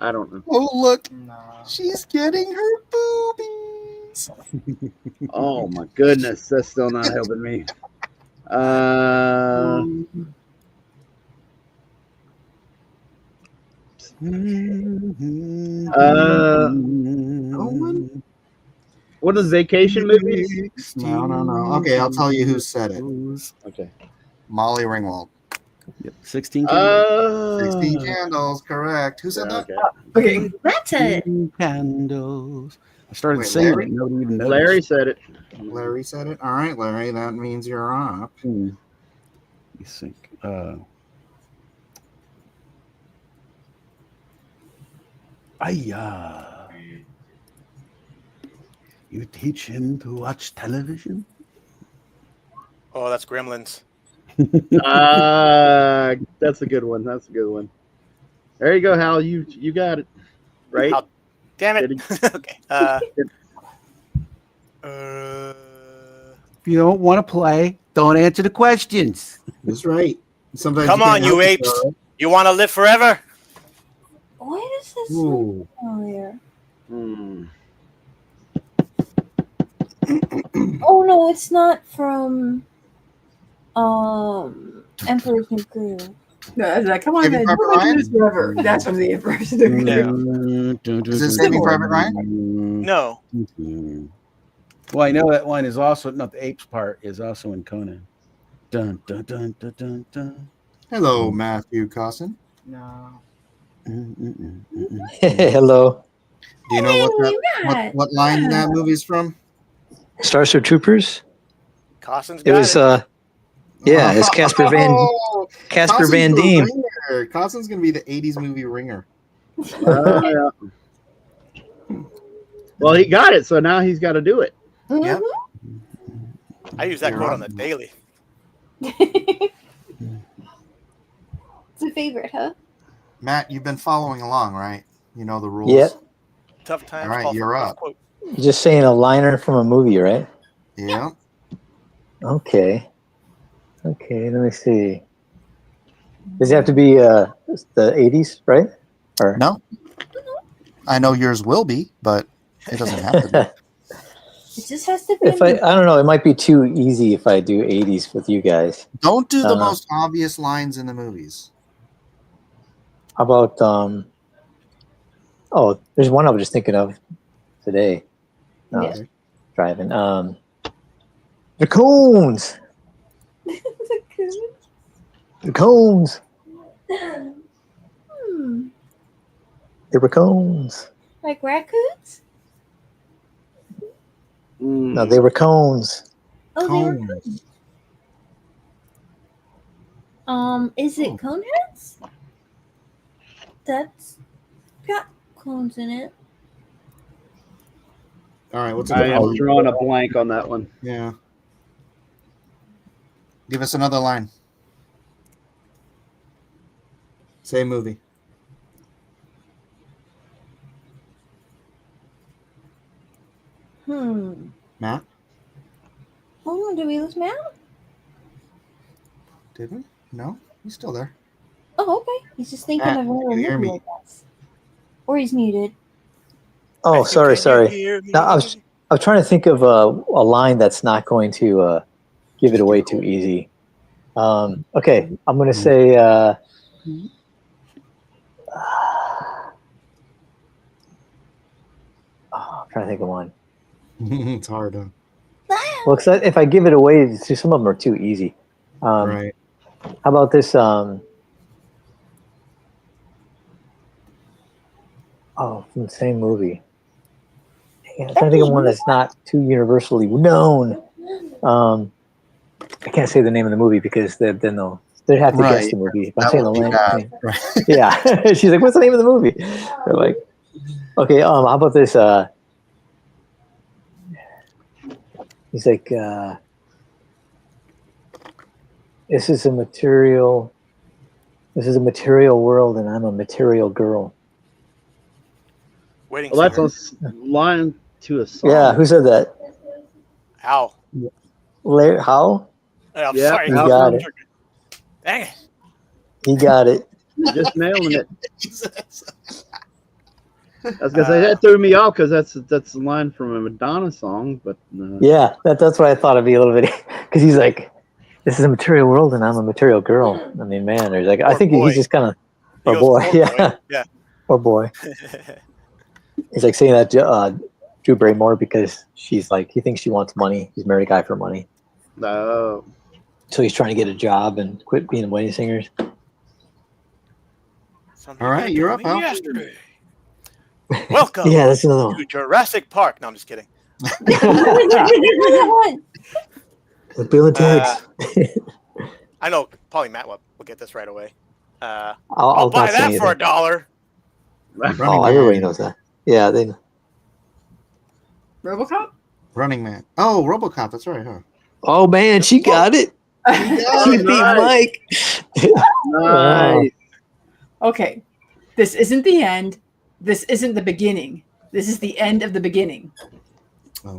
I don't know. Oh look, No. she's getting her boobies. Oh my goodness, that's still not helping me. What are the vacation movies? No. Okay, I'll tell you who said it. Okay. Molly Ringwald. Yep, 16 candles. 16 candles, correct. Who said that? Okay. That's it. 16 candles. I started Wait, singing Larry? it. Nobody even noticed. Larry said it. Larry said it. All right, Larry. That means you're up. You think? You teach him to watch television? Oh, that's Gremlins. That's a good one. There you go, Hal. You got it. Right? How- Damn it. Did Okay. If you don't want to play, don't answer the questions. That's right. Sometimes Come can't on, you help it, apes. though. You want to live forever? Why does this Ooh. sound familiar? Hmm. Oh no, it's not from Emperor's New Groove. No, I was like, come on, Saving man. Private We're gonna Ryan? do this forever. That's from the Emperor's New Groove. Is it Saving Private Ryan? No. Well, I know that one is also not the apes part is also in Conan. Dun dun dun dun dun dun. Hello, Matthew Cosson. No. Hello. Do you know Matt. what line that movie's from? Starship Troopers. Carson's It got was it. yeah, it's Casper Van Carson's Van the Diem. Ringer. Carson's gonna be the '80s movie Ringer. Yeah. Well, he got it, so now he's got to do it. Yep. I use that You're quote right. on the daily. It's a favorite, huh? Matt, you've been following along, right? You know the rules. Yeah, Tough times. All right, call for you're tough up. quote. you're just saying a liner from a movie, right? Yeah. Okay. Let me see. Does it have to be the 80s, right? Or No. I know yours will be, but it doesn't have to be. It just has to be. if I don't know, it might be too easy if I do 80s with you guys. Don't do the most obvious lines in the movies. How about oh, there's one I was just thinking of today. No, I was driving. The cones. The cones. They were cones. Like raccoons? No, they were cones. Oh, they were Cones. cones. Is it coneheads? That's got cones in it. All right, what's I another am line? drawing a blank on that one. Yeah. Give us another line. Same movie. Matt, Oh, did we lose Matt? did we? No, he's still there. Oh, okay. He's just thinking Matt, of another can you hear movie, me? I guess. Or he's muted. Oh, Matthew, sorry, can you sorry. hear No, I me? was trying to think of a line that's not going to give it Just away give it too away. easy. Okay, I'm going to say. I'm trying to think of one. It's hard, huh? Well, 'cause if I give it away, some of them are too easy. Right. How about this? From the same movie. I'm trying to think of one that's not too universally known. I can't say the name of the movie because then they'd have to guess Right. the movie. If I'm That saying would the be name, bad. Right. yeah. She's like, "What's the name of the movie?" They're like, "Okay, how about this?" He's like, "This is a material world, and I'm a material girl." Waiting Well, that's singer. a line to a song. Yeah, who said that? Ow. How? I'm Yeah, sorry. You Al got Sharpton. it. Dang it. He got it. Just nailing it. Jesus. I was gonna say that threw me off because that's a line from a Madonna song, but Yeah, that's what I thought it'd be a little bit because he's like, "This is a material world, and I'm a material girl." I mean, man, there's like, I Or think boy. he's just kind of, He or goes, boy, "Or yeah, boy." Yeah. or boy. He's like saying that Drew Barrymore because she's like, he thinks she wants money. He's married a guy for money, no. so he's trying to get a job and quit being a wedding singer. Somebody All right, did you're tell up, me Al. yesterday. Welcome Yeah, that's another to one. Jurassic Park. No, I'm just kidding. Bill and Ted's. I know probably Matt will get this right away. I'll buy not say that for anything. $1. Running Everybody Man. knows that. Yeah, they. RoboCop. Running Man. Oh, RoboCop. That's right, huh? Oh man, she got it. got She it. beat Nice. Mike. Nice. Okay, this isn't the end. This isn't the beginning. This is the end of the beginning.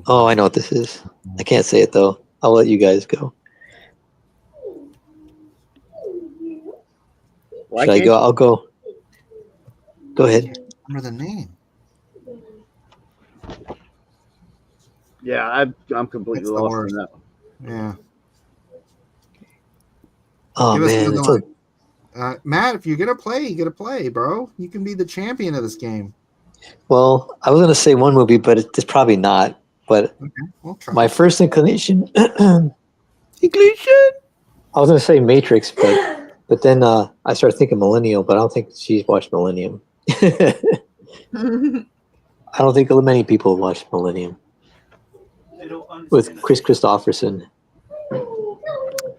Oh, I know what this is. I can't say it though. I'll let you guys go. Why Should I can't go? you? I'll go. Go ahead. Remember the name? Yeah, I'm completely It's the lost worst. in that one. Yeah. Oh Give us man, another it's one. Matt, if you're gonna play, you gotta play, bro. You can be the champion of this game. well, I was gonna say one movie, but it's probably not. But Okay, we'll try. my first inclination, I was gonna say Matrix, but then I started thinking Millennium, but I don't think she's watched Millennium. I don't think many people have watched Millennium with Chris Christopherson.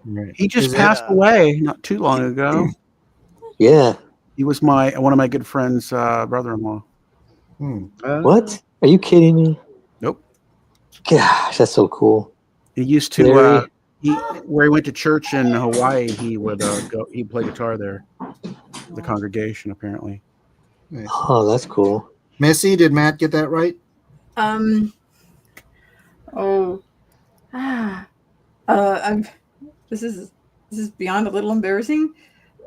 Right. He just Is it- passed away not too long ago. Yeah. He was one of my good friend's brother-in-law. What? Are you kidding me? Nope. Gosh, that's so cool. He used to Larry. where he went to church in Hawaii. He would go. He played guitar there. The congregation apparently. Nice. Oh, that's cool. Missy, did Matt get that right? Oh. This is beyond a little embarrassing.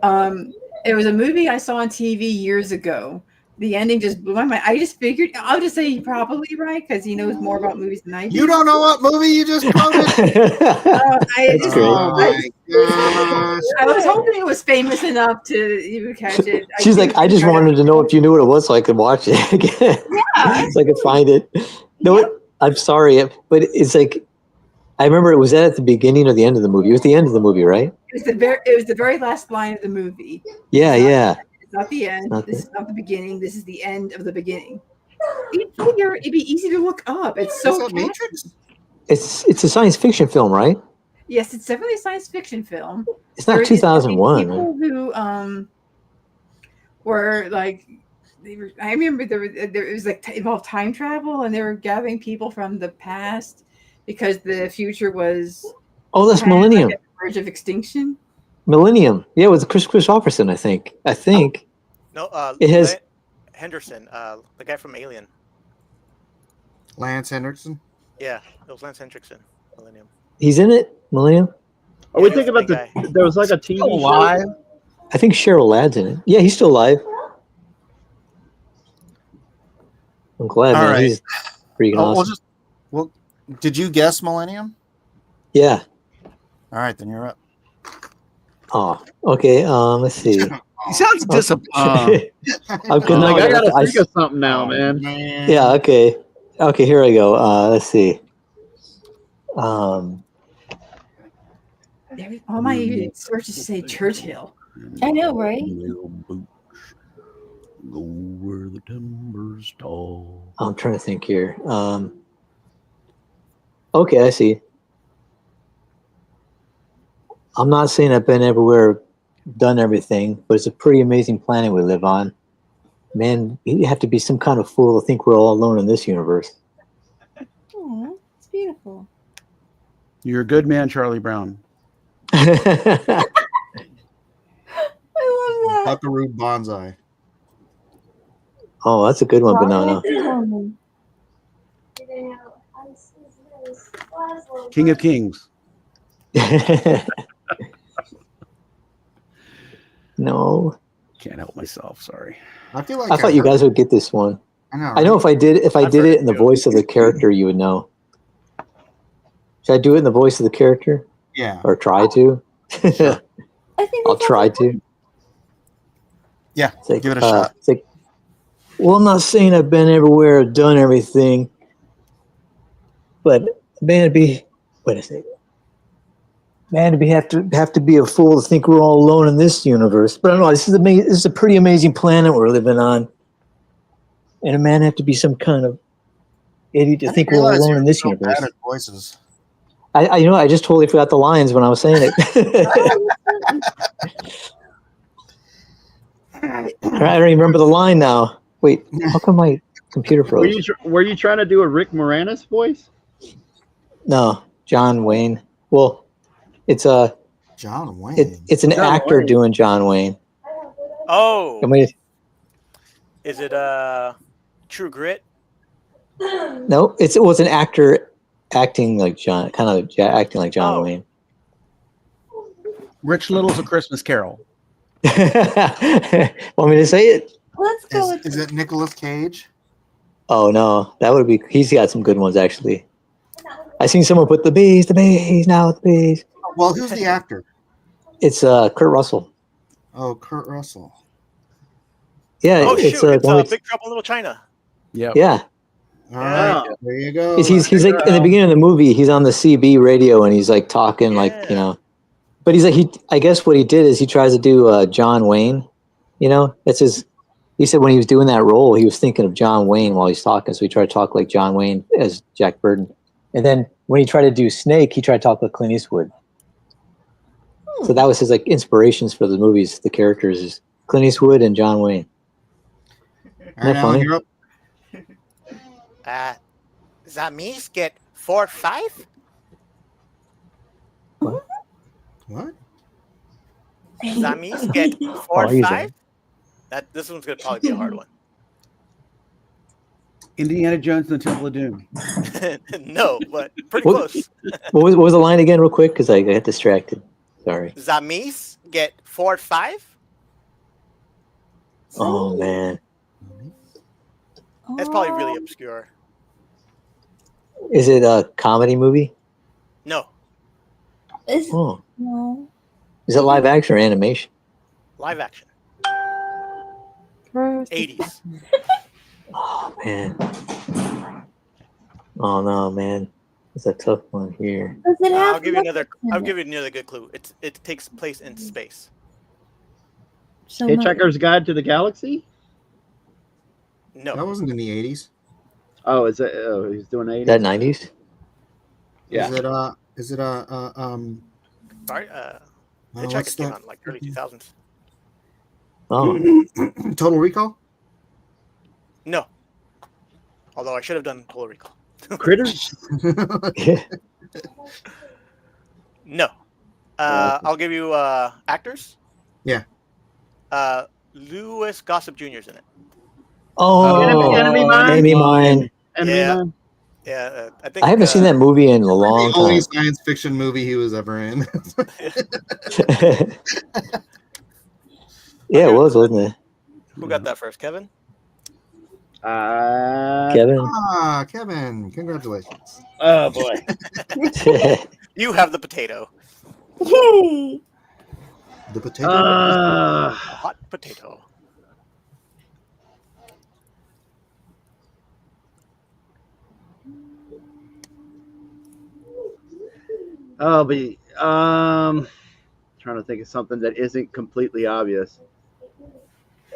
It was a movie I saw on TV years ago. The ending just blew my mind. I just figured I'll just say probably right because he knows more about movies than I do. You don't know what movie you just quoted? That's great. Oh my gosh. I was hoping it was famous enough to you would catch it. She's like, I just wanted to know if you knew what it was so I could watch it again. Yeah. So I could find it. No, I'm sorry, but it's like I remember it was at the beginning or the end of the movie. It was the end of the movie, right? It was the very last line of the movie. Yeah, yeah. It's not the end. Not This is not the beginning. This is the end of the beginning. It'd be easy to look up. It's so Is that Matrix? It's a science fiction film, right? Yes, it's definitely a science fiction film. It's not There is 2001. People who were like, I remember it was like involved time travel, and they were gathering people from the past because the future was. Oh, that's Millennium. Like at the verge of extinction. Millennium. Yeah, with Chris Christopherson, I think. No, it has Henderson, the guy from Alien. Lance Henriksen? Yeah, it was Lance Hendrickson, Millennium. He's in it, Millennium. Are Yeah, we he was thinking about the the? main guy. There was like a Still TV show. alive. I think Cheryl Ladd's in it. Yeah, he's still alive. I'm glad, All man. right. He's freaking Oh, awesome. well, did you guess Millennium? Yeah. All right, then you're up. Oh, okay. Let's see. He sounds disappointed. I'm Cause like I gotta I- think of something now, Oh, man. Yeah. Okay. Okay. Here I go. Let's see. All my sources say Churchill. I know, right? Little boots go where the timbers tall. I'm trying to think here. Okay, I see. I'm not saying I've been everywhere, done everything, but it's a pretty amazing planet we live on. Man, you have to be some kind of fool to think we're all alone in this universe. Oh, it's beautiful. You're a good man, Charlie Brown. I love that. Buckaroo Banzai. Oh, that's a good one, but no. King of Kings. No. Can't help myself. Sorry. I feel like I thought you guys would get this one. I know. I know right? if I I've did heard it it in the too. voice of the character, you would know. Should I do it in the voice of the character? Yeah. Or try to? Sure. I think I'll that's try awesome. to. Yeah. It's like, Give it a shot. It's like, well, I'm not saying I've been everywhere, or done everything, but man, wait a second. Man, we have to be a fool to think we're all alone in this universe. But I don't know. This is a pretty amazing planet we're living on, and a man have to be some kind of idiot to think we're all alone in this so universe. bad at voices. I just totally forgot the lines when I was saying it. I don't remember the line now. Wait, how come my computer froze? Were you trying to do a Rick Moranis voice? No, John Wayne. Well, it's John Wayne. it's an John actor Wayne. doing John Wayne. Oh, I mean, is it True Grit? no, it was an actor acting like John, acting like John Oh. Wayne. Rich Little's A Christmas Carol. Want me to say it? Let's go with Is it Nicolas Cage? Oh no, that would be. He's got some good ones actually. I seen someone put the bees, now the bees. Well, who's the actor? It's Kurt Russell. Oh, Kurt Russell. Yeah, Oh it's shoot! It's one with- Big Trouble in Little China. Yep. yeah. All right, Yeah. there you go. He's like in the beginning of the movie, he's on the CB radio and he's like talking like, you Yeah. know, but he's like, I guess what he did is he tries to do John Wayne, you know, that's his, he said when he was doing that role, he was thinking of John Wayne while he's talking. So he tried to talk like John Wayne as Jack Burton. And then when he tried to do Snake, he tried to talk like Clint Eastwood. So that was his like inspirations for the movies, the characters is Clint Eastwood and John Wayne. All right, that Alan, funny? you're up. Zamis get 4-5. What? Zamis get Oh, he's 4-5. This one's gonna probably be a hard one. Indiana Jones and the Temple of Doom. No, but pretty What? close. What was the line again real quick? Because I got distracted. Sorry. Zamis get 4-5. Oh man. That's probably really obscure. Is it a comedy movie? No, Is, Oh. no. Is it live action or animation? live action. 80s. Oh man. Oh no, man. It's a tough one here. Does it have I'll give you muppets another. in I'll it? give you another good clue. It takes place in space. So much- Hitchhiker's Guide to the Galaxy? That No, wasn't in the 80s. Oh, is it? Oh, he's doing 80s. That 90s? Yeah. Is it sorry. what's Hitchhiker came that? out in like early 2000s. Oh. Total Recall? No, although I should have done Total Recall. Critters? No. I'll give you actors. Yeah. Louis Gossip Jr.'s in it. Oh, Enemy Mine? Enemy Mine. Enemy Yeah. Mine? Yeah, I think I haven't seen that movie in a long The only time. science fiction movie he was ever in. Yeah, it was, wasn't it? Who got that first, Kevin? Kevin. Kevin, congratulations. Oh boy. You have the potato. Yay! The potato. A hot potato. Oh, but trying to think of something that isn't completely obvious.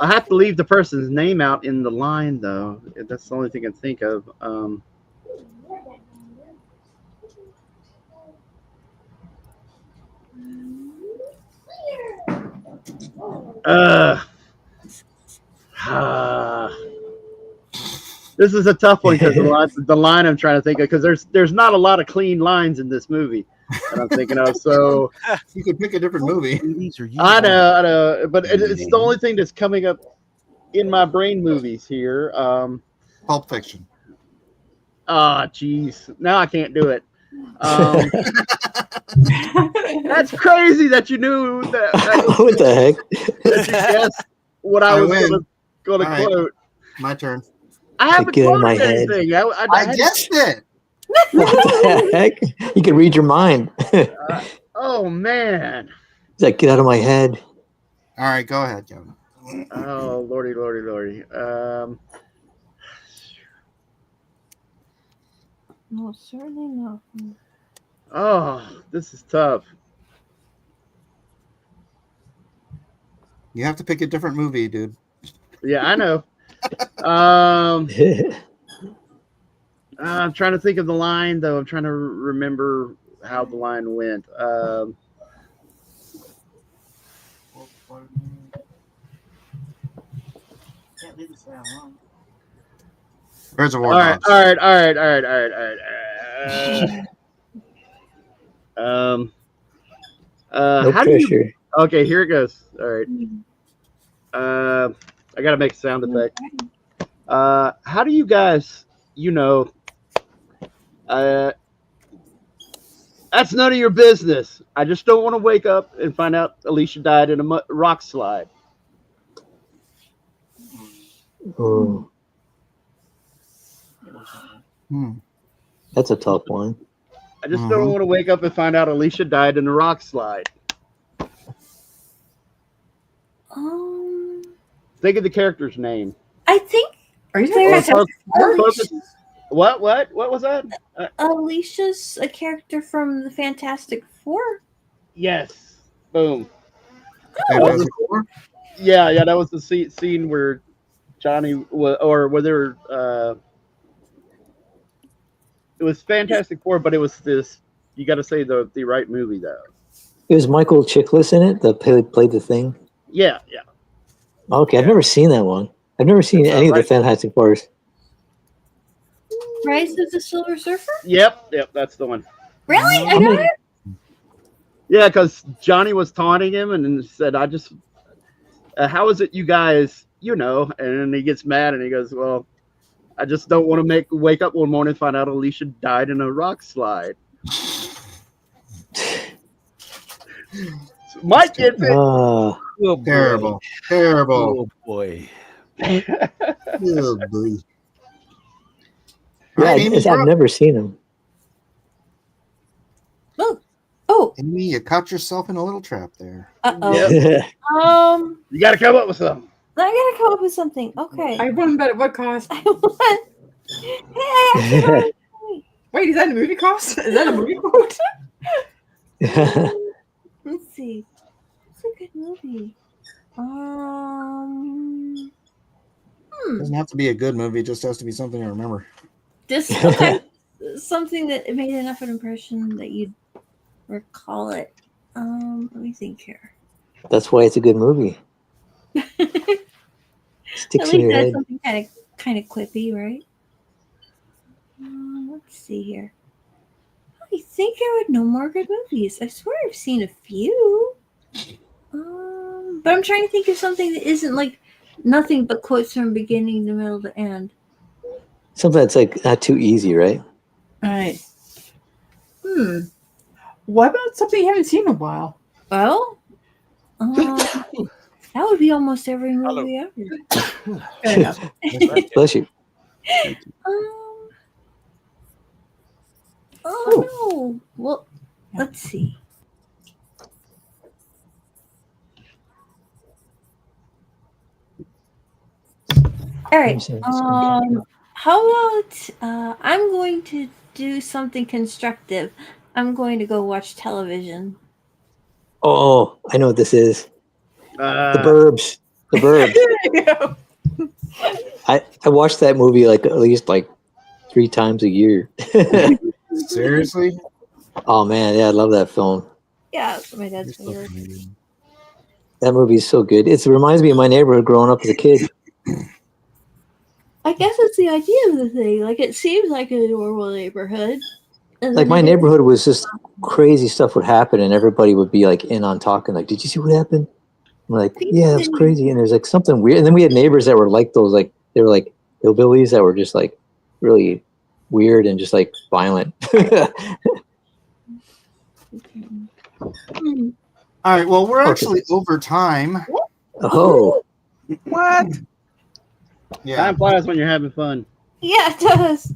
I have to leave the person's name out in the line, though. That's the only thing I can think of. This is a tough one because the line I'm trying to think of, because there's not a lot of clean lines in this movie that I'm thinking of. So You could pick a different movie. I know, but it's the only thing that's coming up in my brain movies here. Pulp Fiction. Jeez, now I can't do it. That's crazy that you knew that. What the heck? That you guessed what I was going to All right. quote. My turn. I haven't Get in my quoted head. anything. I guessed it. What the heck? You can read your mind. Oh man. He's like, get out of my head. All right, go ahead, Kevin. Oh lordy. No, certainly not. Oh, this is tough. You have to pick a different movie, dude. Yeah, I know. I'm trying to think of the line, though. I'm trying to remember how the line went. Reservoir All right. No How pressure. do you? Okay, here it goes. All right. I gotta make a sound effect. How do you guys? That's none of your business. I just don't want to wake up and find out Alicia died in a rock slide. Oh, Hmm. that's a tough one. I just don't want to wake up and find out Alicia died in a rock slide. Think of the character's name. I think Are you Claire talking about Focus. What was that? Alicia's a character from the Fantastic Four. Yes. Boom. Fantastic Four? Yeah. That was the scene where Johnny or whether it was Fantastic Four, but it was this. You got to say the right movie though. It was Michael Chiklis in it that played the thing. Yeah. Okay, I've never seen that one. I've never seen any of the Fantastic Fours. Rise of the Silver Surfer? Yep, that's the one. Really? I got it? Yeah, because Johnny was taunting him and said, I just, how is it you guys, and then he gets mad and he goes, well, I just don't want to wake up one morning and find out Alicia died in a rock slide. Mike gets it. Oh, Terrible. Oh boy. Oh, boy. Yeah, Right, Amy, I've never seen him. Oh. Amy, you caught yourself in a little trap there. Uh-oh. Yeah. You got to come up with something. I gotta come up with something. Okay. I won, but at what cost? Hey, Wait, is that a movie cost? Is that a movie quote? let's see. It's a good movie. It doesn't have to be a good movie, it just has to be something I remember. Just something that made enough of an impression that you'd recall it. Let me think here. That's why it's a good movie. Sticks At in least your that's head. something kind of quippy, right? Let's see here. I think I would know more good movies. I swear I've seen a few. But I'm trying to think of something that isn't like nothing but quotes from beginning to middle to end. Something that's like not too easy, right? All right. What about something you haven't seen in a while? Well, that would be almost every movie ever. Fair enough. Bless you. Oh no. Well, let's see. All right. How about I'm going to do something constructive. I'm going to go watch television. Oh, I know what this is. The Burbs. The Burbs. There you go. I watched that movie like at least like 3 times a year. Seriously? Oh man, yeah, I love that film. Yeah, my dad's favorite. That movie is so good. It reminds me of my neighborhood growing up as a kid. I guess that's the idea of the thing. Like, it seems like a normal neighborhood. And Like then my it is- neighborhood was just crazy stuff would happen and everybody would be like in on talking like, did you see what happened? I'm like, yeah, it's crazy. And there's like something weird. And then we had neighbors that were like those, like they were like hillbillies that were just like really weird and just like violent. All right. Well, we're actually over time. Oh, What? Yeah. Time flies when you're having fun. Yeah, it does.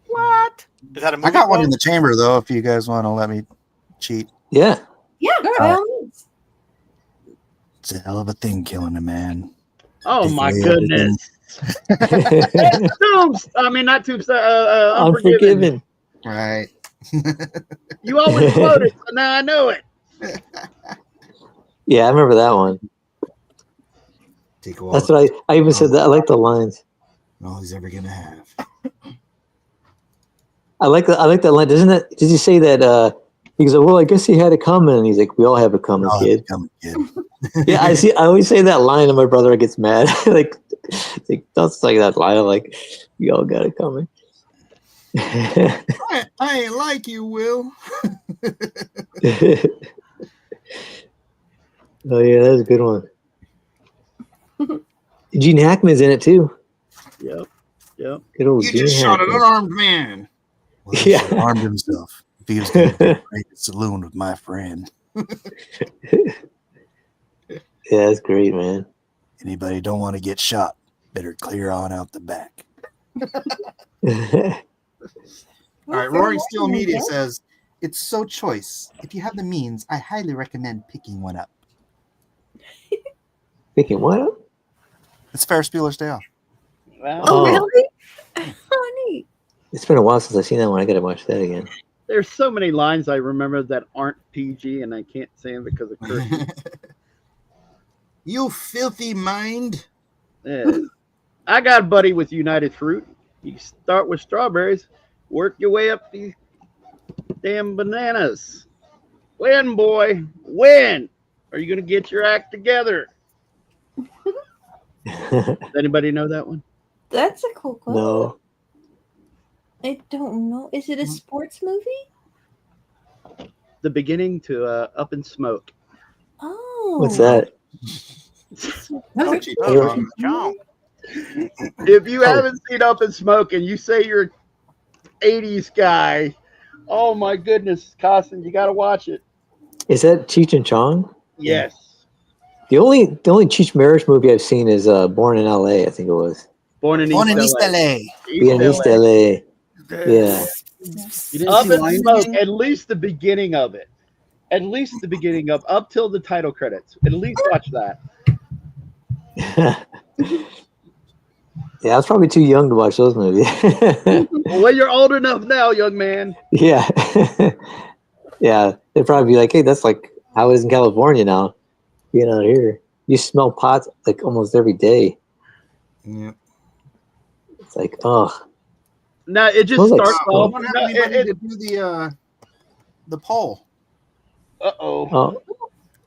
What? Is that a movie? I got one quote? in the chamber though. If you guys want to let me cheat, yeah. Yeah, by all means. it's a hell of a thing killing a man. Oh Take my away goodness. Tombs. I mean, not Tombs. Unforgiven. Unforgiven. Right. You always quote it, so now I know it. Yeah, I remember that one. Take away That's what I even said that. I like the lines. all he's ever gonna have. I like that line. Doesn't that? Did you say that? He goes, well, I guess he had it coming. And he's like, we all have it coming, All kid. coming, kid. Yeah, I see. I always say that line, and my brother gets mad. like, don't say that line. I'm like, you all got it coming. I ain't like you, Will. Oh yeah, that's a good one. Gene Hackman's in it too. Yep. Good old You Gene just shot an Hackman. unarmed man. Well, he Yeah. should have armed himself if he was going to break the saloon with my friend. Yeah, that's great, man. Anybody don't want to get shot, better clear on out the back. All right, Roaring Steel Media says, it's so choice. If you have the means, I highly recommend picking one up. Picking what up? It's Ferris Bueller's Day Off. Well, Oh, Oh. really? Oh, neat. It's been a while since I've seen that one. I gotta watch that again. there's so many lines I remember that aren't PG, and I can't say them because of cursing. You filthy mind. Yeah. I got a buddy with United Fruit. You start with strawberries, work your way up these damn bananas. Win, boy, win. Are you gonna get your act together? Does anybody know that one? That's a cool quote. No. I don't know. Is it a sports movie? The beginning to Up in Smoke. Oh. What's that? That's actually Oh, John. If you haven't seen Up in Smoke and you say you're an 80s guy, oh my goodness, Costin, you got to watch it. Is that Cheech and Chong? Yes. The only Cheech Marriage movie I've seen is Born in L.A. I think it was. Born in Born in East East LA. LA. Yeah, in East L.A. Yeah. You didn't Up see in Lion Smoke, King? at least the beginning of it. At least the beginning of up till the title credits. At least watch that. Yeah, I was probably too young to watch those movies. Well, you're old enough now, young man. Yeah. Yeah. They'd probably be like, hey, that's like how it is in California now. Being out here. You smell pot like almost every day. Yeah. It's like, oh. No, it just Smells like starts smoke. off. What No, happened to anybody to do the poll? uh-oh. Oh.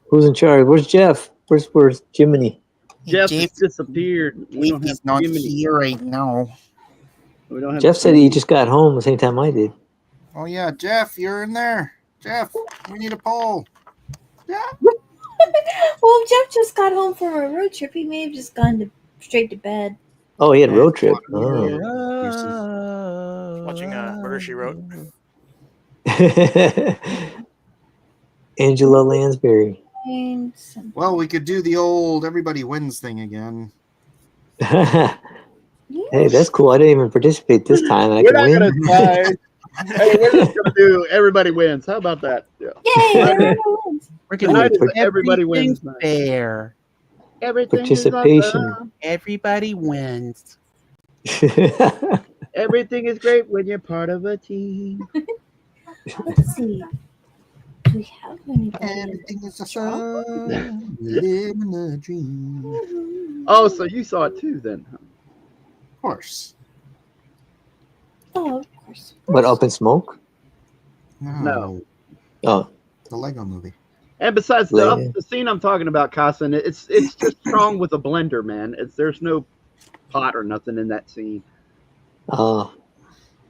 Who's in charge? Where's Jeff? Where's Jiminy? Jeff has disappeared. We don't have He's not Jiminy. here right now. We don't have Jeff said he just got home the same time I did. Oh yeah, Jeff, you're in there. Jeff, we need a poll. Yeah. Well, Jeff just got home from a road trip. He may have just gone straight to bed. Oh, he had a road trip. Oh. Well, Watching Murder, She Wrote. Angela Lansbury. Well, we could do the old everybody wins thing again. Hey, that's cool. I didn't even participate this time. I We're can not win. gonna try. Hey, we're just gonna do everybody wins. How about that? Yeah. Yay! Everyone wins. We're Tonight gonna is everybody wins everything's night. fair. Everything is Participation. awesome. Everybody wins. Everything is great when you're part of a team. Let's see. Do we have anybody? Everything is a fun, living a dream. Oh, so you saw it too then? Huh? Of course. Oh, of course. What, Up in Smoke? No. Oh, The Lego movie. And besides Later. the scene I'm talking about, Carson, it's just strong with a blender, man. There's no pot or nothing in that scene. oh.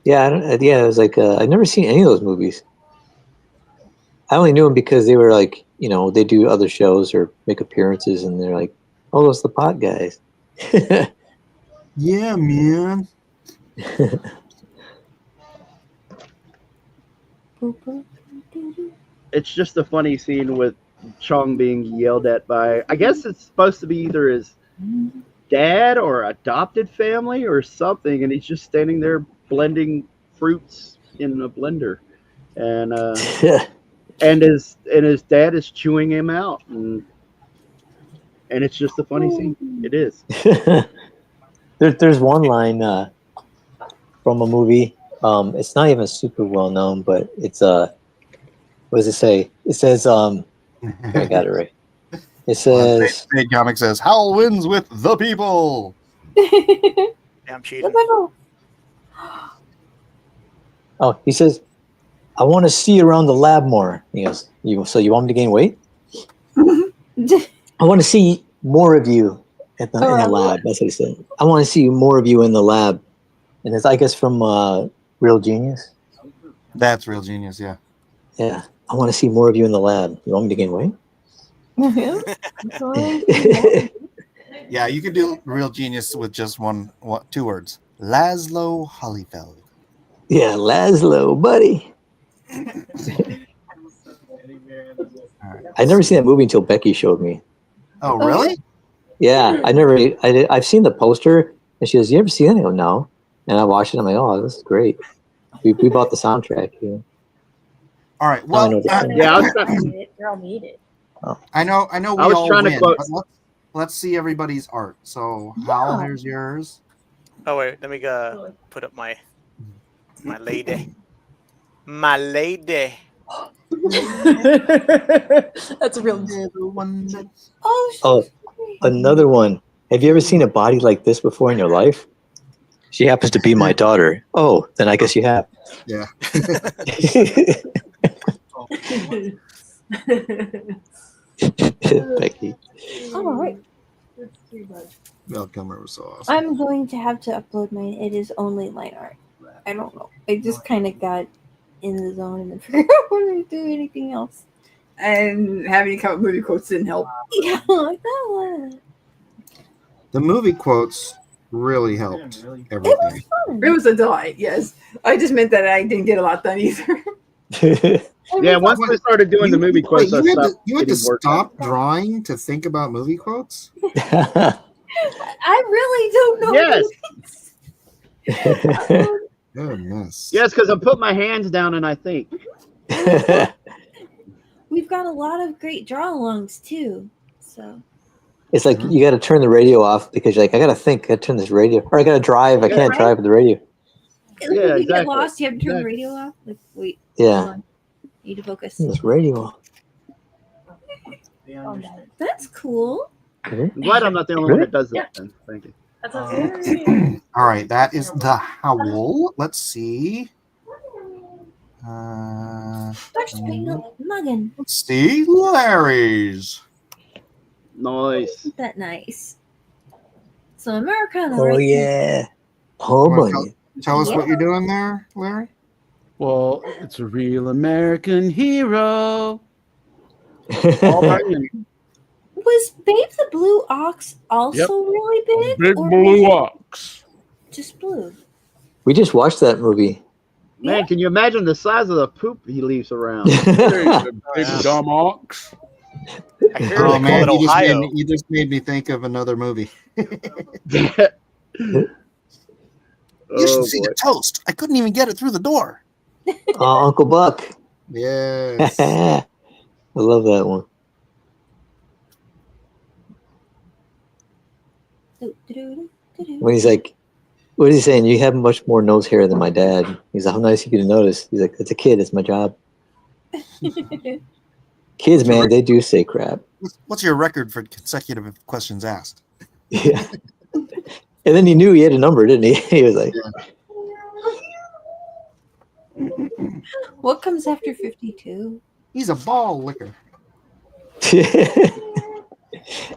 Yeah, it was like, I've never seen any of those movies. I only knew them because they were like, they do other shows or make appearances, and they're like, oh, those the pot guys. Yeah, man. It's just a funny scene with Chong being yelled at by, I guess it's supposed to be either his dad or adopted family or something, and he's just standing there blending fruits in a blender, and his dad is chewing him out, and it's just a funny scene. It is. There's one line from a movie. It's not even super well known, but it's what does it say? It says I got it right. It says Big Comic says Howl wins with the people. Damn cheating. oh, he says, I want to see you around the lab more. He goes, so you want me to gain weight? I want to see more of you in the lab. That's what he said. I want to see more of you in the lab. And it's, I guess, from Real Genius. That's Real Genius, yeah. Yeah. I want to see more of you in the lab. You want me to gain weight? Yeah, you could do Real Genius with just two words. Laszlo Holyfeld. Yeah, Laszlo, buddy. I'd never seen that movie until Becky showed me. Oh, really? Yeah, I've seen the poster, and she goes, you ever seen it? I go, no. And I watched it, I'm like, oh, this is great. We bought the soundtrack. Yeah. All right. Well, Girl need it. I know we I was all trying to win, quote- but let's see everybody's art. So, Hal, here's yours. Oh wait, let me put up my lady. My lady. That's a real. Oh, another one. Have you ever seen a body like this before in your life? She happens to be my daughter. Oh, then I guess you have. Yeah. Becky. All right. Welcome, it was so awesome. I'm going to have to upload mine. It is only line art. I don't know. I just kind of got in the zone and then figured out what to do anything else. And having to come up with movie quotes didn't help. Yeah, like that one. The movie quotes really helped It was everything. fun. It was a delight, yes. I just meant that I didn't get a lot done either. Yeah, once I started doing the movie quotes, you had to getting worked stop drawing to think about movie quotes? I really don't know. Yes. Goodness. Yes, because I put my hands down and I think. We've got a lot of great draw-alongs too. So It's like you got to turn the radio off because you're like, I got to think. I got to turn this radio, or I got to drive. I can't drive with the radio. when you get lost, you have to turn the radio off. Like, wait. Yeah. Hold on. Need to focus. This radio off. That's cool. I'm glad I'm not the only one that does that. Then. Thank you. That's awesome. All right, that is the Howl. Let's see. Muggin. Let's see. Larry's. Nice. Isn't that nice? So Americana. Oh, right? yeah. Oh, Wanna boy. Tell us what you're doing there, Larry. Well, it's a real American hero. Was Babe the Blue Ox also really big? Big or blue was it ox. just blue? We just watched that movie Man, can you imagine the size of the poop he leaves around? The big dumb ox. I hear Oh they call man, it Ohio. you just made me think of another movie. You should Oh, see boy. the toast. I couldn't even get it through the door. Uncle Buck. Yes. I love that one. When he's like, what is he saying? You have much more nose hair than my dad. He's like, how nice you can notice. He's like, it's a kid. It's my job. Kids, man, they do say crap. What's your record for consecutive questions asked? Yeah. And then he knew he had a number, didn't he? He was like, What comes after 52? He's a ball licker. it's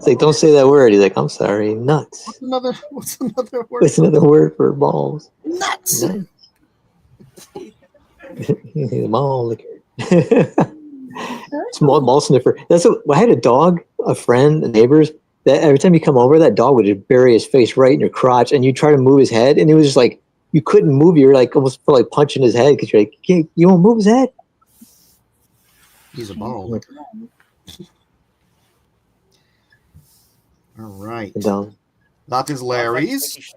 like, don't say that word. He's like, I'm sorry, nuts. What's another word? What's another word for balls? Nuts. Ball liquor. Small ball sniffer. That's what I had a dog, a friend, neighbors. That every time you come over, that dog would just bury his face right in your crotch, and you try to move his head, and it was just like you couldn't move. You're like almost feel like punching his head because you're like, you won't move his head. He's a ball licker. All right. That is Larry's.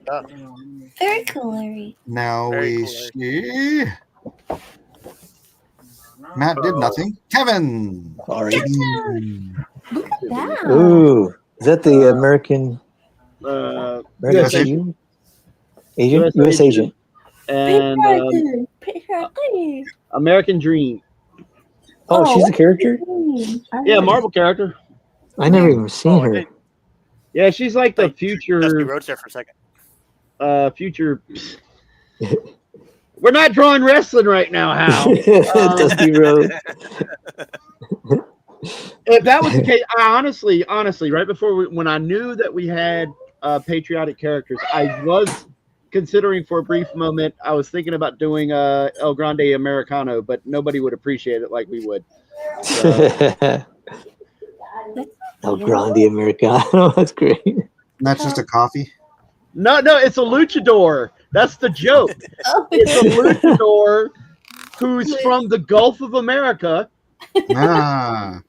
Very cool, Larry. Now Very we cool, see. Matt did nothing. Kevin. All right. Look at that. Ooh, is that the American US agent? U.S. agent. And American Dream. Oh, she's a character? Yeah, Marvel character. I never even seen her. Yeah, she's like the future. Dusty Rhodes there for a second. Future. We're not drawing wrestling right now, Hal. Dusty Rhodes. If that was the case, I honestly, right before when I knew that we had patriotic characters, I was considering for a brief moment. I was thinking about doing El Grande Americano, but nobody would appreciate it like we would. So. El Grande Americano. That's great. And that's just a coffee? No, it's a luchador. That's the joke. It's a luchador who's from the Gulf of America. Ah.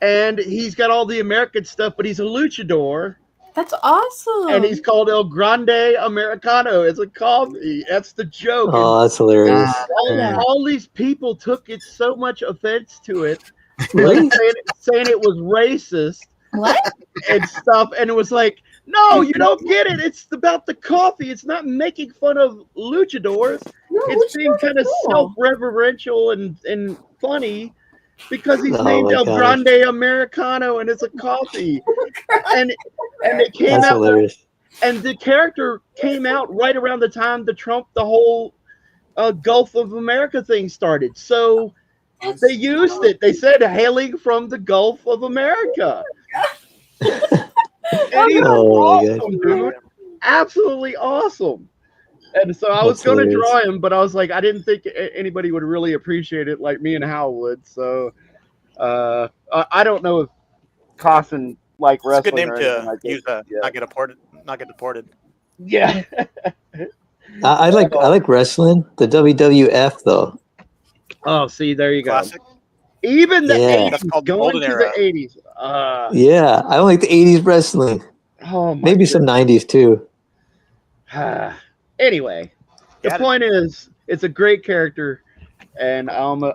And he's got all the American stuff, but he's a luchador. That's awesome. And he's called El Grande Americano. It's a coffee. That's the joke. Oh, that's hilarious. All these people took it so much offense to it. Really? saying it was racist. What? And stuff. And it was like, no, you don't get it. It's about the coffee. It's not making fun of luchadors. No, It's being kind of cool. self-reverential and funny because he's Oh named my El gosh. Grande Americano and it's a coffee. and it came That's out hilarious. and the character came out right around the time the whole Gulf of America thing started. So they used it. They said hailing from the Gulf of America. And he was Oh my awesome, dude. Absolutely awesome. And so I was That's going to hilarious. draw him, but I was like, I didn't think anybody would really appreciate it like me and Hal would. So I don't know if Costin like It's a good wrestling name or to anything like use. that. Not get deported. Yeah. I like wrestling. The WWF though. Oh, see, there you go. Classic. Even the Yeah. 80s, That's called the going golden to era. the 80s. Yeah, I like the '80s wrestling. Oh my Maybe some '90s too. Anyway, the Got it. point is, it's a great character, and I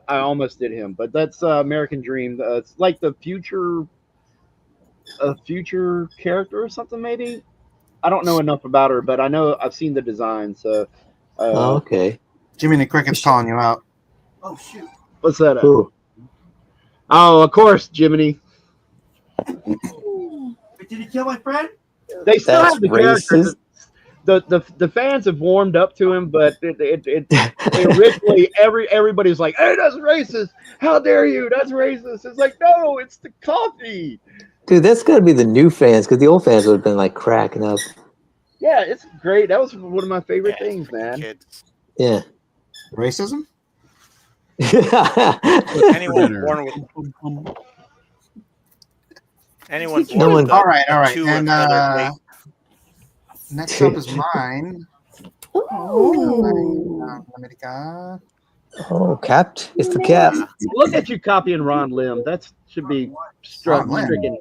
almost did him, but that's American Dream. It's like the future character or something, maybe. I don't know enough about her, but I know I've seen the design. So, Oh, okay. Jimmy the Cricket's calling you out. Oh shoot! what's that? Ooh. Oh, of course, Jiminy. Wait, did he kill my friend? They still That's have the character. racist. The fans have warmed up to him, but originally everybody was like, "Hey, that's racist! How dare you? That's racist!" It's like, no, it's the coffee. Dude, that's got to be the new fans because the old fans would have been like cracking up. Yeah, it's great. That was one of my favorite things, man. Kids. Yeah. Racism? Anyone born with anyone born No one- with All right. two And another weight. next up is mine. Ooh. America. Oh, capped. It's the cap. Look at you copying Ron Lim. That should be Ron Lim. stricken.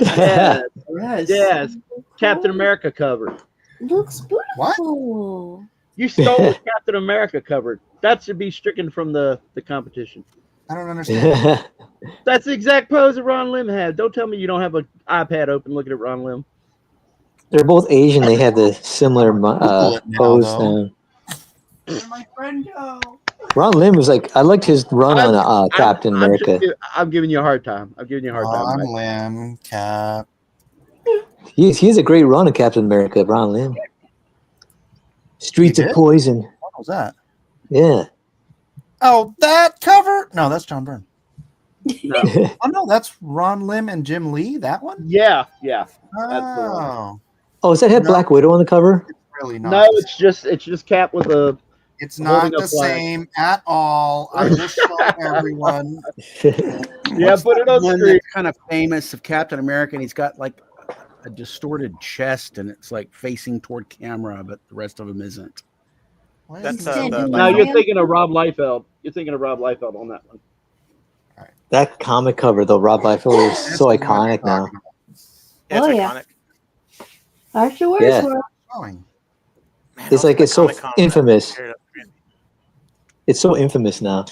Yes. Yes. Captain America cover. Looks What? beautiful. You stole the Captain America cover. That should be stricken from the competition. I don't understand. That's the exact pose that Ron Lim had. Don't tell me you don't have an iPad open looking at Ron Lim. They're both Asian. They have the similar Google it now, pose. though. My friend, Ron Lim was like, I liked his run on Captain America. I'm giving you a hard time. I'm giving you a hard time. Ron Lim, Cap. He has a great run on Captain America, Ron Lim. Streets He of did? Poison. What was that? Yeah. Oh, that cover? No, that's John Byrne. No. Oh, no, that's Ron Lim and Jim Lee, that one? Yeah. That's Oh, Oh, does that have No. Black Widow on the cover? it's really not. No, it's just Cap with a. It's not holding a the flag. same at all. I will show everyone. Yeah, put it on One screen. that's kind of famous of Captain America, and he's got like a distorted chest, and it's like facing toward camera, but the rest of him isn't. What That's is the this? No, you're thinking of Rob Liefeld. You're thinking of Rob Liefeld on that one. That comic cover, though, Rob Liefeld is That's so the one I'm iconic now. talking about. Yeah, it's Oh, yeah. iconic. After Yeah. World. Showing. Man, It's those like are it's so Comic-Con infamous. material. It's so infamous now.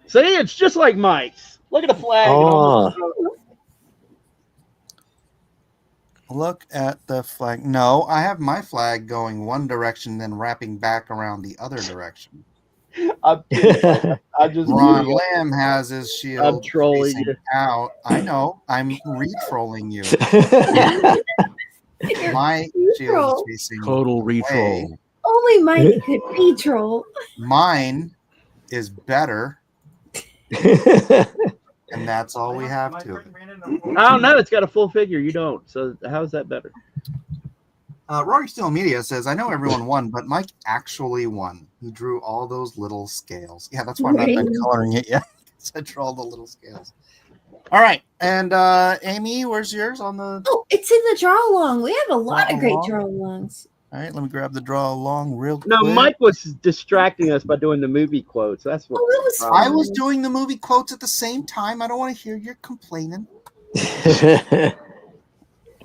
See, it's just like Mike's. Look at the flag. Oh. Look at the flag. No, I have my flag going one direction, then wrapping back around the other direction. I'm kidding. I just Ron Lim has his shield I'm trolling facing you. out. I know. I'm re-trolling you. My shield is facing Total away. retroll. Only Mike could be troll. Mine is better, and that's all we have to it. I don't know. It's got a full figure. You don't. So how's that better? Rory Steel Media says, I know everyone won, but Mike actually won. He drew all those little scales. Yeah, that's why I'm not done coloring it yet. I drew all the little scales. All right. And Amy, where's yours on the... Oh, it's in the draw along. We have a lot of great Draw-along? draw alongs. All right, let me grab the draw along real quick. No, Mike was distracting us by doing the movie quotes. That's what. Oh, that was I was doing the movie quotes at the same time. I don't want to hear you complaining.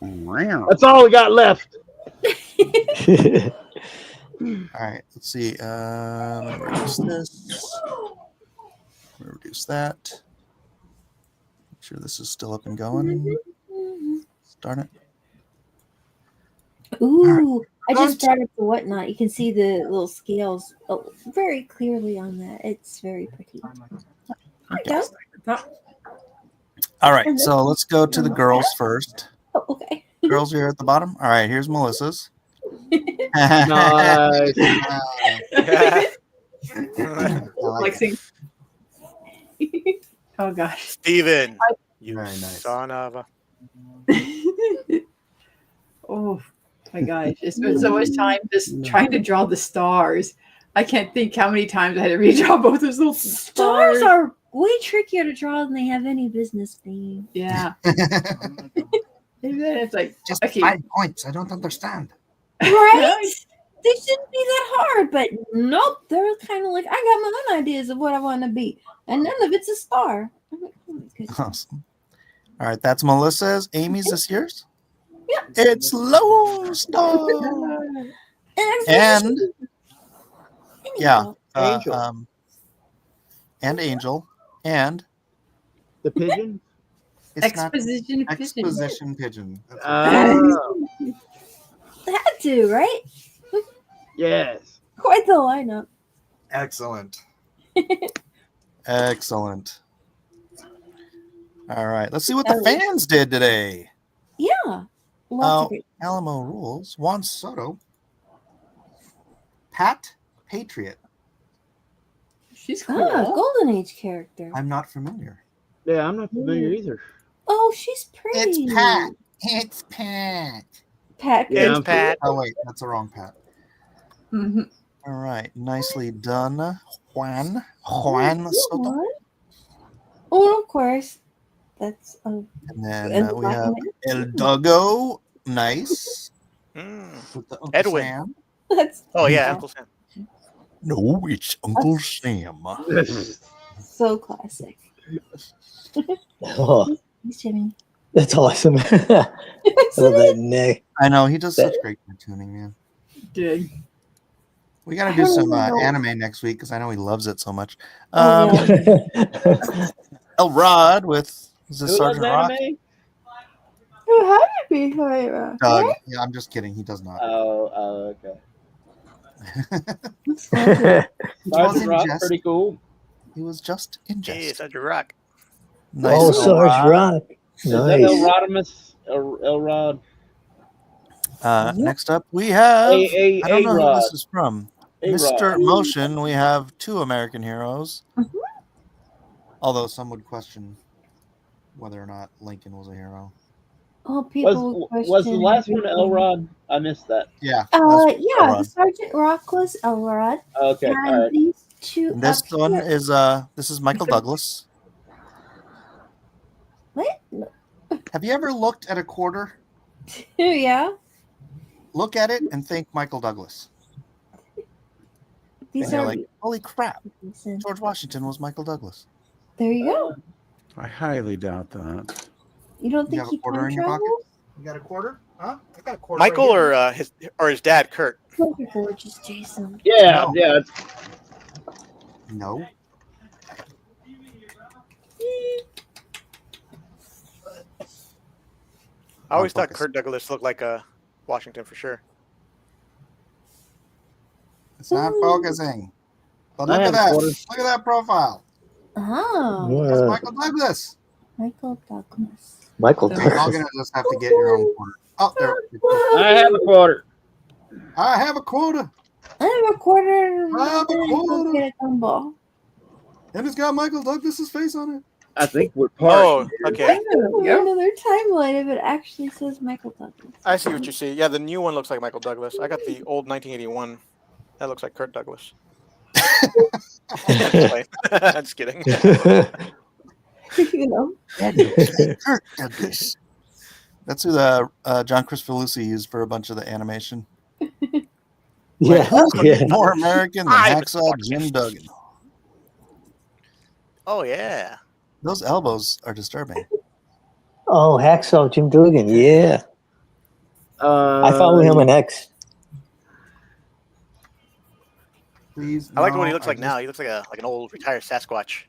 Wow. That's all we got left. All right, let's see. Let me reduce this. Let me reduce that. Make sure this is still up and going. Darn it. Ooh, I Right. just brought up the whatnot. You can see the little scales very clearly on that. It's very pretty. Okay. All right, so let's go to the girls first. Oh, okay. Girls here at the bottom. All right, here's Melissa's. Nice. Flexing. Oh gosh. Steven, you Very nice. son of a. Oh my gosh. It's been so much time just trying to draw the stars. I can't think how many times I had to redraw both those little Stars stars. are way trickier to draw than they have any business being. Yeah. And then it's like, Just okay. 5 points. I don't understand. Right? They shouldn't be that hard, but nope. They're kind of like, I got my own ideas of what I want to be. And none of it's a star. I'm like, oh my goodness. Awesome. All right, that's Melissa's. Amy's this yours? Yep. It's Lone Star. And yeah, Angel. and Angel, and The pigeon. it's not Exposition pigeon. Exposition Pigeon. That's Had to, right? Yes. Quite the lineup. excellent. Excellent. All right, let's see what the fans did today. Yeah. Lots of great. Alamo Rules, Juan Soto, Pat Patriot. She's cool. Golden Age character. I'm not familiar. Yeah, I'm not familiar either. Oh, she's pretty. It's Pat. It's Pat. Pat. Yeah, It's I'm Pat. Oh wait, that's the wrong Pat. Mhm. All right, nicely done, Juan Soto. What? Oh, of course. That's And then And we have document. El Duggo. Nice. Mm. With the Uncle Edwin. Sam. that's Oh yeah, Uncle Sam. No, it's Uncle Sam. So classic. Oh, Thanks, Jimmy. that's awesome. I love that neck. I know he does such great cartooning, man. Did. We got to I do don't some even know. anime next week because I know he loves it so much. Oh, yeah. El Rod with is this Who loves Sergeant Rock? anime? Who had to be right? Doug. Yeah, I'm just kidding. He does not. Oh, okay. He Sergeant wasn't Rock's just- pretty cool. He was just in jest. Hey, Sergeant Rock. Nice Oh, El Sarge Rod. Rock. Is that El Nice. Rodimus? El Rod? Next up, we have. I don't know who A-Rod. this is from. Mr. Motion. We have 2 American heroes. Although some would question whether or not Lincoln was a hero. Oh, people Was the last one Elrod? I missed that. Yeah. Yeah, Elrod. the Sergeant Rock was Elrod. Okay, and all right. These two. And this up one here- is this is Michael Douglas. What? Have you ever looked at a quarter? Yeah. Look at it and think Michael Douglas. These And you're are. like, holy crap! Listen, George Washington was Michael Douglas. there you go. I highly doubt that. You don't You think have a he quarter time in your pocket? traveled? You got a quarter? Huh? I got a quarter. Michael right here. or his dad, Kurt. Look at gorgeous Jason. Yeah, No. yeah. No. I always thought focus. Kurt Douglas looked like Washington for sure. It's not focusing. But I look at have a that. quarter. Look at that profile. Oh, That's Yeah. Michael Douglas. Michael Douglas. Michael You're all Douglas. gonna just have to get your own quarter. Oh, there. I have a quarter. I have a quota, I have a quarter. I have a quarter. Get a gumball. and it's got Michael Douglas's face on it. I think we're part. Oh, okay. Another timeline if it actually says Michael Douglas. I see what you see. Yeah, the new one looks like Michael Douglas. I got the old 1981. That looks like Kurt Douglas. I'm just kidding. You know. Kirk Douglas. That's who the John Crispolucci used for a bunch of the animation. Yeah. Who's gonna be Yeah. more American than I'm Hacksaw Jim Duggan? Oh yeah. Those elbows are disturbing. Oh, Hacksaw Jim Duggan. Yeah. I follow him on X. Please. I like what he no, looks I like just now. He looks like an old retired Sasquatch.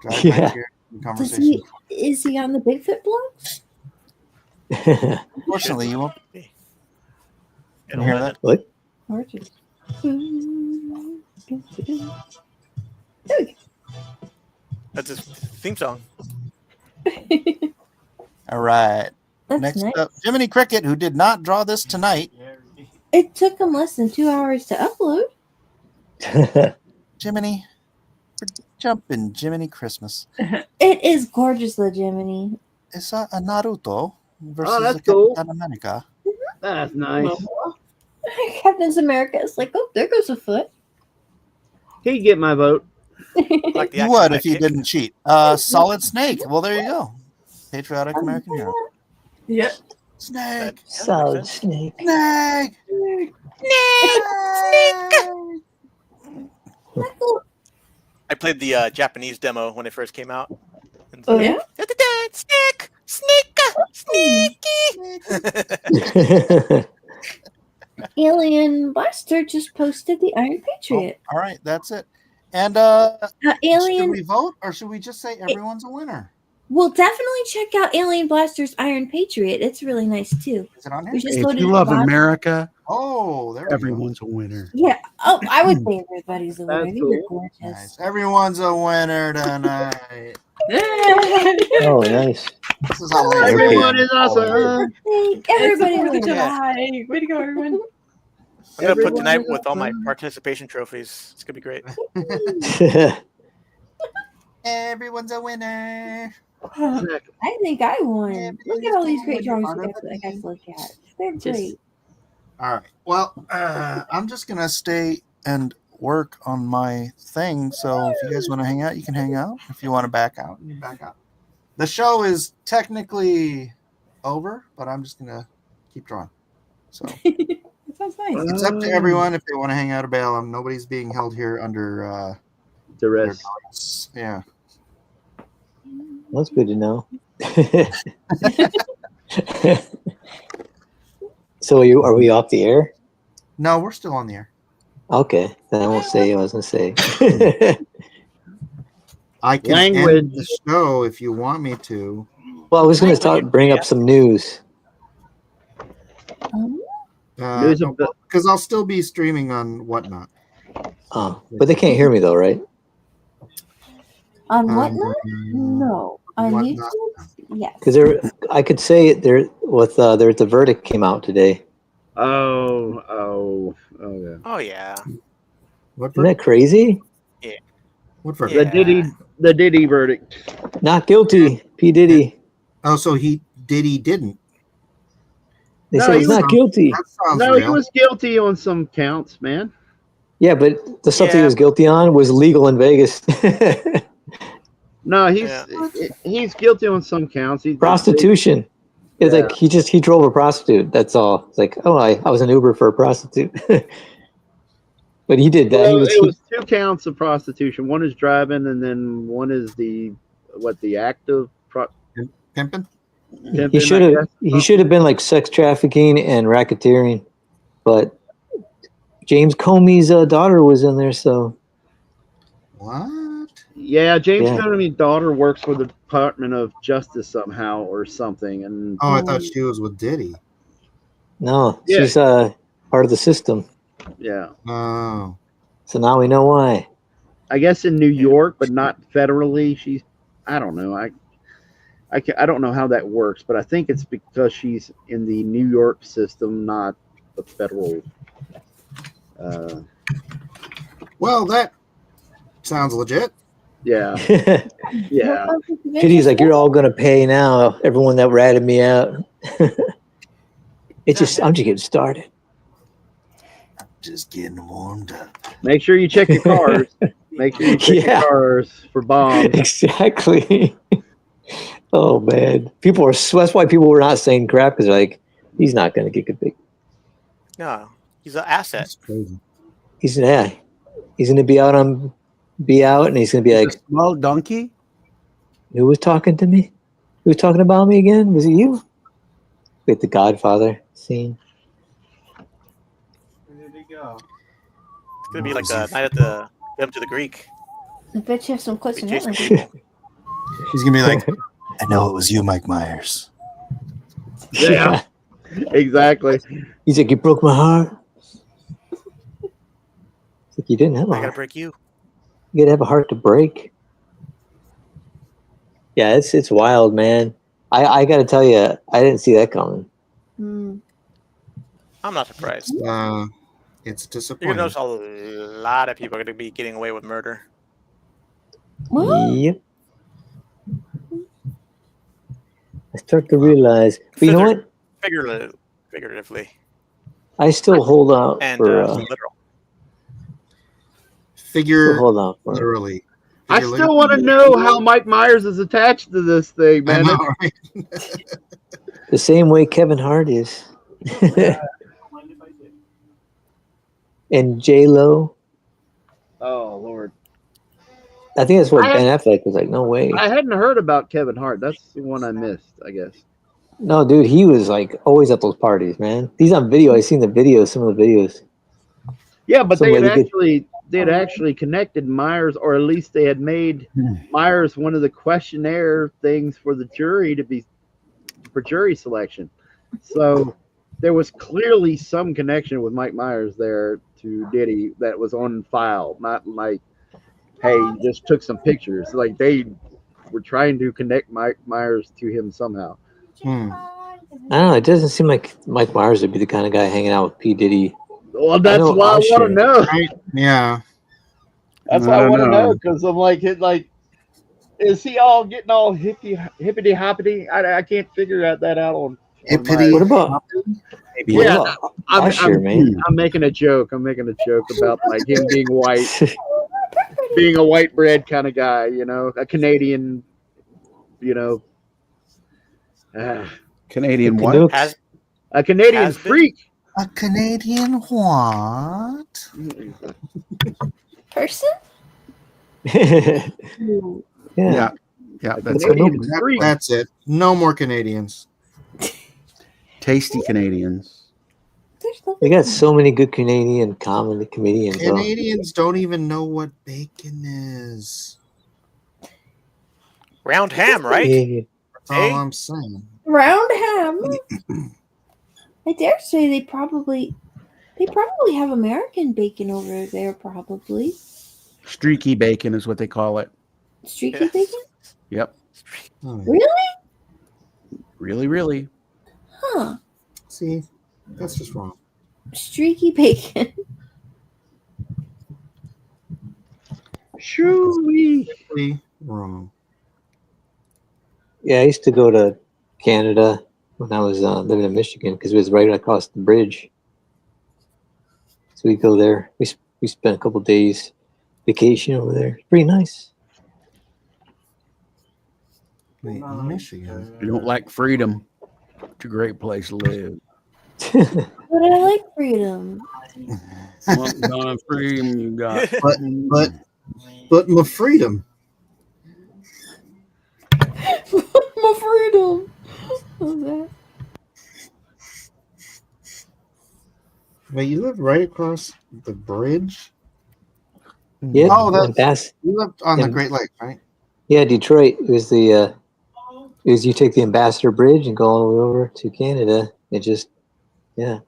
drive Yeah. back here in Does conversation. is he on the Bigfoot blog? Unfortunately, you won't Hey. can hear that. What? Gorgeous. That's his theme song. All right. That's Next nice. up, Jiminy Cricket, who did not draw this tonight. It took him less than 2 hours to upload. Jiminy, we're jumping Jiminy Christmas. It is gorgeous, though, Jiminy. It's a Naruto versus Oh, that's the cool. Captain America. That's nice. Captain America is like, oh, there goes a foot. He'd get my vote. Like the You action would of if that you kick. didn't cheat. Solid Snake. Well, there you go. Patriotic American hero. Yep. Snake. Solid Snake. Snake. I played the Japanese demo when it first came out. And Oh, yeah? Snake, sneaky. Alien Blaster just posted the Iron Patriot. All right, that's it. And should Alien, we vote or should we just say everyone's a winner? we'll definitely check out Alien Blaster's Iron Patriot. It's really nice too. Is it on We here? just If loaded you the love box. America, Oh, there we go. everyone's a winner. Yeah. Oh, I would say everybody's a winner. That's These are cool. gorgeous. Nice. Everyone's a winner tonight. Oh, nice. This is how Everyone is awesome. Everybody It's wins. the 4th of July. Way to go, everyone. I'm gonna put Everyone tonight is with all my awesome. participation trophies. It's gonna be great. Everyone's a winner. I think I won. Look at all these great drawings Part we of got the I got team. to look at. They're Just- great. All right. Well, I'm just gonna stay and work on my thing. So if you guys want to hang out, you can hang out. If you want to back out, you can back out. The show is technically over, but I'm just gonna keep drawing. So That sounds nice. It's up to everyone if they want to hang out of bail. Nobody's being held here under Duress. guards. Yeah. That's good to know. So are we off the air? No, we're still on the air. Okay, then I won't say what I was gonna say. I can end the show if you want me to. Well, I was gonna bring up some news. Because I'll still be streaming on Whatnot. Oh, but they can't hear me though, right? On Whatnot? No. On Whatnot. YouTube? Yes. Because I could say there's the verdict came out today. Oh yeah. Oh yeah. Isn't that crazy? Yeah. What verdict? The Diddy verdict. Not guilty. P. Diddy. Oh, so Diddy didn't. They said he's not guilty. No, he was guilty on some counts, man. Yeah, but the stuff that he was guilty on was legal in Vegas. No, he's guilty on some counts. Prostitution. It's like he drove a prostitute. That's all. It's like, oh, I was an Uber for a prostitute. But he did that. Well, it was 2 counts of prostitution. One is driving, and then one is the act of pimping. He should have been like sex trafficking and racketeering, but James Comey's daughter was in there. So what? Yeah, James Comey's daughter works for the Department of Justice somehow or something. And I thought she was with Diddy. No, she's part of the system. Yeah. Oh. So now we know why. I guess in New York, but not federally. I don't know. I don't know how that works, but I think it's because she's in the New York system, not the federal. Well, that sounds legit. Yeah. Yeah. Diddy's like, you're all gonna pay now. Everyone that ratted me out. I'm just getting started. Just getting warmed up. Make sure you check your cars. Make sure you check your cars for bombs. Exactly. Oh man, that's why people were not saying crap, because like, he's not going to get convicted. No, he's an asset. That's crazy. He's going to be out, and he's going to be like, small donkey. Who was talking to me? Who was talking about me again? Was it you? With the Godfather scene. There we go. It's gonna be like the night at the Them to the Greek. I bet you have some clips in that one. He's gonna be like, I know it was you, Mike Myers. Yeah. Exactly. He's like, you broke my heart. It's like, you didn't have a I gotta heart. break you. You gotta have a heart to break. Yeah, it's wild, man. I gotta tell you, I didn't see that coming. Mm. I'm not surprised. It's You're disappointing. gonna notice a lot of people are gonna be getting away with murder. What? Yep. I start to realize, but you know what? Figuratively. I still hold out And for. literal. Hold on for literally. I still want to know how Mike Myers is attached to this thing, man. the same way Kevin Hart is, and J-Lo. Oh Lord. I think that's what Ben Affleck was like. No way. I hadn't heard about Kevin Hart. That's the one I missed, I guess. No, dude, he was like always at those parties, man. He's on video. I seen the videos, some of the videos. Yeah, but Some they really had actually connected Myers, or at least they had made Myers one of the questionnaire things for the jury for jury selection. So there was clearly some connection with Mike Myers there to Diddy that was on file, not like, hey, he just took some pictures. Like they were trying to connect Mike Myers to him somehow. I don't know. It doesn't seem like Mike Myers would be the kind of guy hanging out with P. Diddy. Well, that's why I want to know. Yeah. That's why I want to know, because I'm like, is he all getting all hippity hoppity? I can't figure that out on hippity. What about? Yeah, I'm making a joke. I'm making a joke about like him being white, being a white bread kind of guy. You know, a Canadian. You know, Canadian what? A Canadian freak. A Canadian what? Person? Yeah, Yeah. That's Canadian it. extreme. That's it. No more Canadians. Tasty Canadians. There's nothing. We got so many good Canadian comedians. Though. Canadians don't even know what bacon is. Round ham, right? Yeah. That's all I'm saying. Round ham. I dare say they probably have American bacon over there. Probably Streaky bacon is what they call it. streaky Yes. bacon. Yep. Oh, yeah. Really? Really, really. Huh? See, that's just wrong. Streaky bacon. Shooey. Simply wrong. Yeah, I used to go to Canada when I was living in Michigan because it was right across the bridge. So we go there. We spent a couple days vacation over there. Pretty nice. Wait, Michigan. You don't like freedom. It's a great place to live. But I like freedom. What kind of freedom you got? But my freedom. My freedom. What was that? Wait, you live right across the bridge? Yeah. Oh, that's and you live on the and- Great Lakes, right? yeah, Detroit. It was you take the Ambassador Bridge and go all the way over to Canada. It just, yeah.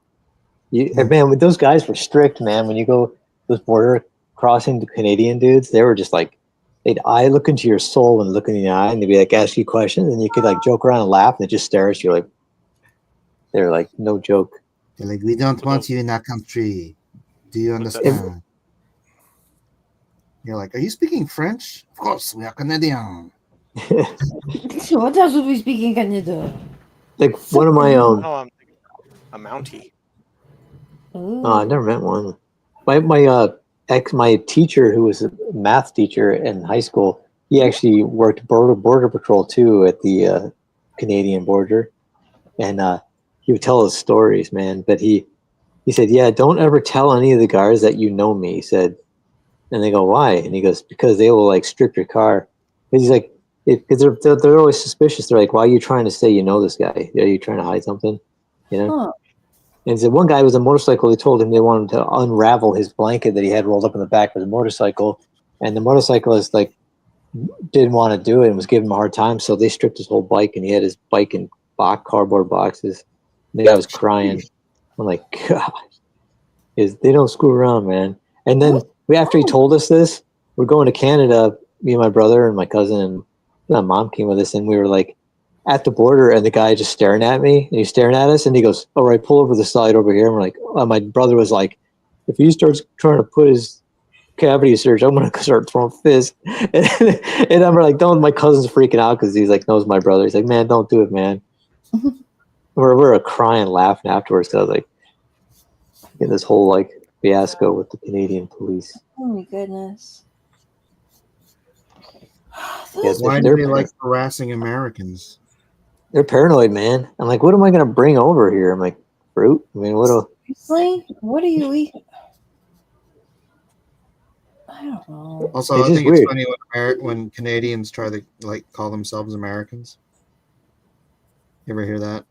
Man, those guys were strict, man. When you go those border crossing, the Canadian dudes, they were just like, they'd look into your soul and look in the eye, and they'd be like, ask you questions, and you could like joke around and laugh, and they just stare at you like, they're like, no joke. They're like, we don't want you in our country. Do you understand? You're like, are you speaking French? Of course, we are Canadian. So what else would we speak in Canada? Like one of my own. Oh, I'm thinking a Mountie. Oh, I never met one. My teacher, who was a math teacher in high school, he actually worked border patrol too at the Canadian border, and he would tell us stories, man. But he said, "Yeah, don't ever tell any of the guards that you know me." He said, and they go, "Why?" And he goes, "Because they will like strip your car." And he's like, "Because they're always suspicious. They're like, why are you trying to say you know this guy? Are you trying to hide something?" You know. Huh. And so one guy was a motorcycle. They told him they wanted to unravel his blanket that he had rolled up in the back of his motorcycle, and the motorcyclist like didn't want to do it and was giving him a hard time. So they stripped his whole bike, and he had his bike in cardboard boxes. And the guy was crying. I'm like, God, they don't screw around, man. And then after he told us this, we're going to Canada. Me and my brother and my cousin and my mom came with us, and we were like at the border, and the guy just staring at me, and he's staring at us, and he goes, "All right, pull over the side over here." And we're like, my brother was like, "If he starts trying to put his cavity search, I'm gonna start throwing fists." And I'm like, "Don't!" My cousin's freaking out because he's like knows my brother. He's like, "Man, don't do it, man." we're crying, laughing afterwards because I was like, getting this whole like fiasco with the Canadian police. Oh my goodness. Yeah, Why do they like harassing Americans? They're paranoid, man. I'm like, what am I gonna bring over here? I'm like, fruit. I mean, Seriously? What do you eat? I don't know. Also, It's I just think it's weird. funny when Canadians try to like call themselves Americans. You ever hear that?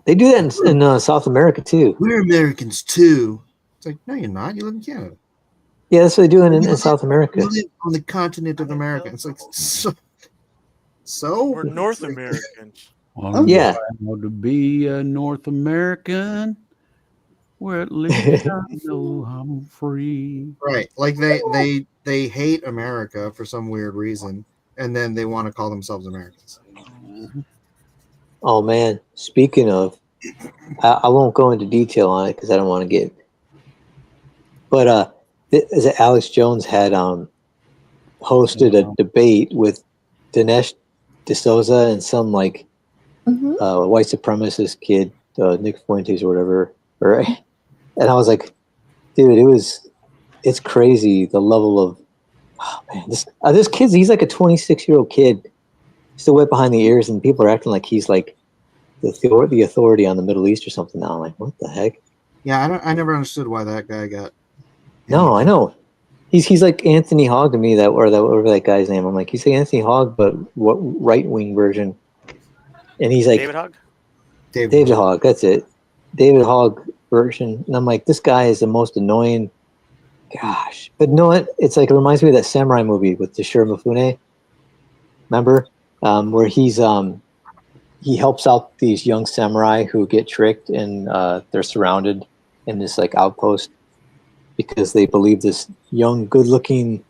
They do that in South America too. We're Americans too. It's like, no, you're not. You live in Canada. Yeah, that's what they do in South America. You live on the continent of America. It's like so. We're North Americans. I'm Yeah. proud to be a North American, where at least I know I'm free. Right. Like they hate America for some weird reason, and then they want to call themselves Americans. Oh man, speaking of, I won't go into detail on it because I don't want to get. But Alex Jones had hosted a debate with Dinesh D'Souza and some like white supremacist kid, Nick Fuentes or whatever, right? And I was like, dude, it's crazy the level of, oh man, this kid's, he's like a 26-year-old kid, still wet behind the ears, and people are acting like he's like the authority on the Middle East or something now. I'm like, what the heck? Yeah, I never understood why that guy got. No, I know. He's like Anthony Hogg to me, whatever that guy's name. I'm like, he's like Anthony Hogg, but what right wing version? And he's like David Hogg. David Hogg. That's it, David Hogg version. And I'm like, this guy is the most annoying. Gosh, but no, it's like it reminds me of that samurai movie with Toshiro Mifune. Remember, where he helps out these young samurai who get tricked and they're surrounded in this like outpost because they believe this young, good-looking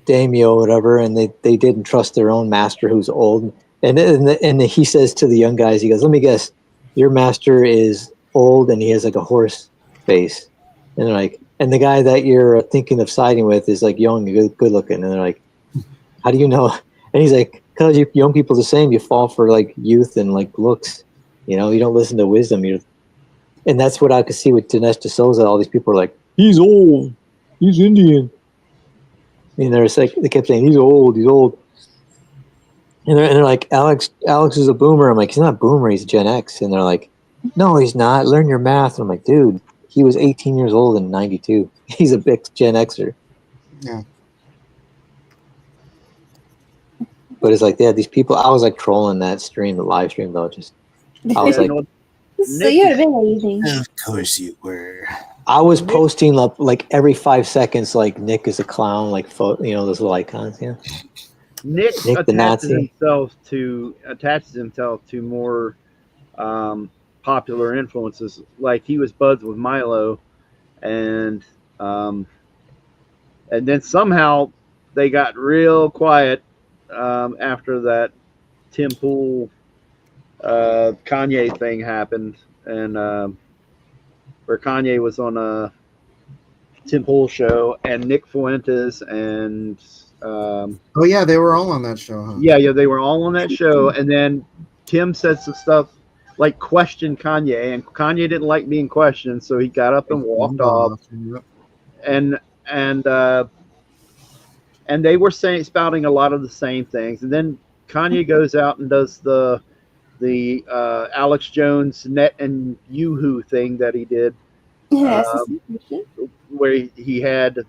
daimyo or whatever, and they didn't trust their own master who's old. And he says to the young guys, he goes, "Let me guess, your master is old and he has like a horse face." And they're like, and the guy that you're thinking of siding with is like young and good looking. And they're like, "How do you know?" And he's like, "Because you young people the same. You fall for like youth and like looks. You know, you don't listen to wisdom. And that's what I could see with Dinesh D'Souza. All these people are like, "He's old. He's Indian." And they're like, they kept saying, "He's old. He's old." And they're like, Alex is a boomer. I'm like, he's not a boomer. He's Gen X. And they're like, "No, he's not. Learn your math." And I'm like, dude, he was 18 years old in '92. He's a big Gen Xer. Yeah. But it's like, yeah, these people. I was like trolling that stream, the live stream though. I was like, So you had a big evening. Of course you were. I was posting up like every 5 seconds, like Nick is a clown, like those little icons. Yeah. Nick the attaches Nazi. himself to more popular influences. Like he was buds with Milo, and then somehow they got real quiet after that Tim Pool Kanye thing happened, and where Kanye was on a Tim Pool show, and Nick Fuentes and Oh yeah, they were all on that show, huh? yeah, they were all on that show, and then Tim said some stuff like questioned Kanye, and Kanye didn't like being questioned, so he got up and walked off, and they were spouting a lot of the same things, and then Kanye goes out and does the Alex Jones Net and Yoo-Hoo thing that he did, where he had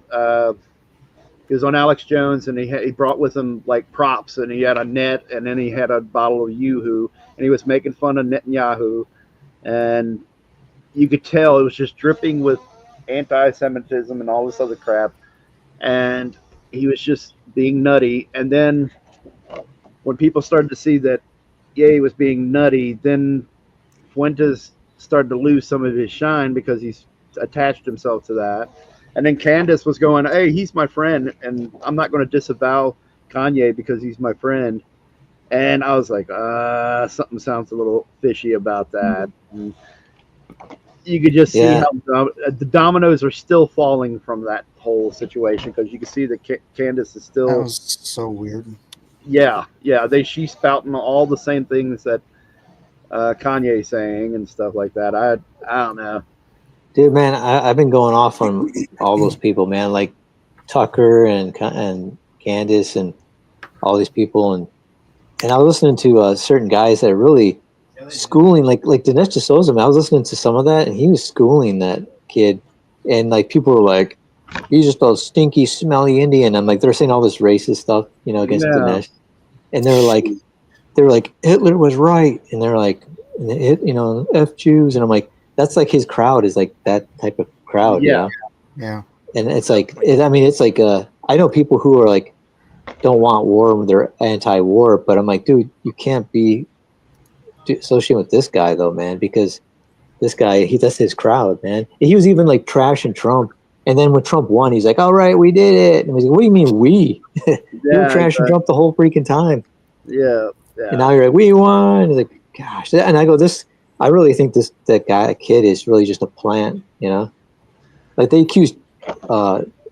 he was on Alex Jones, and he brought with him like props, and he had a net, and then he had a bottle of Yoo-Hoo, and he was making fun of Netanyahu, and you could tell it was just dripping with anti-Semitism and all this other crap, and he was just being nutty. And then when people started to see that Ye was being nutty, then Fuentes started to lose some of his shine because he's attached himself to that. And then Candace was going, "Hey, he's my friend, and I'm not going to disavow Kanye because he's my friend." And I was like, something sounds a little fishy about that. And you could just see how the dominoes are still falling from that whole situation, because you can see that Candace is still. That was so weird. Yeah, she's spouting all the same things that Kanye's saying and stuff like that. I don't know. Dude, man, I've been going off on all those people, man, like Tucker and Candace and all these people, and I was listening to certain guys that are really schooling, like Dinesh D'Souza. Man, I was listening to some of that, and he was schooling that kid, and like people were like, "He's just a stinky, smelly Indian." I'm like, they're saying all this racist stuff, against Dinesh, and they were like, Hitler was right, and they're like, F Jews, and I'm like, that's like his crowd is like that type of crowd, Yeah. And it's like, it's like I know people who are like don't want war, they're anti-war, but I'm like, dude, you can't be associated with this guy though, man, because this guy, that's his crowd, man. He was even like trashing Trump, and then when Trump won, he's like, "All right, we did it," and he's like, "What do you mean we? You were trashing Trump the whole freaking time." Yeah. And now you're like, "We won." And like, gosh, and I go, I really think that kid is really just a plant, Like they accused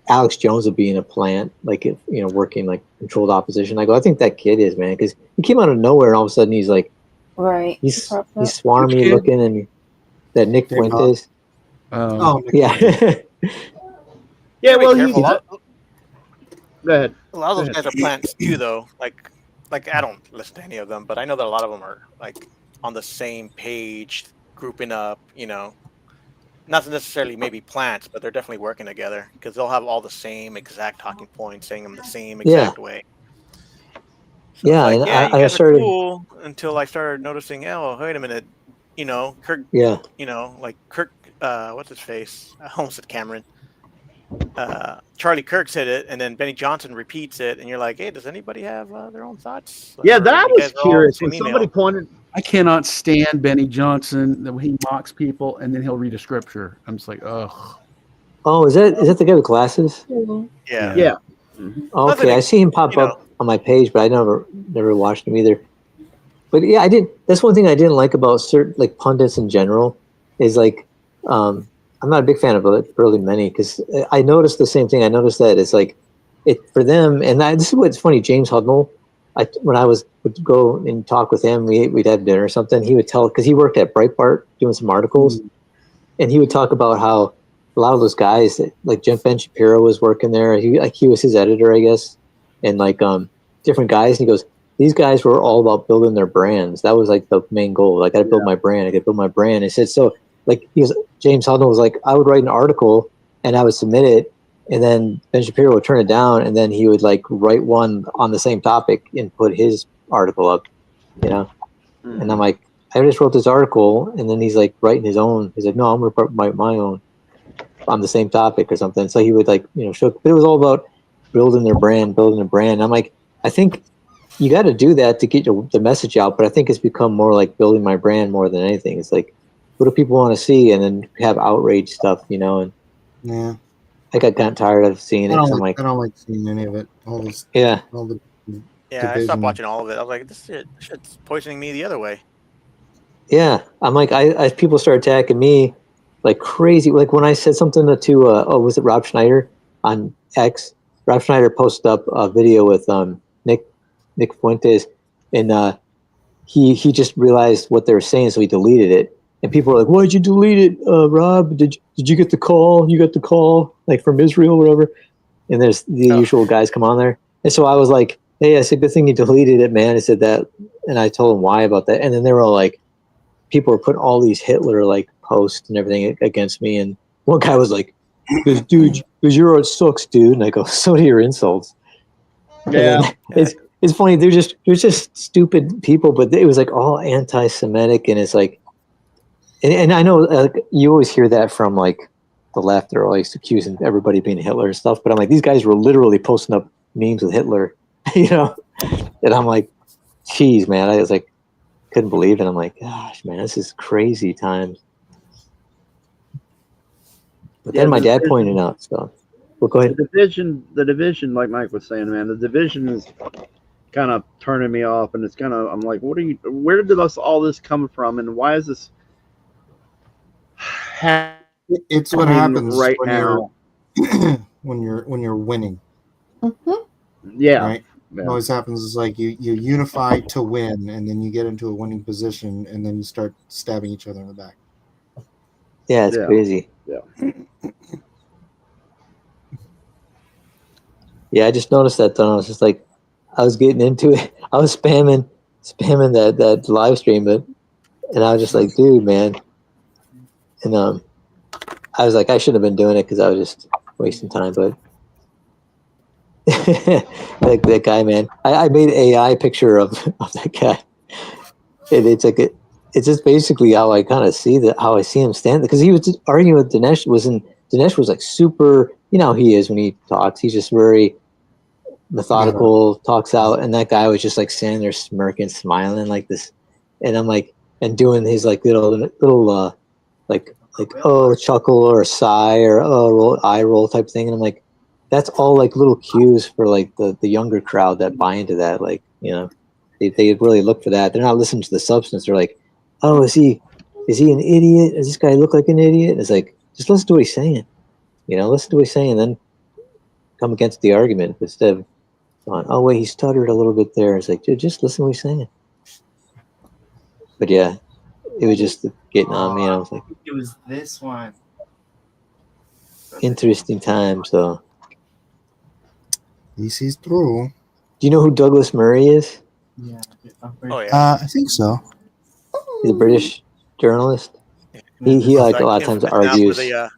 Alex Jones of being a plant, like working like controlled opposition. I go, I think that kid is, man, because he came out of nowhere and all of a sudden he's like, right, he's swarmy looking, and that Nick Fuentes. Yeah. Yeah, well, careful. go ahead. A lot of those guys are plants too, though. Like I don't listen to any of them, but I know that a lot of them are like on the same page, grouping up. not necessarily maybe plants, but they're definitely working together because they'll have all the same exact talking points, saying them the same exact way. So Yeah, it's like, and yeah, you I guys are started. cool until I started noticing, oh, wait a minute, Kirk, Yeah, like Kirk, what's his face? I almost said Cameron. Charlie Kirk said it, and then Benny Johnson repeats it, and you're like, hey, does anybody have their own thoughts? Yeah, Or that you was guys are all on the curious when same somebody email? pointed. I cannot stand Benny Johnson the way he mocks people and then he'll read a scripture. I'm just like, ugh. Oh, is that the guy with glasses? Yeah. Yeah. Okay, Nothing, I see him pop up on my page, but I never watched him either. But yeah, I didn't. That's one thing I didn't like about certain like pundits in general is like, I'm not a big fan of really many because I noticed the same thing. I noticed that it's like it for them, and this is what's funny. James Hudnall, when I would go and talk with him, we'd have dinner or something. He would tell because he worked at Breitbart doing some articles, and he would talk about how a lot of those guys like Ben Shapiro was working there. He was his editor, I guess, and like different guys. And he goes, these guys were all about building their brands. That was like the main goal. Like, I got to build my brand. I got to build my brand. And said so. Like James Hudnall was like, I would write an article and I would submit it, and then Ben Shapiro would turn it down, and then he would like write one on the same topic and put his article up. And I'm like, I just wrote this article, and then he's like writing his own. He's like, no, I'm going to write my own on the same topic or something. So he would like, show. But it was all about building their brand. I'm like, I think you got to do that to get the message out. But I think it's become more like building my brand more than anything. It's like, what do people want to see? And then have outrage stuff, and Yeah. I got tired of seeing it. I I'm like, don't like seeing any of it. All this. yeah. All the Yeah, I stopped watching all of it. I was like, this shit's poisoning me the other way. Yeah, I'm like, I people start attacking me like crazy. Like when I said something to was it Rob Schneider on X? Rob Schneider posted up a video with Nick Fuentes, and he just realized what they were saying, so he deleted it. And people were like, "Why'd you delete it, Rob? Did you get the call? You got the call like from Israel or whatever?" And there's the usual guys come on there, and so I was like, "Hey, I said, good thing you deleted it, man." I said that, and I told him why about that, and then they were all like, people were putting all these Hitler like posts and everything against me, and one guy was like, "Dude, your art sucks, dude." And I go, "So do your insults." Yeah, it's funny. They're just stupid people, but it was like all anti-Semitic, and it's like, and I know you always hear that from like the left. They're always accusing everybody of being Hitler and stuff, but I'm like, these guys were literally posting up memes with Hitler, and I'm like, geez, man, I was like, couldn't believe it. I'm like, gosh, man, this is crazy times. But then my dad pointed out stuff. Well, go ahead. The division, like Mike was saying, man, the division is kind of turning me off, and it's kind of, I'm like, where did all this come from, and why is this It's what happens right when now when you're winning. Yeah. Right. It always happens is like you unify to win, and then you get into a winning position, and then you start stabbing each other in the back. Yeah, it's crazy. Yeah, I just noticed that though. I was just like, I was getting into it. I was spamming that live stream, and I was just like, dude, man. And I was like, I shouldn't have been doing it because I was just wasting time. But like that guy, man, I made an AI picture of that guy, and it's like it's just basically how I kind of how I see him stand, because he was just arguing with Dinesh. Dinesh was like super, how he is when he talks. He's just very methodical, talks out, and that guy was just like standing there smirking, smiling like this, and I'm like, and doing his like little like chuckle or sigh or eye roll type thing, and I'm like, that's all like little cues for like the younger crowd that buy into that, like they really look for that. They're not listening to the substance. They're like, oh, is he an idiot? Does this guy look like an idiot? It's like, just listen to what he's saying, listen to what he's saying, and then come against the argument instead of going, oh wait, he stuttered a little bit there. It's like, dude, just listen to what he's saying. But yeah, it was just getting on me. I was like, it was this one. Interesting times, though. This is true. Do you know who Douglas Murray is? Yeah. Oh yeah. I think so. He's a British journalist. He like a lot of Like times infamous now for argues. the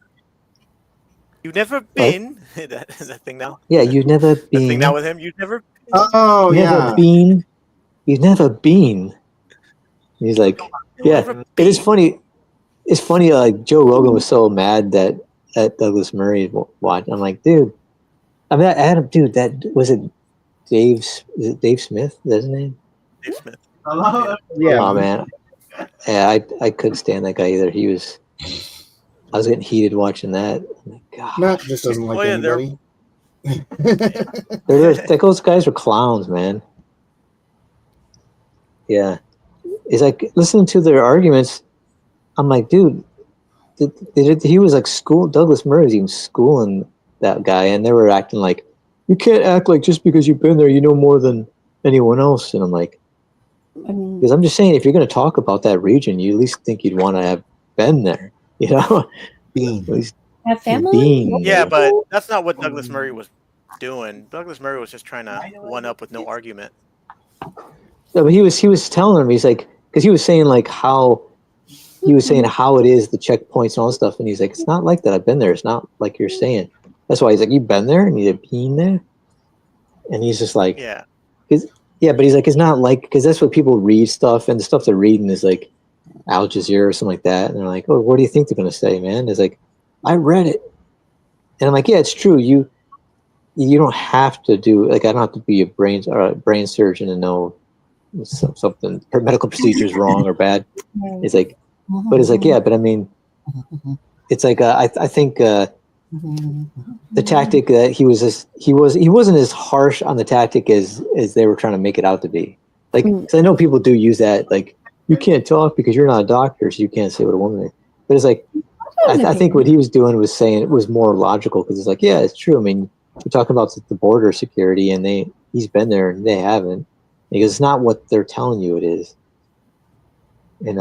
you've never been that thing now. Yeah, you've never The thing been. now with him, you've never Oh never yeah. been. You've never been. He's like, yeah. never It is been. funny. It's funny. Like Joe Rogan was so mad that Douglas Murray watched. I'm like, dude. I mean, Adam, dude. That was it. Is it Dave Smith? Is that his name? Dave Smith. Yeah. Oh man. Yeah, I couldn't stand that guy either. He was. I was getting heated watching that. I'm like, God. Matt just doesn't like Oh, yeah, they're- anybody. Those guys are clowns, man. Yeah. It's like listening to their arguments. I'm like, dude, he was like Douglas Murray was even schooling that guy, and they were acting like, you can't act like just because you've been there, you know more than anyone else. And I'm like, because I'm just saying, if you're going to talk about that region, you at least think you'd want to have been there, you know? At least Have family? being Yeah, there. but that's not what Douglas Murray was doing. Douglas Murray was just trying to one up with no argument. No, but he was telling him, he's like, because he was saying like how it is, the checkpoints and all this stuff, and he's like, it's not like that. I've been there. It's not like you're saying. That's why he's like, you've been there and you've been there, and he's just like, Yeah. yeah, but he's like, it's not like, because that's what people read stuff, and the stuff they're reading is like Al Jazeera or something like that, and they're like, oh, what do you think they're gonna say, man? It's like, I read it, and I'm like, yeah, it's true. You don't have to do like, I don't have to be a brain surgeon and know something medical procedure is wrong or bad. It's like, but it's like, yeah, but I mean, it's like I think the tactic that he wasn't as harsh on the tactic as they were trying to make it out to be. Like, 'cause I know people do use that, like, you can't talk because you're not a doctor, so you can't say what a woman is. But it's like, I think what he was doing was saying it was more logical, because it's like, yeah, it's true. I mean, we're talking about the border security, and he's been there and they haven't, because it's not what they're telling you it is. And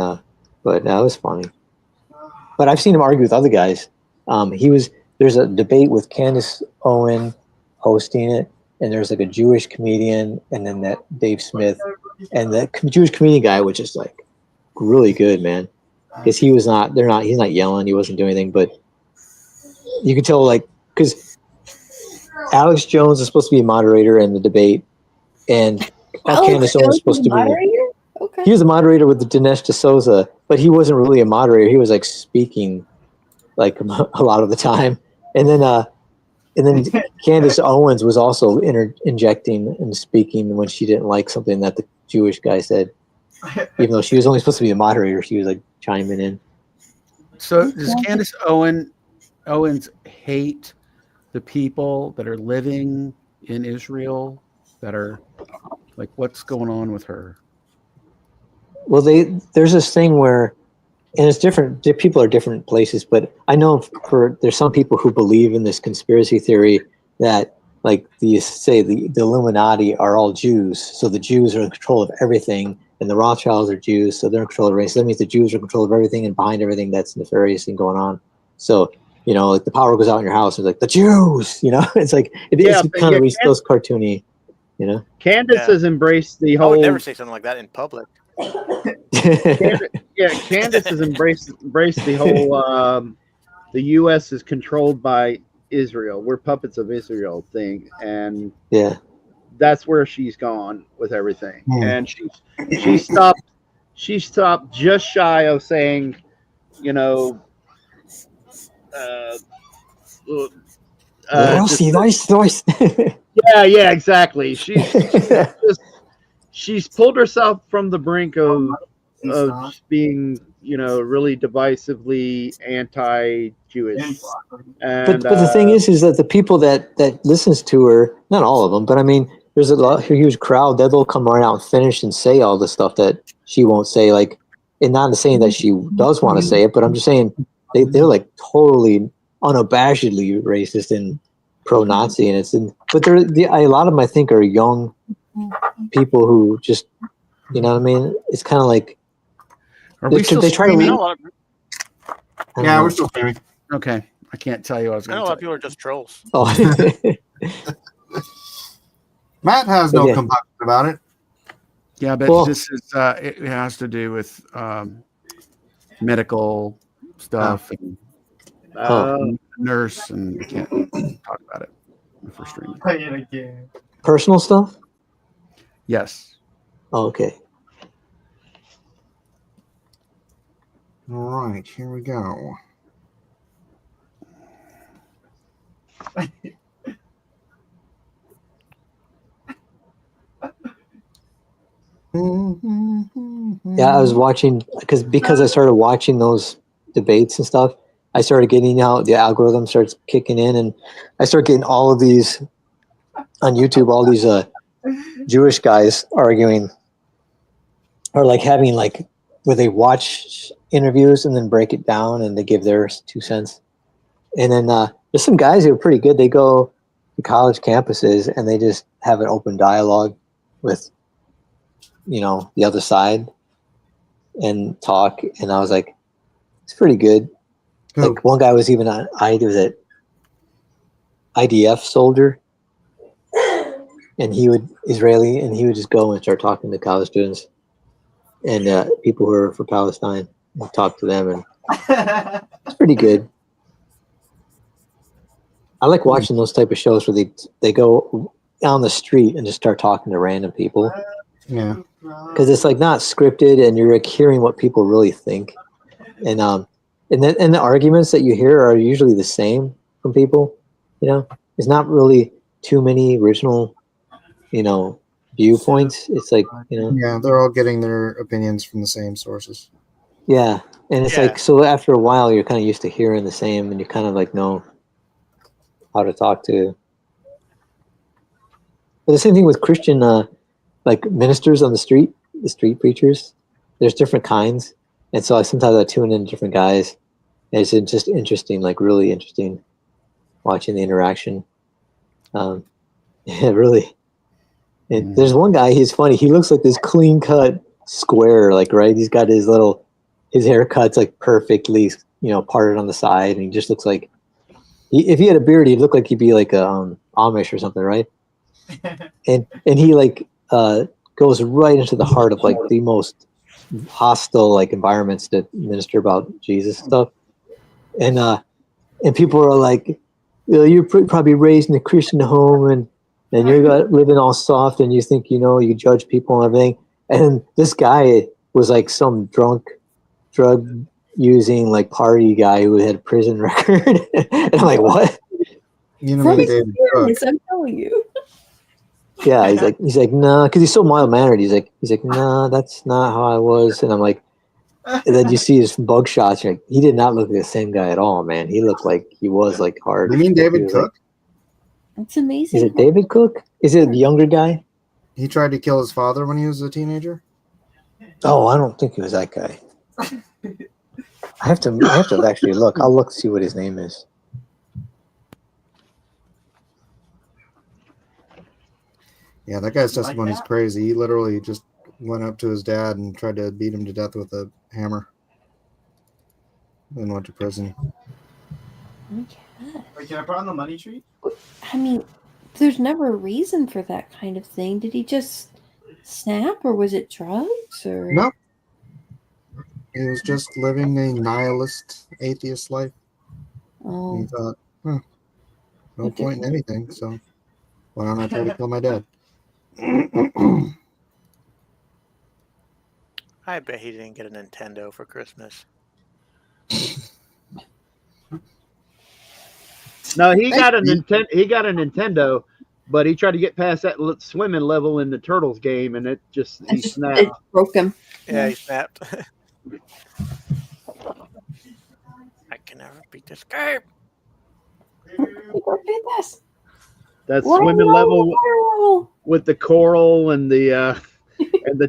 but no, it was funny. But I've seen him argue with other guys. There's a debate with Candace Owen hosting it, and there's like a Jewish comedian, and then that Dave Smith, and that Jewish comedian guy, which is like really good, man. Because he's not yelling, he wasn't doing anything, but you can tell, like, because Alex Jones is supposed to be a moderator in the debate, and Candace Owen is supposed to be. Okay. He was a moderator with the Dinesh D'Souza, but he wasn't really a moderator. He was like speaking, like, a lot of the time. And then Candace Owens was also injecting and speaking when she didn't like something that the Jewish guy said. Even though she was only supposed to be a moderator, she was like chiming in. So does Candace Owens hate the people that are living in Israel that are like, what's going on with her? Well, there's this thing where, and it's different. People are different places, but I know there's some people who believe in this conspiracy theory that, like, the Illuminati are all Jews, so the Jews are in control of everything, and the Rothschilds are Jews, so they're in control of everything. So that means the Jews are in control of everything and behind everything that's nefarious and going on. So, you know, like, the power goes out in your house, it's like the Jews, you know. It's like it's kind of those cartoony, you know. Candace has embraced the I whole. would never say something like that in public. Candace has embraced the whole the U.S. is controlled by Israel. We're puppets of Israel thing, and yeah, that's where she's gone with everything. And she stopped just shy of saying, you know, yeah, exactly. She's pulled herself from the brink of being, you know, really divisively anti-Jewish. And, but the thing is that the people that listens to her, not all of them, but I mean, there's a huge crowd that will come right out and finish and say all the stuff that she won't say, like, and not saying that she does want to say it, but I'm just saying they're like totally unabashedly racist and pro-Nazi, and but a lot of them, I think, are young people who just, you know what I mean? It's kind of like, are we still streaming? Yeah, we're still streaming. Okay, I can't tell you. I know a lot of people are just trolls. Oh. Matt has no compunction about it. Yeah, but this is it has to do with medical stuff and nurse, and we can't talk about it if we're streaming. Play it again. Personal stuff? Yes. Oh, okay. All right, here we go. Yeah, I was watching because I started watching those debates and stuff. I started getting out, the algorithm starts kicking in, and I start getting all of these on YouTube, all these Jewish guys arguing, or like having like where they watch interviews and then break it down and they give their 2 cents. And then there's some guys who are pretty good. They go to college campuses and they just have an open dialogue with, you know, the other side and talk. And I was like, it's pretty good. Like one guy was even on IDF soldier, and he would Israeli, and he would just go and start talking to college students and people who are for Palestine and talk to them, and it's pretty good. I like watching those type of shows where they go down the street and just start talking to random people. Yeah, because it's like not scripted, and you're like hearing what people really think, and the arguments that you hear are usually the same from people. You know, it's not really too many original, you know, viewpoints. It's like, you know, yeah, they're all getting their opinions from the same sources. yeah, and it's like, so after a while, you're kind of used to hearing the same, and you kind of like know how to talk to. But the same thing with Christian, like ministers on the street preachers. There's different kinds, and so sometimes I tune in different guys. And it's just interesting, like really interesting, watching the interaction. Yeah, really. And there's one guy. He's funny. He looks like this clean cut square, like right. He's got his haircut's like perfectly, you know, parted on the side, and he just looks like. If he had a beard, he'd look like he'd be like a Amish or something, right? And he like goes right into the heart of like the most hostile like environments to minister about Jesus stuff, and people are like, you know, you're probably raised in a Christian home, and you're living all soft, and you think, you know, you judge people and everything. And this guy was like some drug using like party guy who had a prison record. And I'm like, what? You know, From David Cook. experience, I'm telling you. Yeah, he's like, nah, because he's so mild mannered. He's like, nah, that's not how I was. And I'm like, and then you see his bug shots. You're like, he did not look like the same guy at all, man. He looked like he was like hard. You mean David Cook? That's amazing. Is it David Cook? Is it the younger guy? He tried to kill his father when he was a teenager. Oh, I don't think he was that guy. I have to actually look. I'll look to see what his name is. Yeah, that guy's testimony is crazy. He literally just went up to his dad and tried to beat him to death with a hammer. Then went to prison. Okay. Wait, can I put on the money tree? I mean, there's never a reason for that kind of thing. Did he just snap, or was it drugs? Or No. He was just living a nihilist, atheist life. Oh. He thought, no point in anything, so why don't I try to kill my dad? I bet he didn't get a Nintendo for Christmas. No, he got a Nintendo, but he tried to get past that swimming level in the Turtles game, and he snapped. It broke him. Yeah, he snapped. I can never beat this game. That swimming level with the coral and the and the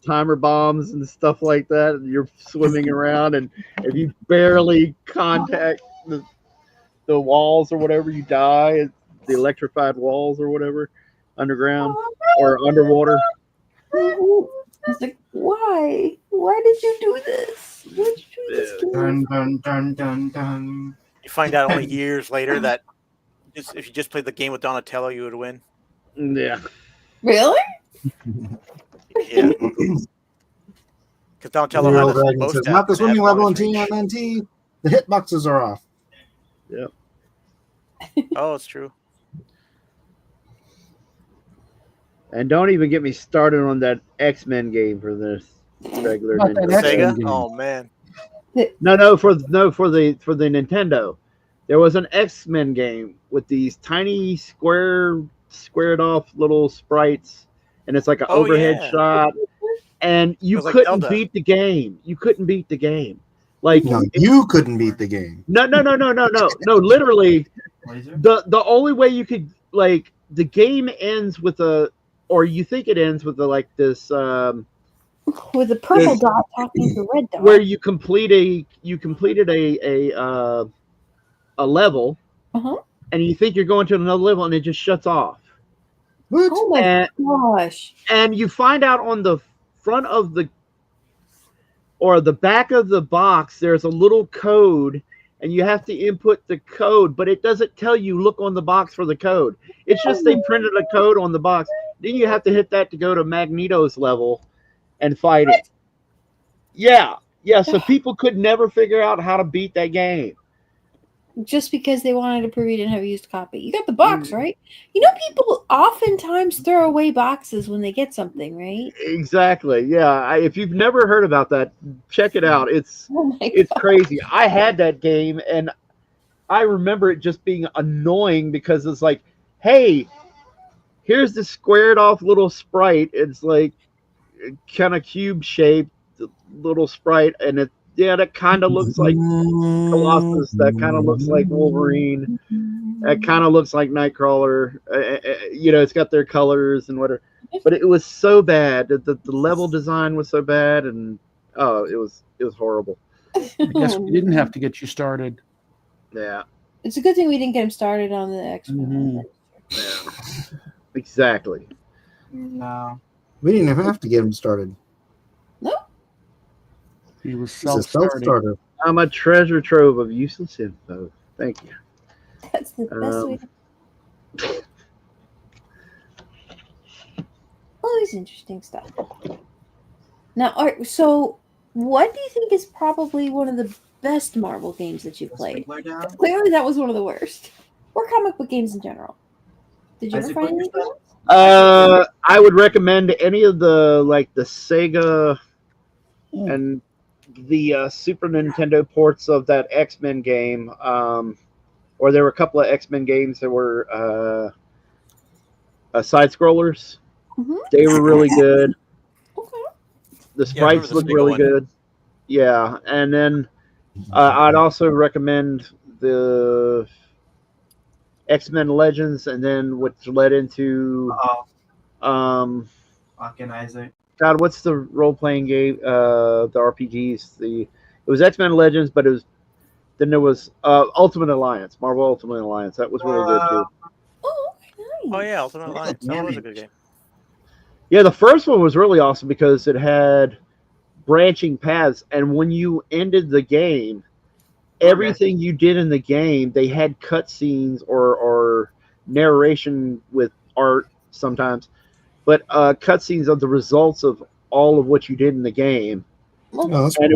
timer bombs and stuff like that. And you're swimming around, and if you barely contact the walls or whatever, you die. The electrified walls or whatever, underground or underwater. I was like, why? Why did you do this? Why did you do this? Dun dun dun dun dun. You find out only years later that if you just played the game with Donatello, you would win. Yeah. Really? Yeah. Because Donatello had Zero a Dragon bow says, staff not the and it had swimming level in longest reach. TMNT. The hitboxes are off. Yep. Oh, it's true. And don't even get me started on that X-Men game for this regular About that The Nintendo. X-Men Sega? game. Oh man. For the Nintendo. There was an X-Men game with these tiny squared off little sprites, and it's like an Oh overhead yeah. shot, and you was like couldn't Zelda. beat the game. You couldn't beat the game. Like No, you couldn't beat the game. no. Literally, Laser? the only way you could the game ends with or you think it ends with this With a purple This- dot talking to a red dot. where you completed a level, Uh-huh. and you think you're going to another level, and it just shuts off. What? Oh my And, gosh. and you find out on the front of the back of the box, there's a little code, and you have to input the code, but it doesn't tell you look on the box for the code. It's just they printed a code on the box. Then you have to hit that to go to Magneto's level and fight it. Yeah. So people could never figure out how to beat that game. Just because they wanted to prove you didn't have a used copy. You got the box, right? You know, people oftentimes throw away boxes when they get something, right? Exactly. Yeah. If you've never heard about that, check it out. It's crazy. I had that game, and I remember it just being annoying because it's like, hey, here's the squared off little sprite. It's like kind of cube shaped little sprite, and that kind of looks like Colossus. That kind of looks like Wolverine. That kind of looks like Nightcrawler. It's got their colors and whatever. But it was so bad. The level design was so bad, and it was horrible. I guess we didn't have to get you started. Yeah. It's a good thing we didn't get him started on the X-Men. Yeah. Exactly. No. We didn't even have to get him started. He was It's a self-starting. self-starter. I'm a treasure trove of useless info. Thank you. That's the best way to... Always interesting stuff. Now, all right, so what do you think is probably one of the best Marvel games that you've played? Clearly that was one of the worst. Or comic book games in general. Did you ever find anything else? I would recommend any of the Sega and the Super Nintendo ports of that X-Men game. Or there were a couple of X-Men games that were side scrollers. Mm-hmm. They were really good. Okay. The sprites looked really good. Yeah, and then I'd also recommend the X-Men Legends, and then which led into Fucking Isaac. God, what's the role-playing game? The RPGs. It was X-Men Legends, but then there was Ultimate Alliance, Marvel Ultimate Alliance. That was really good too. Oh, nice. Oh yeah, Ultimate Alliance. That was a good game. Yeah, the first one was really awesome because it had branching paths, and when you ended the game, everything you did in the game, they had cutscenes or narration with art sometimes, but cutscenes of the results of all of what you did in the game. Oh, And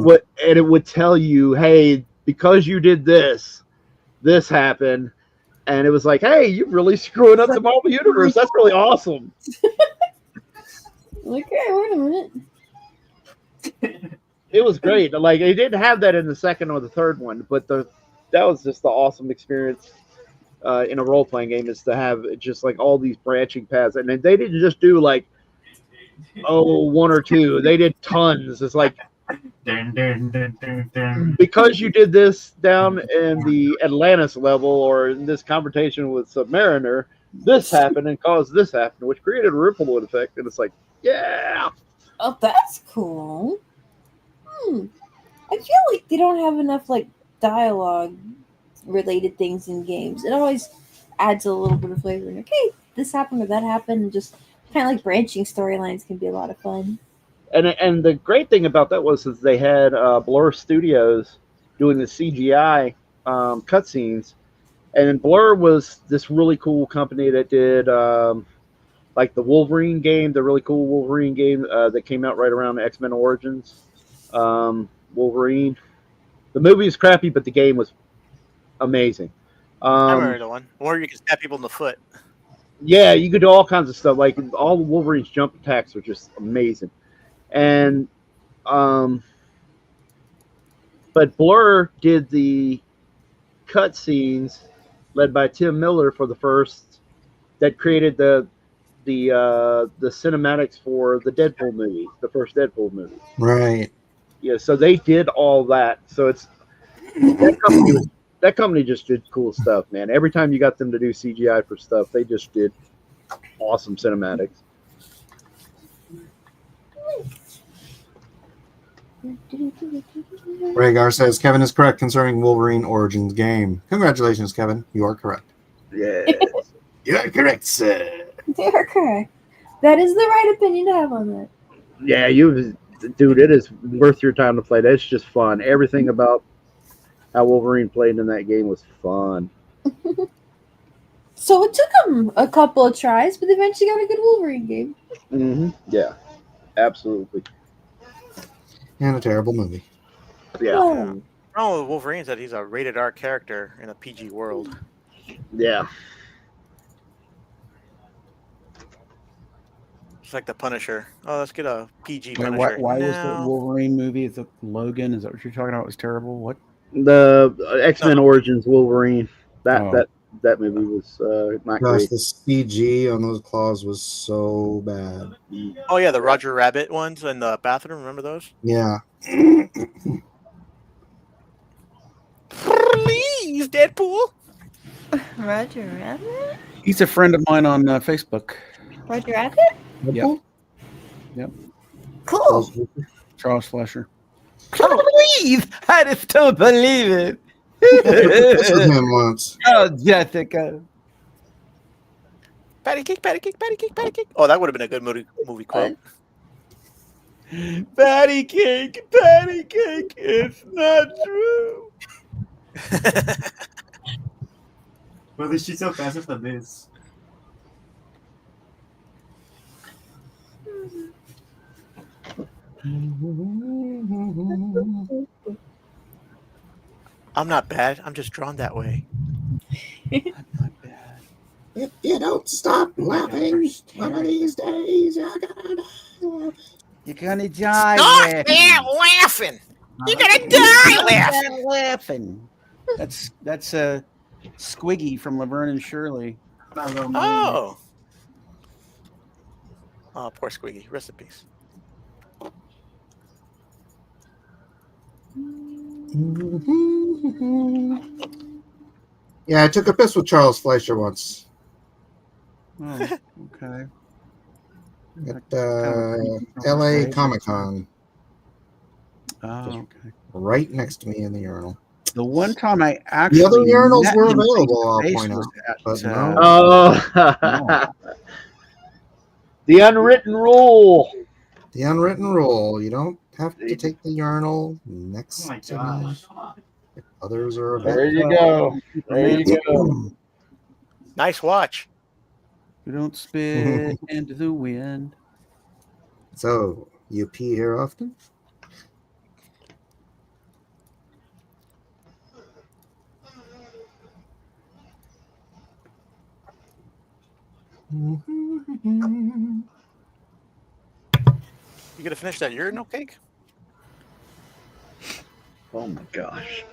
it would tell you, hey, because you did this happened, and it was like, hey, you're really screwing up the Marvel universe. That's really awesome. Okay, wait a minute. It was great. Like, they didn't have that in the second or the third one, but that was just the awesome experience in a role playing game, is to have just like all these branching paths, and then they didn't just do like one or two. They did tons. It's like, because you did this down in the Atlantis level or in this confrontation with Submariner, this happened and caused this happen, which created a ripple effect. And it's like, yeah. Oh, that's cool. I feel like they don't have enough like dialogue related things in games. It always adds a little bit of flavor. Like, hey, this happened or that happened. And just kind of like branching storylines can be a lot of fun. And the great thing about that was is they had Blur Studios doing the CGI cutscenes, and Blur was this really cool company that did like the Wolverine game, the really cool Wolverine game that came out right around X-Men Origins. Wolverine. The movie is crappy, but the game was amazing. I remember the one where you can stab people in the foot. Yeah, you could do all kinds of stuff. Like all the Wolverine's jump attacks are just amazing. And but Blur did the cutscenes led by Tim Miller for the first that created the cinematics for the Deadpool movie, the first Deadpool movie. Right. Yeah, so they did all that. So it's that company just did cool stuff, man. Every time you got them to do CGI for stuff, they just did awesome cinematics. Rhaegar says Kevin is correct concerning Wolverine Origins game. Congratulations, Kevin. You are correct. Yeah. You are correct, sir. You're correct. That is the right opinion to have on that. Yeah, dude, it is worth your time to play. That's just fun. Everything about how Wolverine played in that game was fun. So it took them a couple of tries, but they eventually got a good Wolverine game. Mm-hmm. Yeah, absolutely. And a terrible movie. Yeah. The problem with Wolverine is that he's a rated R character in a PG world. Yeah. It's like the Punisher. Oh, let's get a PG Wait, Punisher. why was the No. Wolverine movie? Is it Logan? Is that what you're talking about? Was terrible? What? The X-Men Origins Wolverine. Oh. That movie was not Gosh, great. the CG on those claws was so bad. Oh yeah, the Roger Rabbit ones in the bathroom. Remember those? Yeah. Please, Deadpool. Roger Rabbit? He's a friend of mine on Facebook. Roger Rabbit? Yep. Yep. Cool. Charles Fleischer. Please, I just don't believe it. This was him once. Oh, Jessica. Patty cake, patty cake, patty cake, patty cake. Oh, that would have been a good movie quote. Patty cake, it's not true. Well, at least she's so fast with the biz. I'm not bad. I'm just drawn that way. If you don't stop laughing, one of these days you're gonna die. You're gonna die Stop that laughing! You're gonna die laughing! Laughing. That's Squiggy from Laverne and Shirley. Oh. Oh, poor Squiggy. Rest in peace. Yeah, I took a piss with Charles Fleischer once Oh, okay. at LA Comic-Con. Oh, okay. Right next to me in the urinal. The one time I actually The other urinals met were him available, I'll face-to-face point out. was at, But Oh, the unwritten rule. The unwritten rule: you don't have to take the urinal next to me if others are available. There you go. There you go. Nice watch. You don't spit into the wind. So, you pee here often? You gonna finish that urinal cake? Oh my gosh.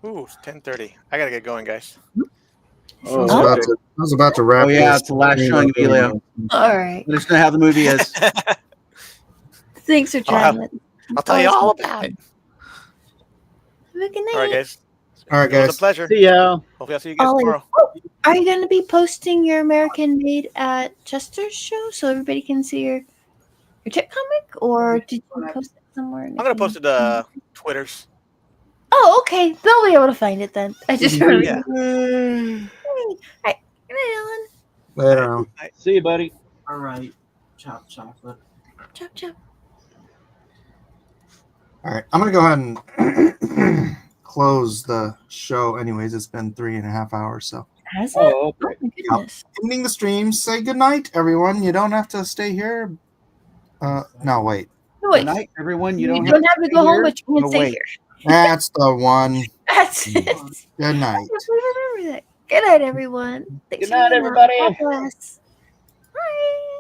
Ooh, it's 10:30. I gotta get going, guys. I was about to wrap. Oh yeah, this it's the last showing of Elio. All right. Let us know how the movie is. Thanks for trying it. I'll tell you all about it. Have a good night. All right, guys. All right, It was guys. a pleasure. See ya. Hopefully I'll see you guys Ollie, tomorrow. are you going to be posting your American Made at Chester's show so everybody can see your tip comic, or did you post it somewhere? I'm gonna post it to Twitters. Oh, okay. They'll be able to find it then. I just really. Yeah. All right. Good night, Alan. Later on. See you, buddy. All right. Chop chocolate. Chop chop. All right, I'm gonna go ahead and close the show. Anyways, it's been 3.5 hours, so Has it? Oh, okay. Oh my goodness. ending the stream. Say goodnight, everyone. You don't have to stay here. No, wait. No, wait. Good night, everyone. You You don't have to stay go home, here. but you can Oh, stay wait. here. That's the one. That's it. Good night. Remember that. Good night, everyone. Thanks Good night, for hanging out. everybody. God bless. Bye.